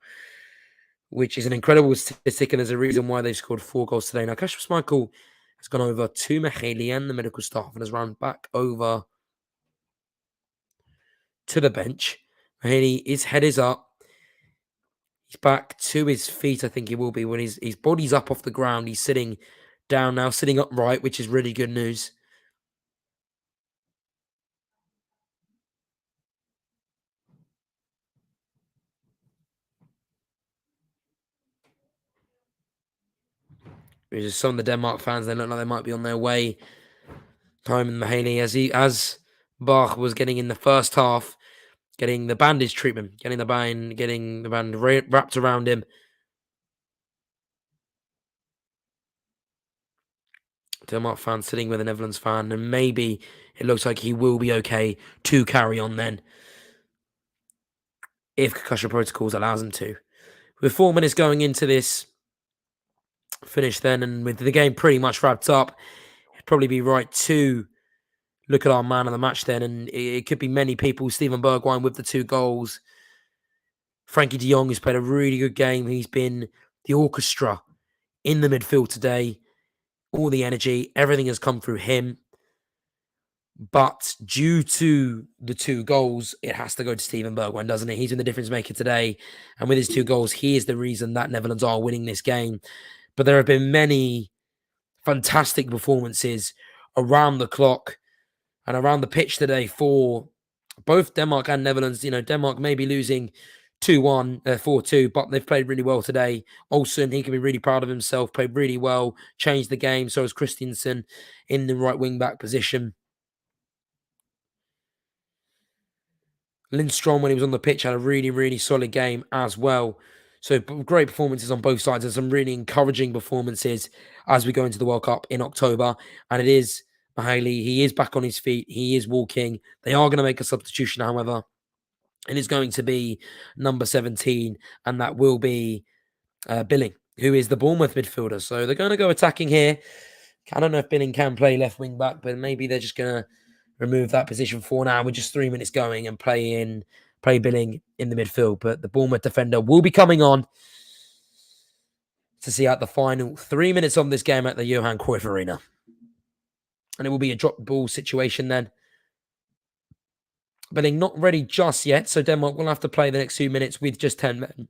which is an incredible statistic, and there's a reason why they've scored 4 goals today. Now, Kasper Schmeichel has gone over to Mahaley and the medical staff and has run back over to the bench. Mahaley, his head is up. He's back to his feet, I think he will be, when his body's up off the ground. He's sitting down now, sitting upright, which is really good news. There's some of the Denmark fans, they look like they might be on their way home in Mahaley as Bach was getting in the first half. getting the bandage treatment, getting the band wrapped around him. Denmark fan sitting with a Netherlands fan, and maybe it looks like he will be okay to carry on then, if concussion protocols allows him to. With 4 minutes going into this finish then, and with the game pretty much wrapped up, it'd probably be right to look at our man of the match then, and it could be many people. Steven Bergwijn with the 2 goals. Frankie de Jong has played a really good game. He's been the orchestra in the midfield today. All the energy, everything has come through him. But due to the 2 goals, it has to go to Steven Bergwijn, doesn't it? He's been the difference maker today. And with his 2 goals, he is the reason that Netherlands are winning this game. But there have been many fantastic performances around the clock and around the pitch today for both Denmark and Netherlands. You know, Denmark may be losing 2-1, 4-2, but they've played really well today. Olsen, he can be really proud of himself, played really well, changed the game. So has Christensen in the right wing-back position. Lindstrom, when he was on the pitch, had a really, really solid game as well. So great performances on both sides and some really encouraging performances as we go into the World Cup in October. And it is Mahaley. He is back on his feet. He is walking. They are going to make a substitution, however. It is going to be number 17, and that will be Billing, who is the Bournemouth midfielder. So they're going to go attacking here. I don't know if Billing can play left wing back, but maybe they're just going to remove that position for now. We're just 3 minutes going and play Billing in the midfield. But the Bournemouth defender will be coming on to see out the final 3 minutes of this game at the Johan Cruyff Arena. And it will be a drop ball situation then. Billing not ready just yet, so Denmark will have to play the next 2 minutes with just 10 men. And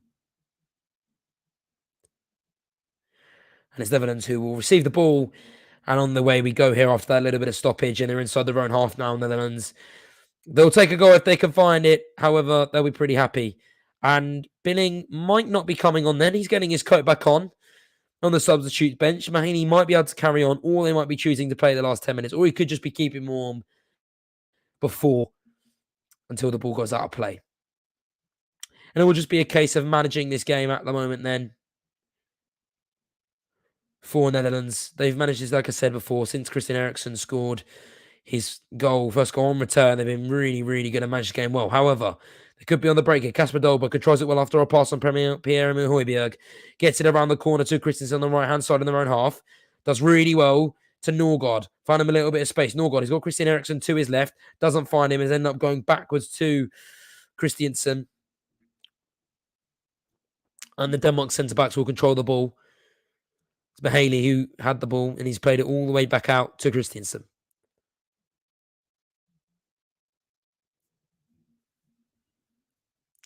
it's Netherlands who will receive the ball. And on the way we go here after that little bit of stoppage, and they're inside their own half now, Netherlands. They'll take a goal if they can find it. However, they'll be pretty happy. And Billing might not be coming on then. He's getting his coat back on the substitute bench. Mahaney might be able to carry on, or they might be choosing to play the last 10 minutes, or he could just be keeping warm until the ball goes out of play. And it will just be a case of managing this game at the moment then for Netherlands. They've managed this, like I said before, since Christian Eriksen scored his first goal on return. They've been really, really good at managing the game well. However, they could be on the break here. Kasper Dolberg controls it well after a pass on Pierre-Emile Højbjerg. Gets it around the corner to Christensen on the right-hand side in their own half. Does really well to Norgård. Find him a little bit of space. Norgård, he's got Christian Eriksen to his left. Doesn't find him. Has ended up going backwards to Christensen. And the Denmark centre-backs will control the ball. It's Mahaley who had the ball, and he's played it all the way back out to Christensen.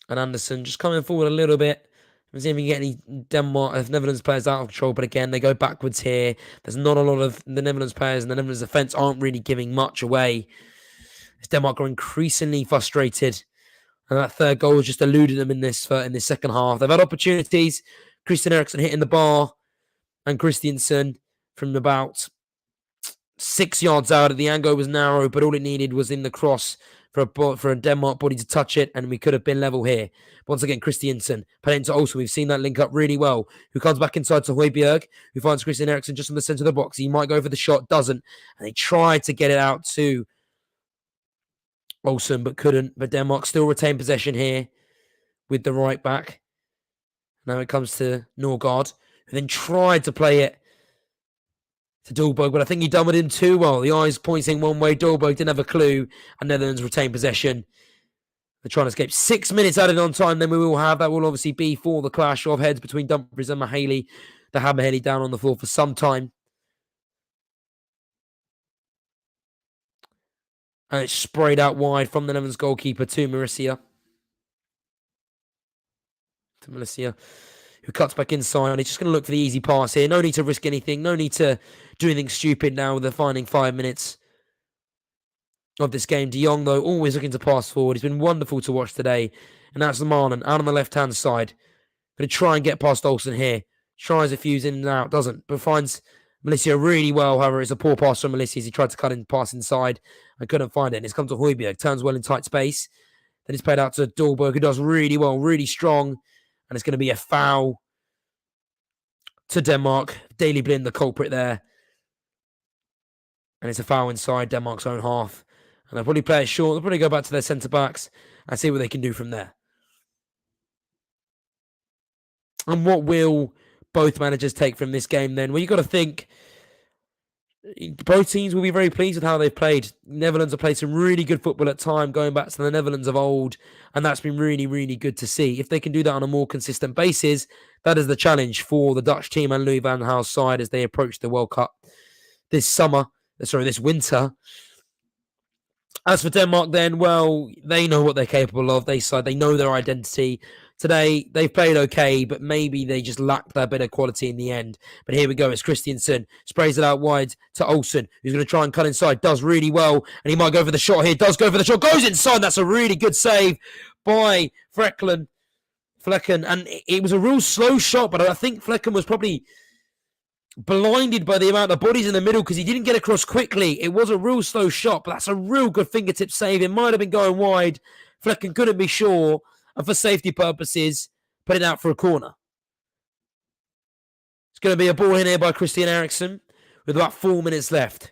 And Anderson just coming forward a little bit. Doesn't even get any Netherlands players out of control. But again, they go backwards here. There's not a lot of the Netherlands players, and the Netherlands defence aren't really giving much away. As Denmark are increasingly frustrated. And that third goal has just eluded them in this second half. They've had opportunities. Christian Eriksen hitting the bar. And Christensen from about 6 yards out. The angle was narrow, but all it needed was in the cross for a Denmark body to touch it, and we could have been level here. Once again, Christensen playing to Olsen. We've seen that link up really well. Who comes back inside to Højbjerg, who finds Christian Eriksen just in the centre of the box. He might go for the shot, doesn't. And they tried to get it out to Olsen, but couldn't. But Denmark still retain possession here with the right back. Now it comes to Norgård, who then tried to play it to Dolberg, but I think he done with him too well. The eyes pointing one way. Dolberg didn't have a clue, and Netherlands retain possession. They're trying to escape. 6 minutes added on time, then we will have. That will obviously be for the clash of heads between Dumfries and Mahaley. They have Mahaley down on the floor for some time. And it's sprayed out wide from the Netherlands goalkeeper to Mauricia. Who cuts back inside. He's just going to look for the easy pass here. No need to risk anything. No need to do anything stupid now with the final 5 minutes of this game. De Jong, though, always looking to pass forward. He's been wonderful to watch today. And that's Marlon out on the left-hand side. Going to try and get past Olsen here. Tries a fuse in and out. Doesn't. But finds Mauricia really well. However, it's a poor pass from Mauricia as he tried to cut in pass inside and couldn't find it. And it's come to Højbjerg. Turns well in tight space. Then it's played out to Dahlberg, who does really well, really strong. And it's going to be a foul to Denmark. Daley Blind, the culprit there. And it's a foul inside Denmark's own half. And they'll probably play it short. They'll probably go back to their centre-backs and see what they can do from there. And what will both managers take from this game then? Well, you've got to think both teams will be very pleased with how they've played. Netherlands have played some really good football at time, going back to the Netherlands of old, and that's been really, really good to see. If they can do that on a more consistent basis, that is the challenge for the Dutch team and Louis van Gaal's side as they approach the World Cup this winter. As for Denmark then, well, they know what they're capable of. They know their identity. Today, they've played okay, but maybe they just lacked that bit of quality in the end. But here we go. It's Christiansen. Sprays it out wide to Olsen, who's going to try and cut inside. Does really well. And he might go for the shot here. Does go for the shot. Goes inside. That's a really good save by Flekken. And it was a real slow shot, but I think Flekken was probably blinded by the amount of bodies in the middle because he didn't get across quickly. It was a real slow shot, but that's a real good fingertip save. It might have been going wide. Flekken couldn't be sure. And for safety purposes, put it out for a corner. It's going to be a ball in here by Christian Eriksen with about 4 minutes left.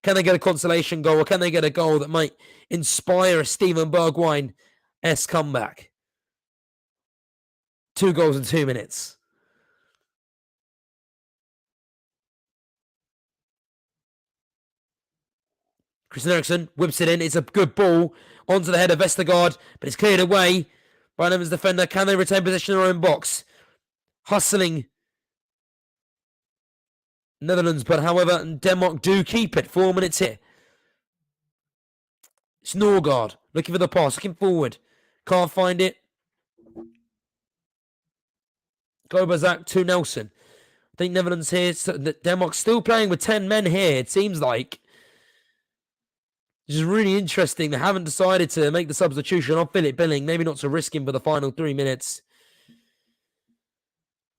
Can they get a consolation goal, or can they get a goal that might inspire a Steven Bergwijn-esque comeback? 2 goals in 2 minutes. Christian Eriksen whips it in. It's a good ball onto the head of Vestergaard, but it's cleared away by Netherlands defender. Can they retain possession in their own box? Hustling Netherlands, but however, Denmark do keep it. 4 minutes here. It's Norgard looking for the pass, looking forward. Can't find it. Gobazak to Nelson. I think Netherlands here, Denmark still playing with 10 men here, it seems like. Which is really interesting. They haven't decided to make the substitution on Philip Billing. Maybe not to risk him for the final 3 minutes.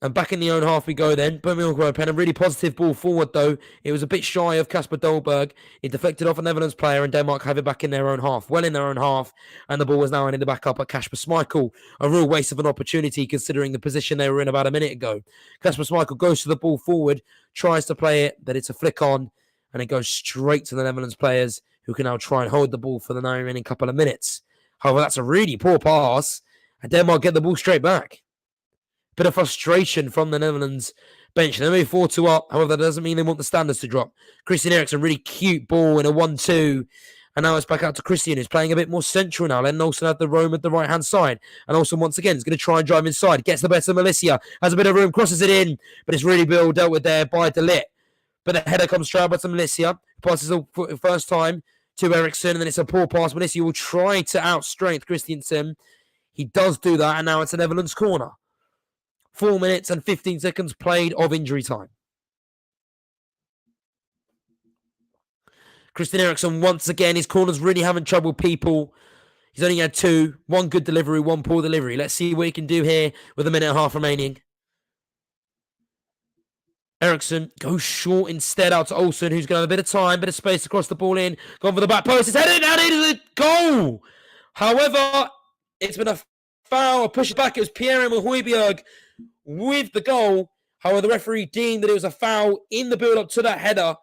And back in the own half we go then. Birmingham pen a really positive ball forward though. It was a bit shy of Kasper Dolberg. It deflected off a Netherlands player and Denmark have it back in their own half. Well in their own half. And the ball was now in the back up at Kasper Schmeichel. A real waste of an opportunity considering the position they were in about a minute ago. Kasper Schmeichel goes to the ball forward. Tries to play it. But it's a flick on. And it goes straight to the Netherlands players, who can now try and hold the ball for the remaining couple of minutes. However, that's a really poor pass. And Denmark get the ball straight back. Bit of frustration from the Netherlands bench. They move 4-2 up. However, that doesn't mean they want the standards to drop. Christian Eriksen, really cute ball in a 1-2. And now it's back out to Christian, who's playing a bit more central now. Len Olsen had the roam at the right-hand side. And Olsen, once again, is going to try and drive inside. Gets the better of Milicia. Has a bit of room, crosses it in. But it's really well dealt with there by De Ligt. But the header comes straight out to Milicia. Passes the first time to Eriksen, and then it's a poor pass. Milicia will try to outstrength Christiansen. He does do that, and now it's a Netherlands corner. 4 minutes and 15 seconds played of injury time. Christian Eriksen, once again, his corners really having trouble people. He's only had 2. 1 good delivery, 1 poor delivery. Let's see what he can do here with a minute and a half remaining. Eriksen goes short instead out to Olsen, who's going to have a bit of time, bit of space to cross the ball in. Gone for the back post. It's headed and it is a goal. However, it's been a foul, a push back. It was Pierre-Emile Højbjerg with the goal. However, the referee deemed that it was a foul in the build-up to that header.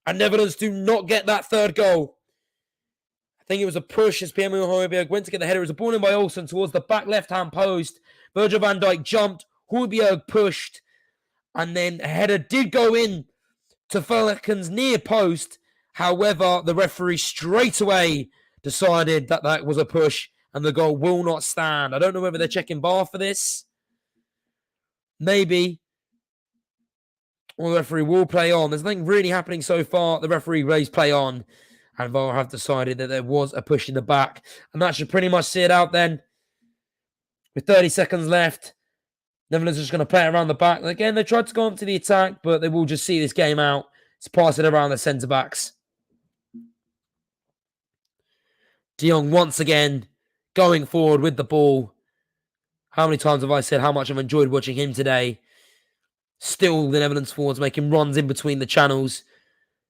And Netherlands do not get that third goal. I think it was a push as Pierre-Emile Højbjerg went to get the header. It was a ball in by Olsen towards the back left-hand post. Virgil van Dijk jumped. Højbjerg pushed. And then a header did go in to Flekken's near post. However, the referee straight away decided that that was a push and the goal will not stand. I don't know whether they're checking VAR for this. Maybe. Or the referee will play on. There's nothing really happening so far. The referee raised play on. And VAR have decided that there was a push in the back. And that should pretty much see it out then. With 30 seconds left. Netherlands are just going to play it around the back. Again, they tried to go up to the attack, but they will just see this game out. It's pass it around the centre-backs. De Jong once again going forward with the ball. How many times have I said how much I've enjoyed watching him today? Still, the Netherlands forwards making runs in between the channels.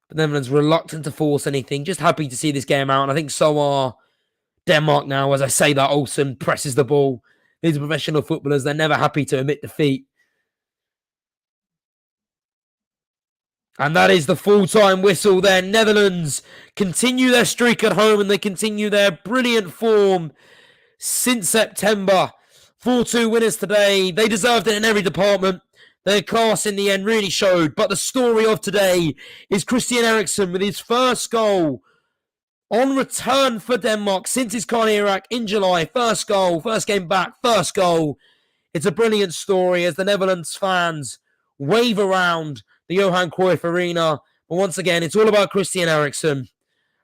But the Netherlands reluctant to force anything. Just happy to see this game out. And I think so are Denmark now, as I say that, Olsen presses the ball. These are professional footballers. They're never happy to admit defeat. And that is the full-time whistle there. Netherlands continue their streak at home and they continue their brilliant form since September. 4-2 winners today. They deserved it in every department. Their class in the end really showed. But the story of today is Christian Eriksen with his first goal on return for Denmark since his cardiac in July. First goal, first game back, first goal. It's a brilliant story as the Netherlands fans wave around the Johan Cruyff Arena. But once again, it's all about Christian Eriksen.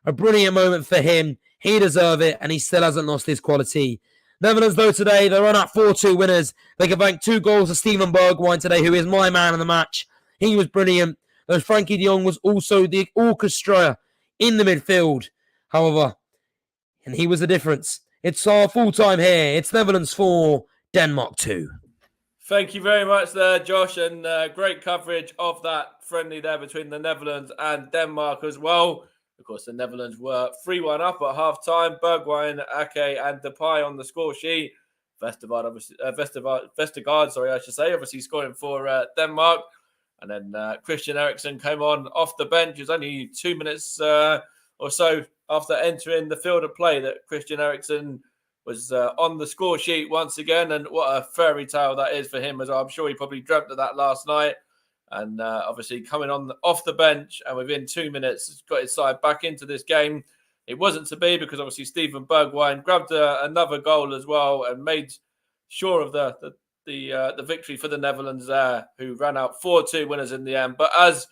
A brilliant moment for him. He deserves it, and he still hasn't lost his quality. Netherlands, though, today, they run out 4-2 winners. They can bank 2 goals to Steven Bergwijn today, who is my man of the match. He was brilliant. Though Frankie de Jong was also the orchestra in the midfield. However, and he was the difference. It's our full-time here. It's Netherlands 4, Denmark 2. Thank you very much there, Josh, and great coverage of that friendly there between the Netherlands and Denmark as well. Of course, the Netherlands were 3-1 up at half-time. Bergwijn, Ake and Depay on the score sheet. Vestergaard, obviously scoring for Denmark. And then Christian Eriksen came on off the bench. It was only 2 minutes or so after entering the field of play that Christian Eriksen was on the score sheet once again. And what a fairy tale that is for him, as I'm sure he probably dreamt of that last night. And obviously coming on off the bench and within 2 minutes got his side back into this game. It wasn't to be because obviously Steven Bergwijn grabbed another goal as well and made sure of the victory for the Netherlands there, who ran out 4-2 winners in the end. But as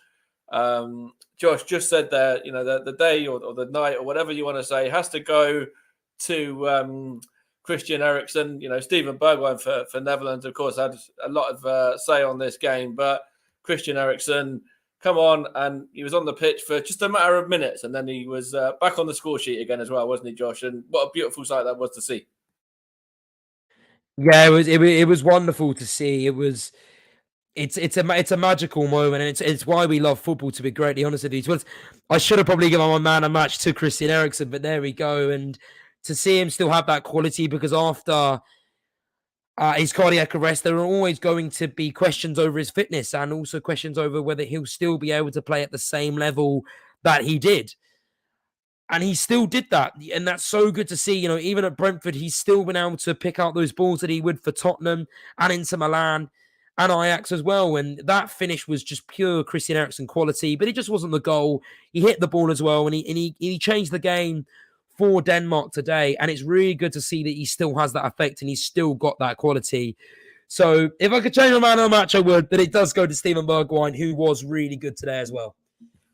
Josh just said there, you know, the day or the night or whatever you want to say has to go to Christian Eriksen. You know, Steven Bergwijn for Netherlands, of course, had a lot of say on this game, but Christian Eriksen come on and he was on the pitch for just a matter of minutes, and then he was back on the score sheet again as well, wasn't he, Josh? And what a beautiful sight that was to see. Yeah, it was wonderful to see. It's a magical moment, and it's why we love football, to be greatly honest with you. I should have probably given my man a match to Christian Eriksen, but there we go. And to see him still have that quality, because after his cardiac arrest, there are always going to be questions over his fitness and also questions over whether he'll still be able to play at the same level that he did. And he still did that. And that's so good to see. You know, even at Brentford, he's still been able to pick out those balls that he would for Tottenham and Inter Milan and Ajax as well. And that finish was just pure Christian Eriksen quality, but it just wasn't the goal. He hit the ball as well, and he changed the game for Denmark today. And it's really good to see that he still has that effect and he's still got that quality. So if I could change my man of the match, I would, but it does go to Steven Bergwijn, who was really good today as well.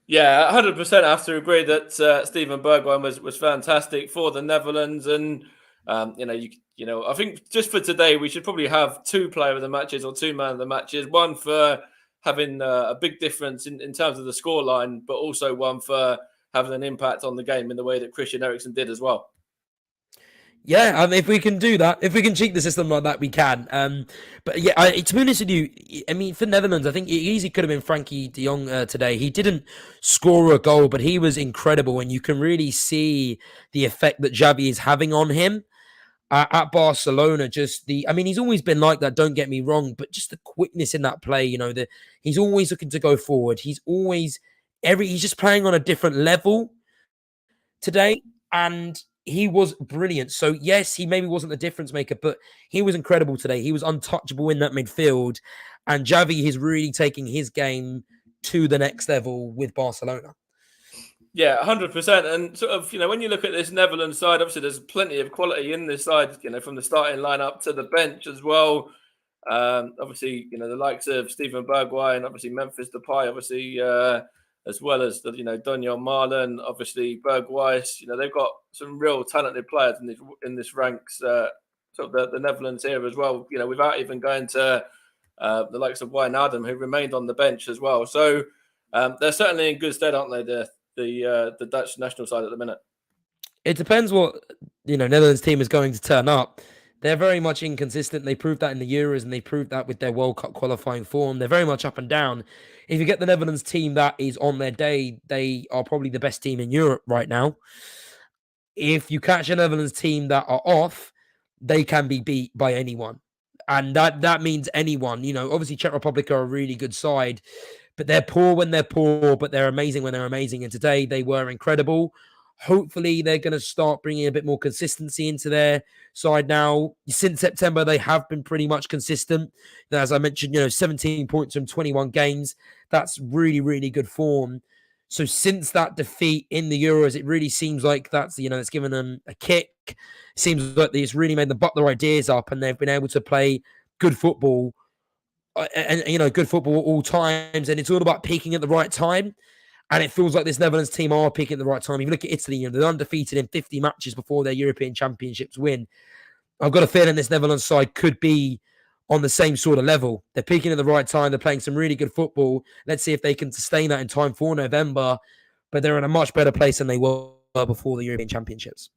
Yeah, 100% I have to agree that Steven Bergwijn was fantastic for the Netherlands. And, you know, I think just for today, we should probably have 2 player of the matches or 2 man of the matches. One for having a big difference in terms of the scoreline, but also one for having an impact on the game in the way that Christian Eriksen did as well. Yeah, if we can do that, if we can cheat the system like that, we can. But yeah, to be honest with you, I mean, for Netherlands, I think it easily could have been Frankie de Jong today. He didn't score a goal, but he was incredible, and you can really see the effect that Xavi is having on him at Barcelona. He's always been like that, don't get me wrong, but just the quickness in that play, you know, he's always looking to go forward. He's just playing on a different level today, and he was brilliant. So yes, he maybe wasn't the difference maker, but he was incredible today. He was untouchable in that midfield, and Xavi is really taking his game to the next level with Barcelona. Yeah, 100%. And sort of, you know, when you look at this Netherlands side, obviously there's plenty of quality in this side, you know, from the starting lineup to the bench as well. Obviously, you know, the likes of Steven Bergwijn, obviously Memphis Depay, obviously, as well as the, you know, Donyell Malen, obviously Bergwijn. You know, they've got some real talented players in this ranks, sort of the Netherlands here as well. You know, without even going to the likes of Wijnaldum, who remained on the bench as well. So they're certainly in good stead, aren't they? The Dutch national side at the minute. It depends what, you know, Netherlands team is going to turn up. They're very much inconsistent. They proved that in the Euros, and they proved that with their World Cup qualifying form. They're very much up and down. If you get the Netherlands team that is on their day, they are probably the best team in Europe right now. if you catch a Netherlands team that are off, they can be beat by anyone. And that means anyone. Obviously Czech Republic are a really good side, but they're poor when they're poor, but they're amazing when they're amazing. And today they were incredible. Hopefully they're going to start bringing a bit more consistency into their side now. Since September, they have been pretty much consistent. As I mentioned, 17 points from 21 games. That's really, really good form. So since that defeat in the Euros, it really seems like it's given them a kick. It seems like it's really made them butt their ideas up, and they've been able to play good football, and good football at all times. And it's all about peaking at the right time. And it feels like this Netherlands team are peaking at the right time. If you look at Italy, they're undefeated in 50 matches before their European Championships win. I've got a feeling this Netherlands side could be on the same sort of level. They're peaking at the right time. They're playing some really good football. Let's see if they can sustain that in time for November. But they're in a much better place than they were before the European Championships.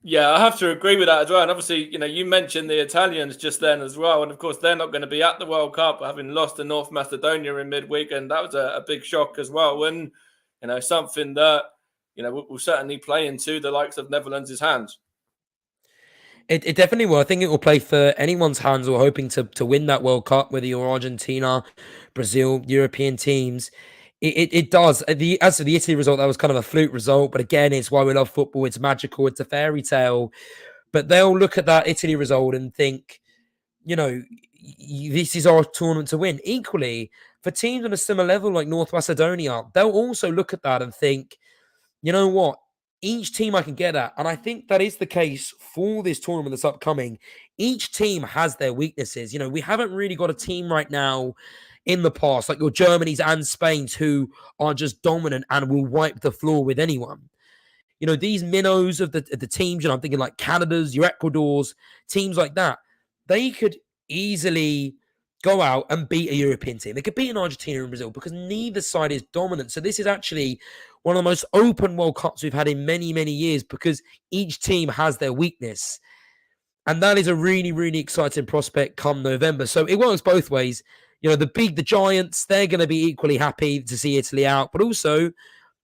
Yeah, I have to agree with that as well. And obviously, you mentioned the Italians just then as well. And of course, they're not going to be at the World Cup, having lost to North Macedonia in midweek. And that was a big shock as well. And, something that, will certainly play into the likes of Netherlands' hands. It definitely will. I think it will play for anyone's hands who are hoping to win that World Cup, whether you're Argentina, Brazil, European teams. It does. As for the Italy result, that was kind of a fluke result. But again, it's why we love football. It's magical. It's a fairy tale. But they'll look at that Italy result and think, this is our tournament to win. Equally, for teams on a similar level like North Macedonia, they'll also look at that and think, you know what? Each team I can get at, and I think that is the case for this tournament that's upcoming. Each team has their weaknesses. We haven't really got a team right now in the past, like your Germanys and Spains, who are just dominant and will wipe the floor with anyone. These minnows of the teams, I'm thinking like Canada's, your Ecuador's, teams like that, they could easily go out and beat a European team. They could beat an Argentina and Brazil because neither side is dominant. So this is actually one of the most open World Cups we've had in many, many years because each team has their weakness. And that is a really, really exciting prospect come November. So it works both ways. The Giants, they're going to be equally happy to see Italy out, but also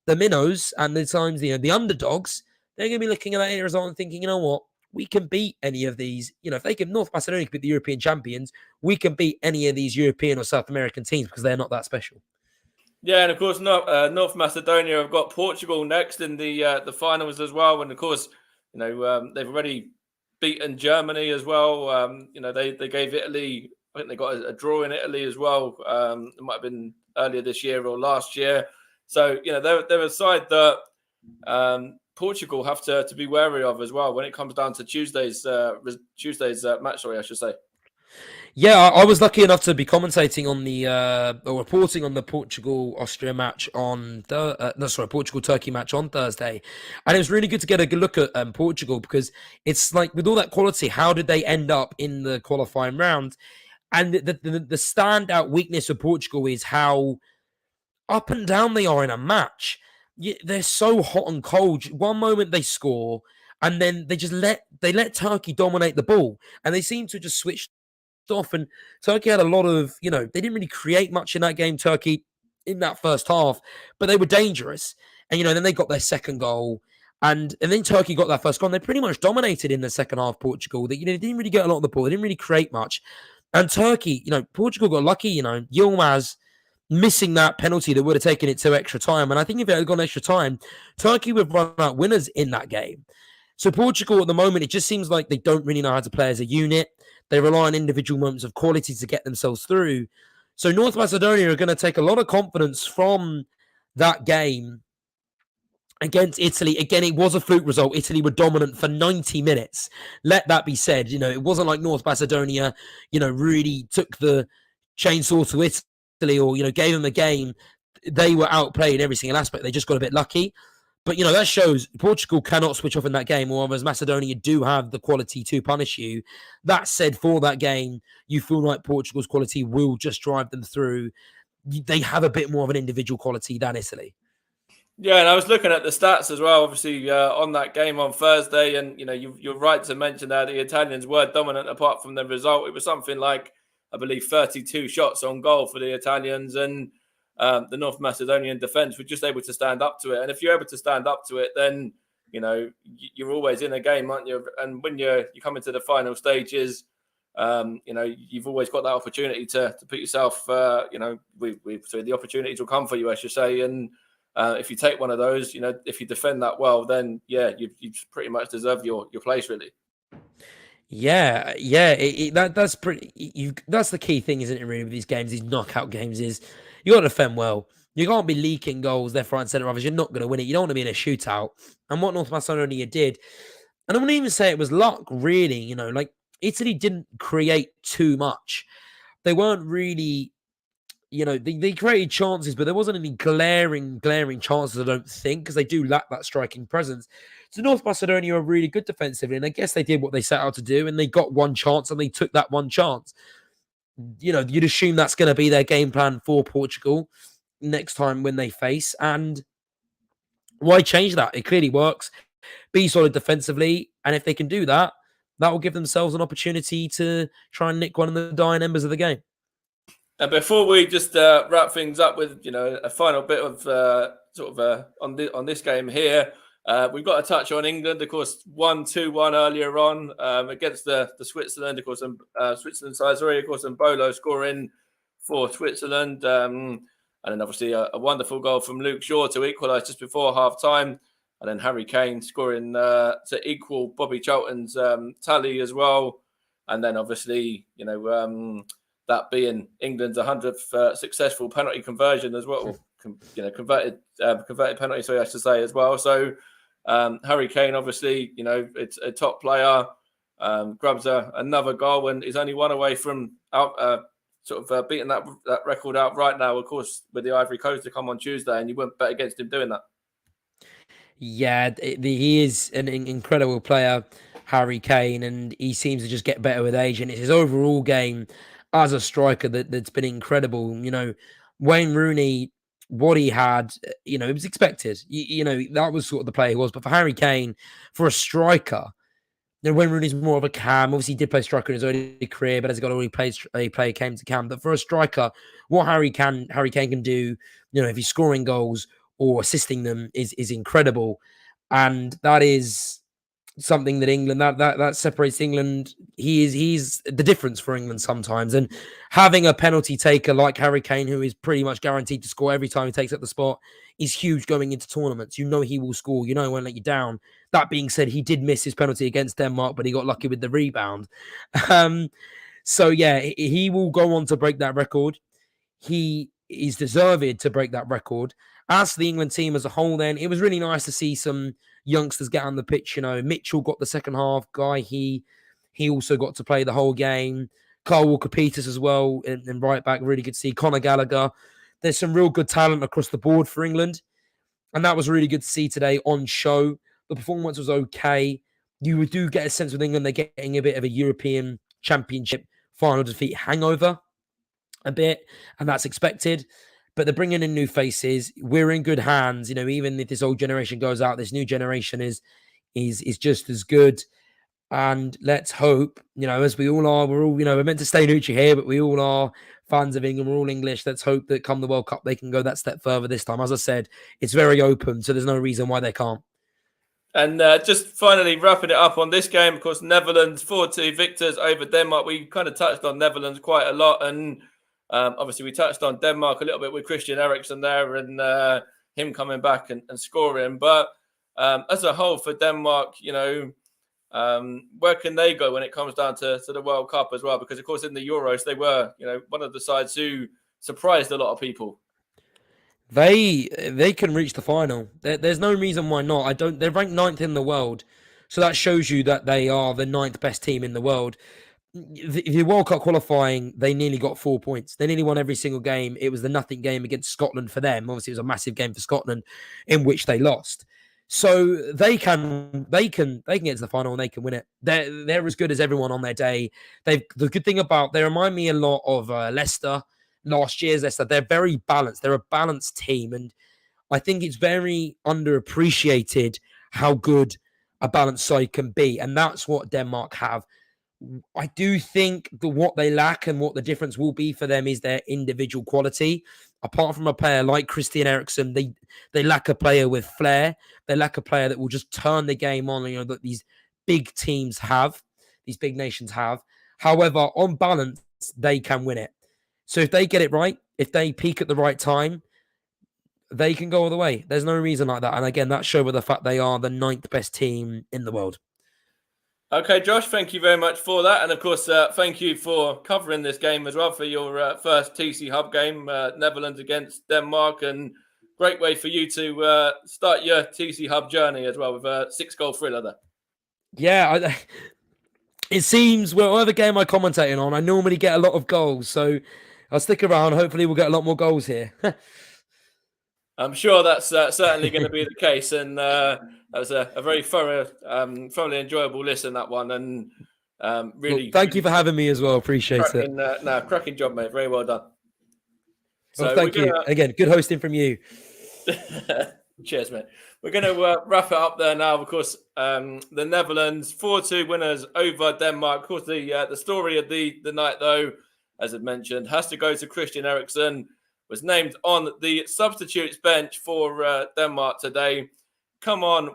the minnows and the times, the underdogs, they're going to be looking at that result and thinking, you know what? We can beat any of these. If North Macedonia can beat the European champions, we can beat any of these European or South American teams because they're not that special. Yeah, and of course, North Macedonia have got Portugal next in the finals as well. And of course, they've already beaten Germany as well. They gave Italy, I think they got a draw in Italy as well. It might have been earlier this year or last year. So, they're a side that Portugal have to be wary of as well when it comes down to Tuesday's match, I should say. Yeah, I was lucky enough to be commentating on or reporting on the Portugal-Austria match Portugal-Turkey match on Thursday. And it was really good to get a good look at Portugal because it's like with all that quality, how did they end up in the qualifying round? And the standout weakness of Portugal is how up and down they are in a match. They're so hot and cold. One moment they score, and then they let Turkey dominate the ball, and they seem to just switch off. And Turkey had a lot of, they didn't really create much in that game, Turkey, in that first half, but they were dangerous. And then they got their second goal, and then Turkey got that first goal. And they pretty much dominated in the second half. Portugal, they didn't really get a lot of the ball. They didn't really create much. And Turkey, Portugal got lucky. Yilmaz missing that penalty that would have taken it to extra time. And I think if it had gone extra time, Turkey would have run out winners in that game. So Portugal at the moment, it just seems like they don't really know how to play as a unit. They rely on individual moments of quality to get themselves through. So North Macedonia are going to take a lot of confidence from that game against Italy. Again, it was a fluke result. Italy were dominant for 90 minutes. Let that be said. It wasn't like North Macedonia, really took the chainsaw to Italy or, gave them a game. They were outplayed in every single aspect. They just got a bit lucky. But, that shows Portugal cannot switch off in that game, whereas Macedonia do have the quality to punish you. That said, for that game, you feel like Portugal's quality will just drive them through. They have a bit more of an individual quality than Italy. Yeah, and I was looking at the stats as well, obviously, on that game on Thursday. And, you're right to mention that the Italians were dominant apart from the result. It was something like, I believe, 32 shots on goal for the Italians. And the North Macedonian defence were just able to stand up to it. And if you're able to stand up to it, then, you're always in a game, aren't you? And when you come into the final stages, you've always got that opportunity to put yourself. So the opportunities will come for you, I should say. And if you take one of those, if you defend that well, then you pretty much deserve your place, really. Yeah, that's pretty. That's the key thing, isn't it? Really, with these games, these knockout games, is you got to defend well. You can't be leaking goals left, right, and centre. Otherwise, you're not going to win it. You don't want to be in a shootout. And what North Macedonia did, and I wouldn't even say it was luck, really. Like Italy didn't create too much. They weren't really. They created chances, but there wasn't any glaring chances, I don't think, because they do lack that striking presence. So North Macedonia are really good defensively, and I guess they did what they set out to do, and they got one chance, and they took that one chance. You'd assume that's going to be their game plan for Portugal next time when they face, and why change that? It clearly works. Be solid defensively, and if they can do that, that will give themselves an opportunity to try and nick one of the dying embers of the game. And before we just wrap things up with a final bit of on this game here, we've got to touch on England. Of course, 1-2-1 earlier on against the Switzerland, of course, and Switzerland side. Sorry, of course, and Bolo scoring for Switzerland, and then obviously a wonderful goal from Luke Shaw to equalise just before half time, and then Harry Kane scoring to equal Bobby Charlton's tally as well, and then obviously that being England's 100th successful penalty conversion as well, converted penalty, sorry, I should say, as well. So Harry Kane, obviously, it's a top player, grabs another goal and is only one away from beating that record out right now, of course, with the Ivory Coast to come on Tuesday, and you wouldn't bet against him doing that. Yeah, he is an incredible player, Harry Kane, and he seems to just get better with age, and it's his overall game as a striker that's been incredible. Wayne Rooney, what he had, it was expected. That was sort of the player he was. But for Harry Kane, for a striker, Wayne Rooney's more of a cam. Obviously, he did play striker in his early career, but as he got already played, came to cam. But for a striker, what Harry Kane can do, if he's scoring goals or assisting them, is incredible, and that is something that England that separates England. He's the difference for England sometimes, and having a penalty taker like Harry Kane, who is pretty much guaranteed to score every time he takes up the spot, is huge going into tournaments. He will score. He won't let you down. That being said, he did miss his penalty against Denmark, but he got lucky with the rebound. So yeah, he will go on to break that record. He is deserved to break that record. As for the England team as a whole, then it was really nice to see some youngsters get on the pitch. Mitchell got the second half guy. He also got to play the whole game. Carl Walker-Peters as well, and right back, really good to see. Conor Gallagher. There's some real good talent across the board for England, and that was really good to see today on show. The performance was okay. You do get a sense with England they're getting a bit of a European Championship final defeat hangover a bit, and that's expected. But they're bringing in new faces. We're in good hands. Even if this old generation goes out, this new generation is just as good. And let's hope, as we all are, we're meant to stay neutral here, but we all are fans of England. We're all English. Let's hope that come the World Cup, they can go that step further this time. As I said, it's very open, so there's no reason why they can't. And just finally wrapping it up on this game, of course, Netherlands 4-2 victors over Denmark. We kind of touched on Netherlands quite a lot, and obviously, we touched on Denmark a little bit with Christian Eriksen there and him coming back and scoring. But as a whole for Denmark, where can they go when it comes down to the World Cup as well? Because, of course, in the Euros, they were, one of the sides who surprised a lot of people. They can reach the final. There's no reason why not. They're ranked 9th in the world. So that shows you that they are the 9th best team in the world. The World Cup qualifying, they nearly got 4 points. They nearly won every single game. It was the nothing game against Scotland for them. Obviously, it was a massive game for Scotland in which they lost. So they can get to the final and they can win it. They're as good as everyone on their day. The good thing about, they remind me a lot of Leicester, last year's Leicester. They're very balanced. They're a balanced team, and I think it's very underappreciated how good a balanced side can be, and that's what Denmark have. I do think what they lack and what the difference will be for them is their individual quality. Apart from a player like Christian Eriksen, they lack a player with flair. They lack a player that will just turn the game on, that these big teams have, these big nations have. However, on balance, they can win it. So if they get it right, if they peak at the right time, they can go all the way. There's no reason like that. And again, that's shown with the fact they are the 9th best team in the world. Okay, Josh, thank you very much for that. And of course, thank you for covering this game as well for your first TC Hub game, Netherlands against Denmark. And great way for you to start your TC Hub journey as well with a 6-goal thriller there. Yeah, it seems, whatever game I commentating on, I normally get a lot of goals. So I'll stick around. Hopefully we'll get a lot more goals here. I'm sure that's certainly going to be the case. And that was a very thoroughly enjoyable listen, that one. And really, thank you for having me as well. Appreciate it. Cracking job, mate. Very well done. So thank you. Again, good hosting from you. Cheers, mate. We're going to wrap it up there now. Of course, the Netherlands 4-2 winners over Denmark. Of course, the story of the night, though, as I mentioned, has to go to Christian Eriksen. Was named on the substitutes bench for Denmark today. Come on,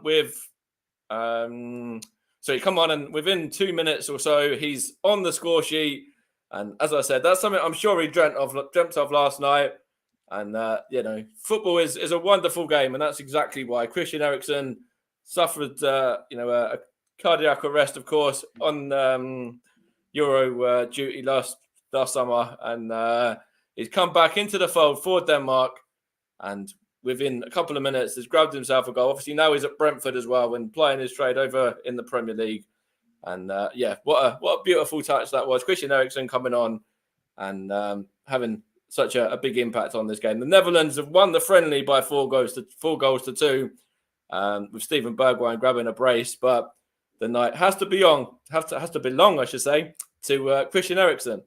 and within 2 minutes or so, he's on the score sheet. And as I said, that's something I'm sure he dreamt of last night. And football is a wonderful game, and that's exactly why Christian Eriksen suffered, a cardiac arrest, of course, on Euro duty last summer, and he's come back into the fold for Denmark, and within a couple of minutes has grabbed himself a goal. Obviously now he's at Brentford as well when playing his trade over in the Premier League. And what a beautiful touch that was. Christian Eriksen coming on and having such a big impact on this game. The Netherlands have won the friendly by 4 goals to 2, with Steven Bergwijn grabbing a brace, but the night has to belong, I should say, to Christian Eriksen.